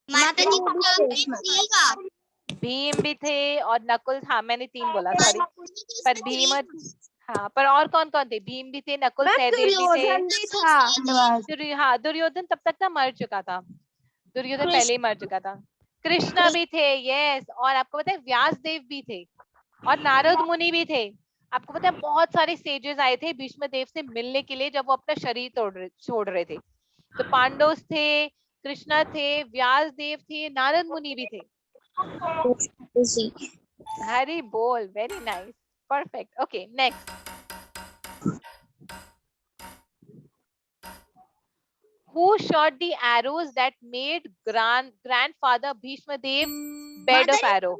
माता जी? भीम भी थे और नकुल। हाँ, मैंने 3 बोला, सॉरी, पर भीम हाँ, पर और कौन कौन थे? भीम भी थे, नकुल सहदेव भी थे। हाँ, दुर्योधन तब तक ना मर चुका था, दुर्योधन पहले ही मर चुका था। कृष्णा भी थे, यस। और आपको पता है व्यास देव भी थे और नारद मुनि भी थे। आपको पता है बहुत सारे सेजेस आए थे भीष्म देव से मिलने के लिए जब वो अपना शरीर छोड़ रहे थे। तो पांडव थे, कृष्णा थे, व्यास देव थे, नारद मुनि भी थे। हरि बोल, very nice, perfect. Okay, next. Who shot the arrows that made grandfather Bhishma Dev bed of arrow?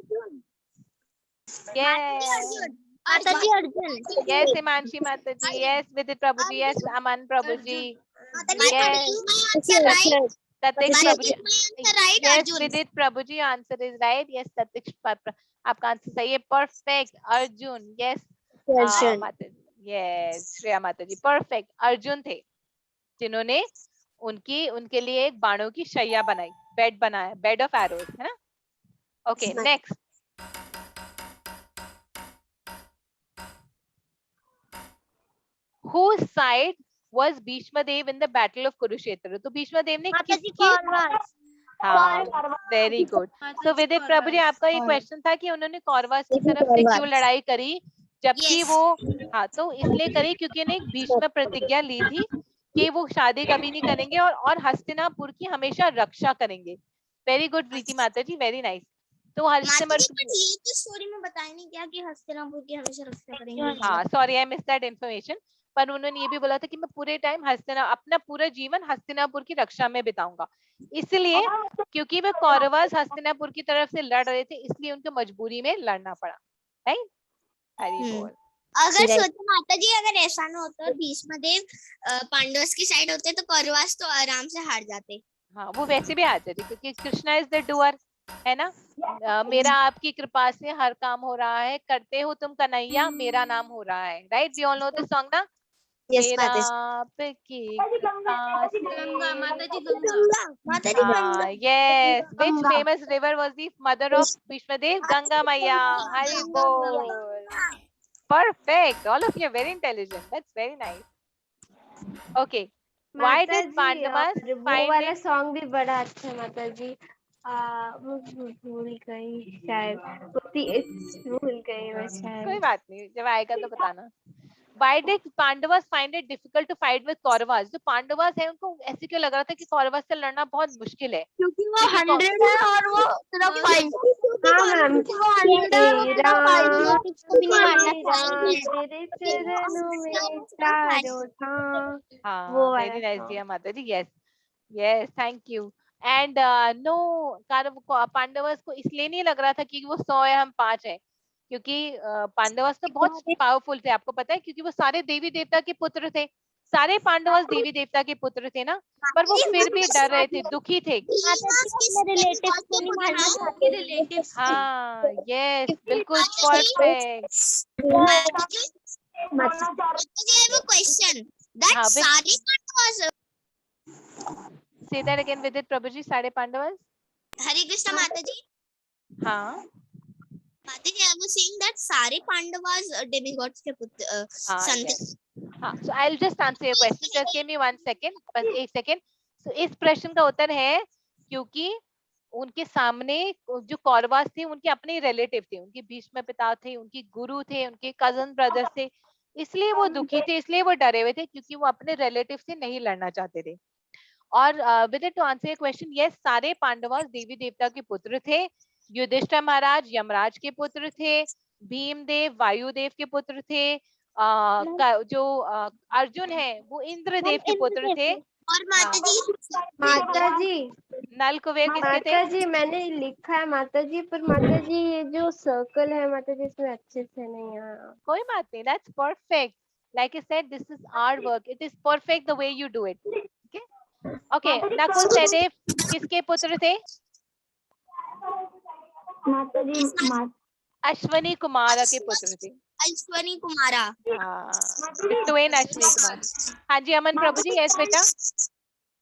Yes. Mataji Arjun. Yes, Himanshi Mataji. Yes, Vidit Prabhuji. Yes, Aman Prabhuji. Yes. Tatish Prabhuji. Yes, Vidit Prabhuji. Answer is right. Yes, Tatish आपका answer सही है, perfect. Arjun, yes. माताजी, yes. Shreya माताजी, perfect. Arjun थे जिन्होंने उनके लिए एक बाणों की शैया बनाई, बेड बनाया, बेड ऑफ एरोज, है ना। Okay, next. Whose side was Bhishma Dev in the battle of Kurukshetra? तो भीष्म देव ने किसकी? हाँ, वेरी गुड। तो विदित प्रभु जी, आपका ये क्वेश्चन था कि उन्होंने कौरवास की तरफ से क्यों लड़ाई करी, जबकि वो, हाँ, तो इसलिए करी क्योंकि उन्हें एक भीष्म प्रतिज्ञा ली थी कि वो शादी कभी नहीं करेंगे और हस्तिनापुर की हमेशा रक्षा करेंगे। Very good Preeti Mata ji, very nice. तो हरिश्चंद्र, ये तो स्टोरी में बताया नहीं क्या कि हस्तिनापुर की हमेशा रक्षा करेंगे। हाँ, sorry, I miss that information. पर उन्होंने ये भी बोला था कि मैं पूरे टाइम अपना पूरा जीवन हस्तिनापुर की रक्षा में बिताऊंगा, इसलिए क्योंकि वे कौरवास हस्तिनापुर की तरफ से लड़ रहे थे, इसलिए उनको मजबूरी में लड़ना पड़ा, राइट। हरि बोल। अगर सोचो माता जी, अगर ऐसा ना होता और भीष्म देव पांडवों की साइड होते तो कौरवास तो आराम से हार जाते। हाँ, वो वैसे भी हार जाते क्योंकि कृष्णा इज द डूअर, है ना। मेरा आपकी कृपा से हर काम हो रहा है, करते हो तुम कन्हैया, मेरा नाम हो रहा है, right. We all know this song ना। मेरा आपकी कृपा से, yes, which famous river was the mother of Bhishma Dev? Ganga Maya. Hari bol. Perfect. All of you are very intelligent. That's very nice. Okay. Why did Pandavas वो find वाला it? Song भी बड़ा अच्छा है माता जी। वो भूल गई शायद, भूल गई मैं शायद। कोई बात नहीं, जब आएगा तो बताना। Why did Pandavas find it difficult to fight with Kauravas? जो पांडवास है उनको ऐसे क्यों लग रहा था कि कौरवास से लड़ना बहुत मुश्किल है? क्योंकि वो 100 है और वो सिर्फ 5। हाँ मैम, वो 100 तेरे चरणों में चारों धाम, वो हाँ, वाला very nice song। Diya Mata ji, yes yes, thank you. And no, Pandavas को इसलिए नहीं लग रहा था कि वो 100 है, हम 5 है, क्योंकि पांडवास तो बहुत पावरफुल थे, आपको पता है, क्योंकि वो सारे देवी देवता के पुत्र थे, सारे पांडवास देवी देवता के पुत्र थे ना, पर वो फिर भी डर रहे थे, दुखी थे। हाँ, यस, बिल्कुल perfect. Say that again with it, Prabhuji. सारे पांडवास। हरे कृष्ण माता जी। हाँ, माता जी, I was saying that सारे पांडवास demigods के पुत्र सन थे। हाँ, so I'll just answer your question. Just give me 1 second, बस 1 second. So इस प्रश्न का उत्तर है क्योंकि उनके सामने जो कौरवास थे उनके अपने रिलेटिव थे, उनके भीष्म पिता थे, उनके गुरु थे, उनके कजन ब्रदर्स थे, इसलिए वो दुखी थे, इसलिए वो डरे हुए थे, क्योंकि वो अपने रिलेटिव से नहीं लड़ना चाहते थे। और with it to answer your question, yes, सारे पांडवास देवी देवता के पुत्र थे। युधिष्ठिर महाराज यमराज के पुत्र थे, भीमदेव वायुदेव के पुत्र थे, जो अर्जुन है वो इंद्रदेव के पुत्र थे। और माता जी नल कुबेर किसके थे? माता जी मैंने लिखा है माता जी, पर माता जी ये जो सर्कल है माता जी इसमें अच्छे से नहीं आया। कोई बात नहीं, that's perfect. Like I said, this is our work. It is perfect the way you do it. Okay? Okay. Nakul Sahdev किसके पुत्र थे? माता जी अश्वनी कुमारा के पुत्र थे। अश्वनी कुमारा। हाँ, ट्वेन अश्वनी कुमार। हाँ जी, अमन प्रभु जी, यस बेटा।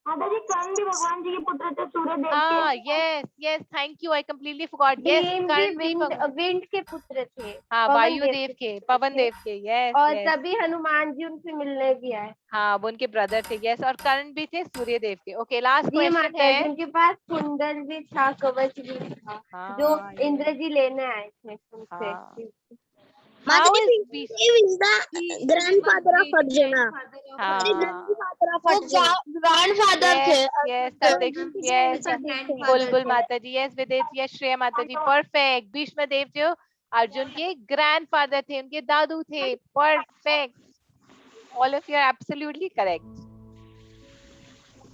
माता जी कर्ण भी भगवान जी के पुत्र थे सूर्य देव हाँ, के। yes, yes, thank you. I completely forgot. Yes, Bhim भी कर्ण भी विंड के पुत्र थे, हाँ, पवन वायु देव देव के के, पुत्र पवन थे। देव के, yes, और yes. तभी हनुमान जी उनसे मिलने भी आए। हाँ, वो उनके ब्रदर थे, yes, और कर्ण भी थे सूर्य देव के। ओके, लास्ट जी क्वेश्चन माता है। जी, उनके पास कुंडल भी था, कवच भी था, जो हाँ, इंद्र जी लेने आए थे उनसे। हाँ। Mata How ji is Bhishma is the grandfather of Arjuna. हाँ, Grandfather of वो Arjuna. ग्रैंडफादर थे। yes, Sandesh, yes, बुलबुल माता जी, yes, विदेश, yes, श्रेया माता जी, perfect. भीष्म देव जो अर्जुन के ग्रैंडफादर थे, उनके दादू थे, perfect. All of you are absolutely correct.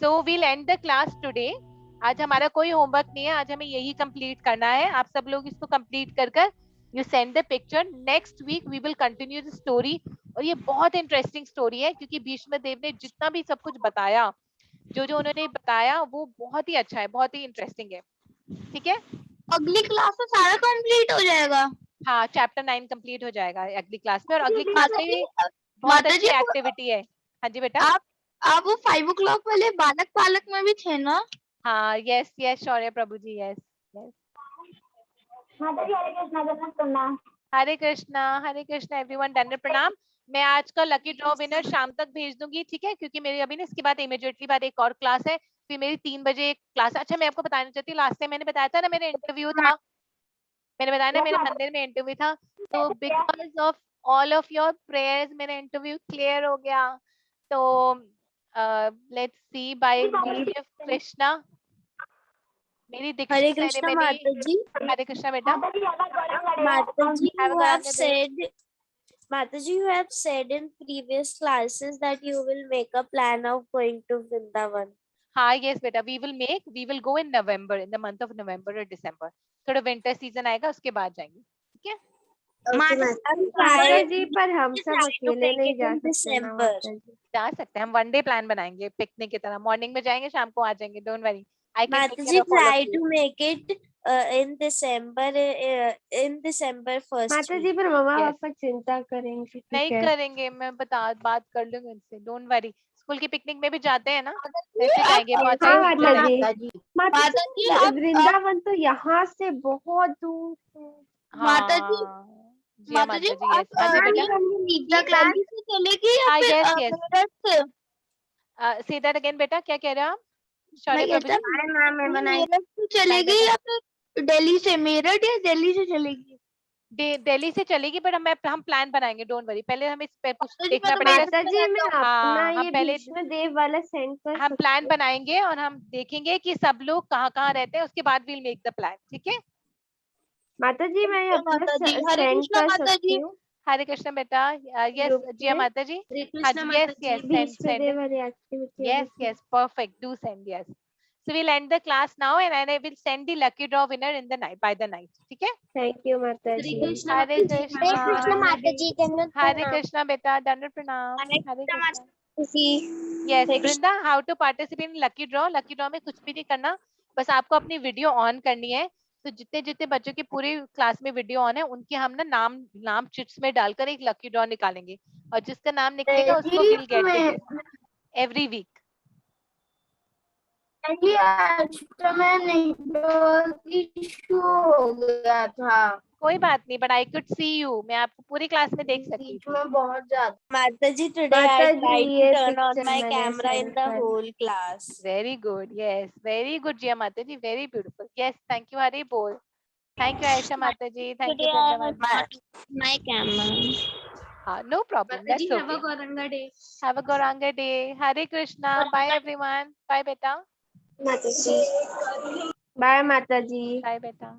So we'll end the class today. आज हमारा कोई होमवर्क नहीं है, आज हमें यही कंप्लीट करना है। आप सब लोग इसको कंप्लीट कर कर you send the picture. Next week we will continue the story. और ये बहुत इंटरेस्टिंग स्टोरी है क्योंकि भीष्म देव ने जितना भी सब कुछ बताया, जो जो उन्होंने बताया वो बहुत ही अच्छा है, बहुत ही इंटरेस्टिंग है। ठीक है, अगली क्लास में सारा कंप्लीट हो जाएगा। हाँ, चैप्टर 9 कंप्लीट हो जाएगा अगली क्लास में, और अगली क्लास में भी बहुत अच्छी एक्टिविटी है। हाँ जी बेटा, आप वो 5 o'clock वाले बालक पालक में भी थे ना? हाँ, यस यस, शौर्य प्रभु जी, यस यस। माता जी हरे कृष्णा, दंडवत प्रणाम। हरे कृष्णा एवरीवन, दंडवत प्रणाम। मैं आज का लकी ड्रॉ विनर शाम तक भेज दूंगी, ठीक है, क्योंकि मेरी अभी ना इसके बाद इमीडिएटली बाद एक और क्लास है, फिर मेरी 3 बजे एक क्लास है। अच्छा, मैं आपको बताना चाहती हूँ, लास्ट टाइम मैंने बताया था ना मेरा इंटरव्यू था, मैंने बताया ना मेरे मंदिर में इंटरव्यू था, तो because of all of your prayers मेरा इंटरव्यू क्लियर हो गया। तो लेट्स सी, बाय कृष्णा, मेरी दीक्षा हरे कृष्णा माता जी। हरे कृष्णा बेटा। माता जी, you have said in previous classes that you will make a plan of going to Vrindavan. हाँ, yes बेटा, we will go in November, in the month of November or December. थोड़ा winter season आएगा उसके बाद जाएंगे, ठीक है। माता जी, पर हम सब अकेले नहीं जा सकते ना माता जी। जा सकते हैं, हम 1 डे प्लान बनाएंगे पिकनिक की तरह, मॉर्निंग में जाएंगे, शाम को आ जाएंगे, डोंट वरी। माता जी, try to make it in December first. माता जी, पर मम्मा पापा चिंता करेंगे। नहीं करेंगे, मैं बात कर लूंगी उनसे, डोंट वरी। स्कूल की पिकनिक में भी जाते हैं ना, ऐसे जाएंगे। माता जी, वृंदावन तो यहाँ से बहुत दूर है। माता जी, माता जी, क्लास से चलेगी या फिर मेरठ से? say that again बेटा, क्या कह रहे हो आप? मेरठ से चलेगी या फिर दिल्ली से? मेरठ या दिल्ली से चलेगी? दिल्ली से चलेगी, बट हम प्लान बनाएंगे, डोंट वरी। पहले हमें इस पे कुछ देखना माता जी, पड़ेगा। मैं अपना ये भीष्म देव वाला सेंड कर हम प्लान बनाएंगे और हम देखेंगे कि सब लोग कहाँ कहाँ रहते हैं, उसके बाद we'll make the plan, ठीक है माता जी। मैं अपना सेंड कर सकती हूँ। हरे कृष्ण बेटा, yes ji Mata ji, yes, perfect, do send, yes. So we'll end the class now and I will send the lucky draw winner in the night, by the night, ठीक है। Thank you माता जी। हरे कृष्ण माता जी, हरे कृष्ण बेटा, दंडवत प्रणाम। Hare Krishna. Yes, Vrinda, how to participate in lucky draw? Lucky draw में कुछ भी नहीं करना, बस आपको अपनी वीडियो ऑन करनी है। तो जितने जितने बच्चों की पूरी क्लास में वीडियो ऑन है, उनके हम ना नाम चिट्स में डालकर एक लकी ड्रॉ निकालेंगे, और जिसका नाम निकलेगा उसको will get every week. Issue हो गया था। कोई बात नहीं, but I could see you, मैं आपको पूरी क्लास में देख सकती हूँ। बहुत ज्यादा। माता जी, today I tried to turn on my camera in the whole class. Very good, yes, very good, Jia माता जी, very beautiful. Yes, thank you हरी बोल। Thank you Aisha माता जी, thank you my camera. No problem, that's okay. Have a Gauranga day. Have a Gauranga day. Hare Krishna. Bye everyone. Bye beta. माता जी। Bye माता जी। Bye beta.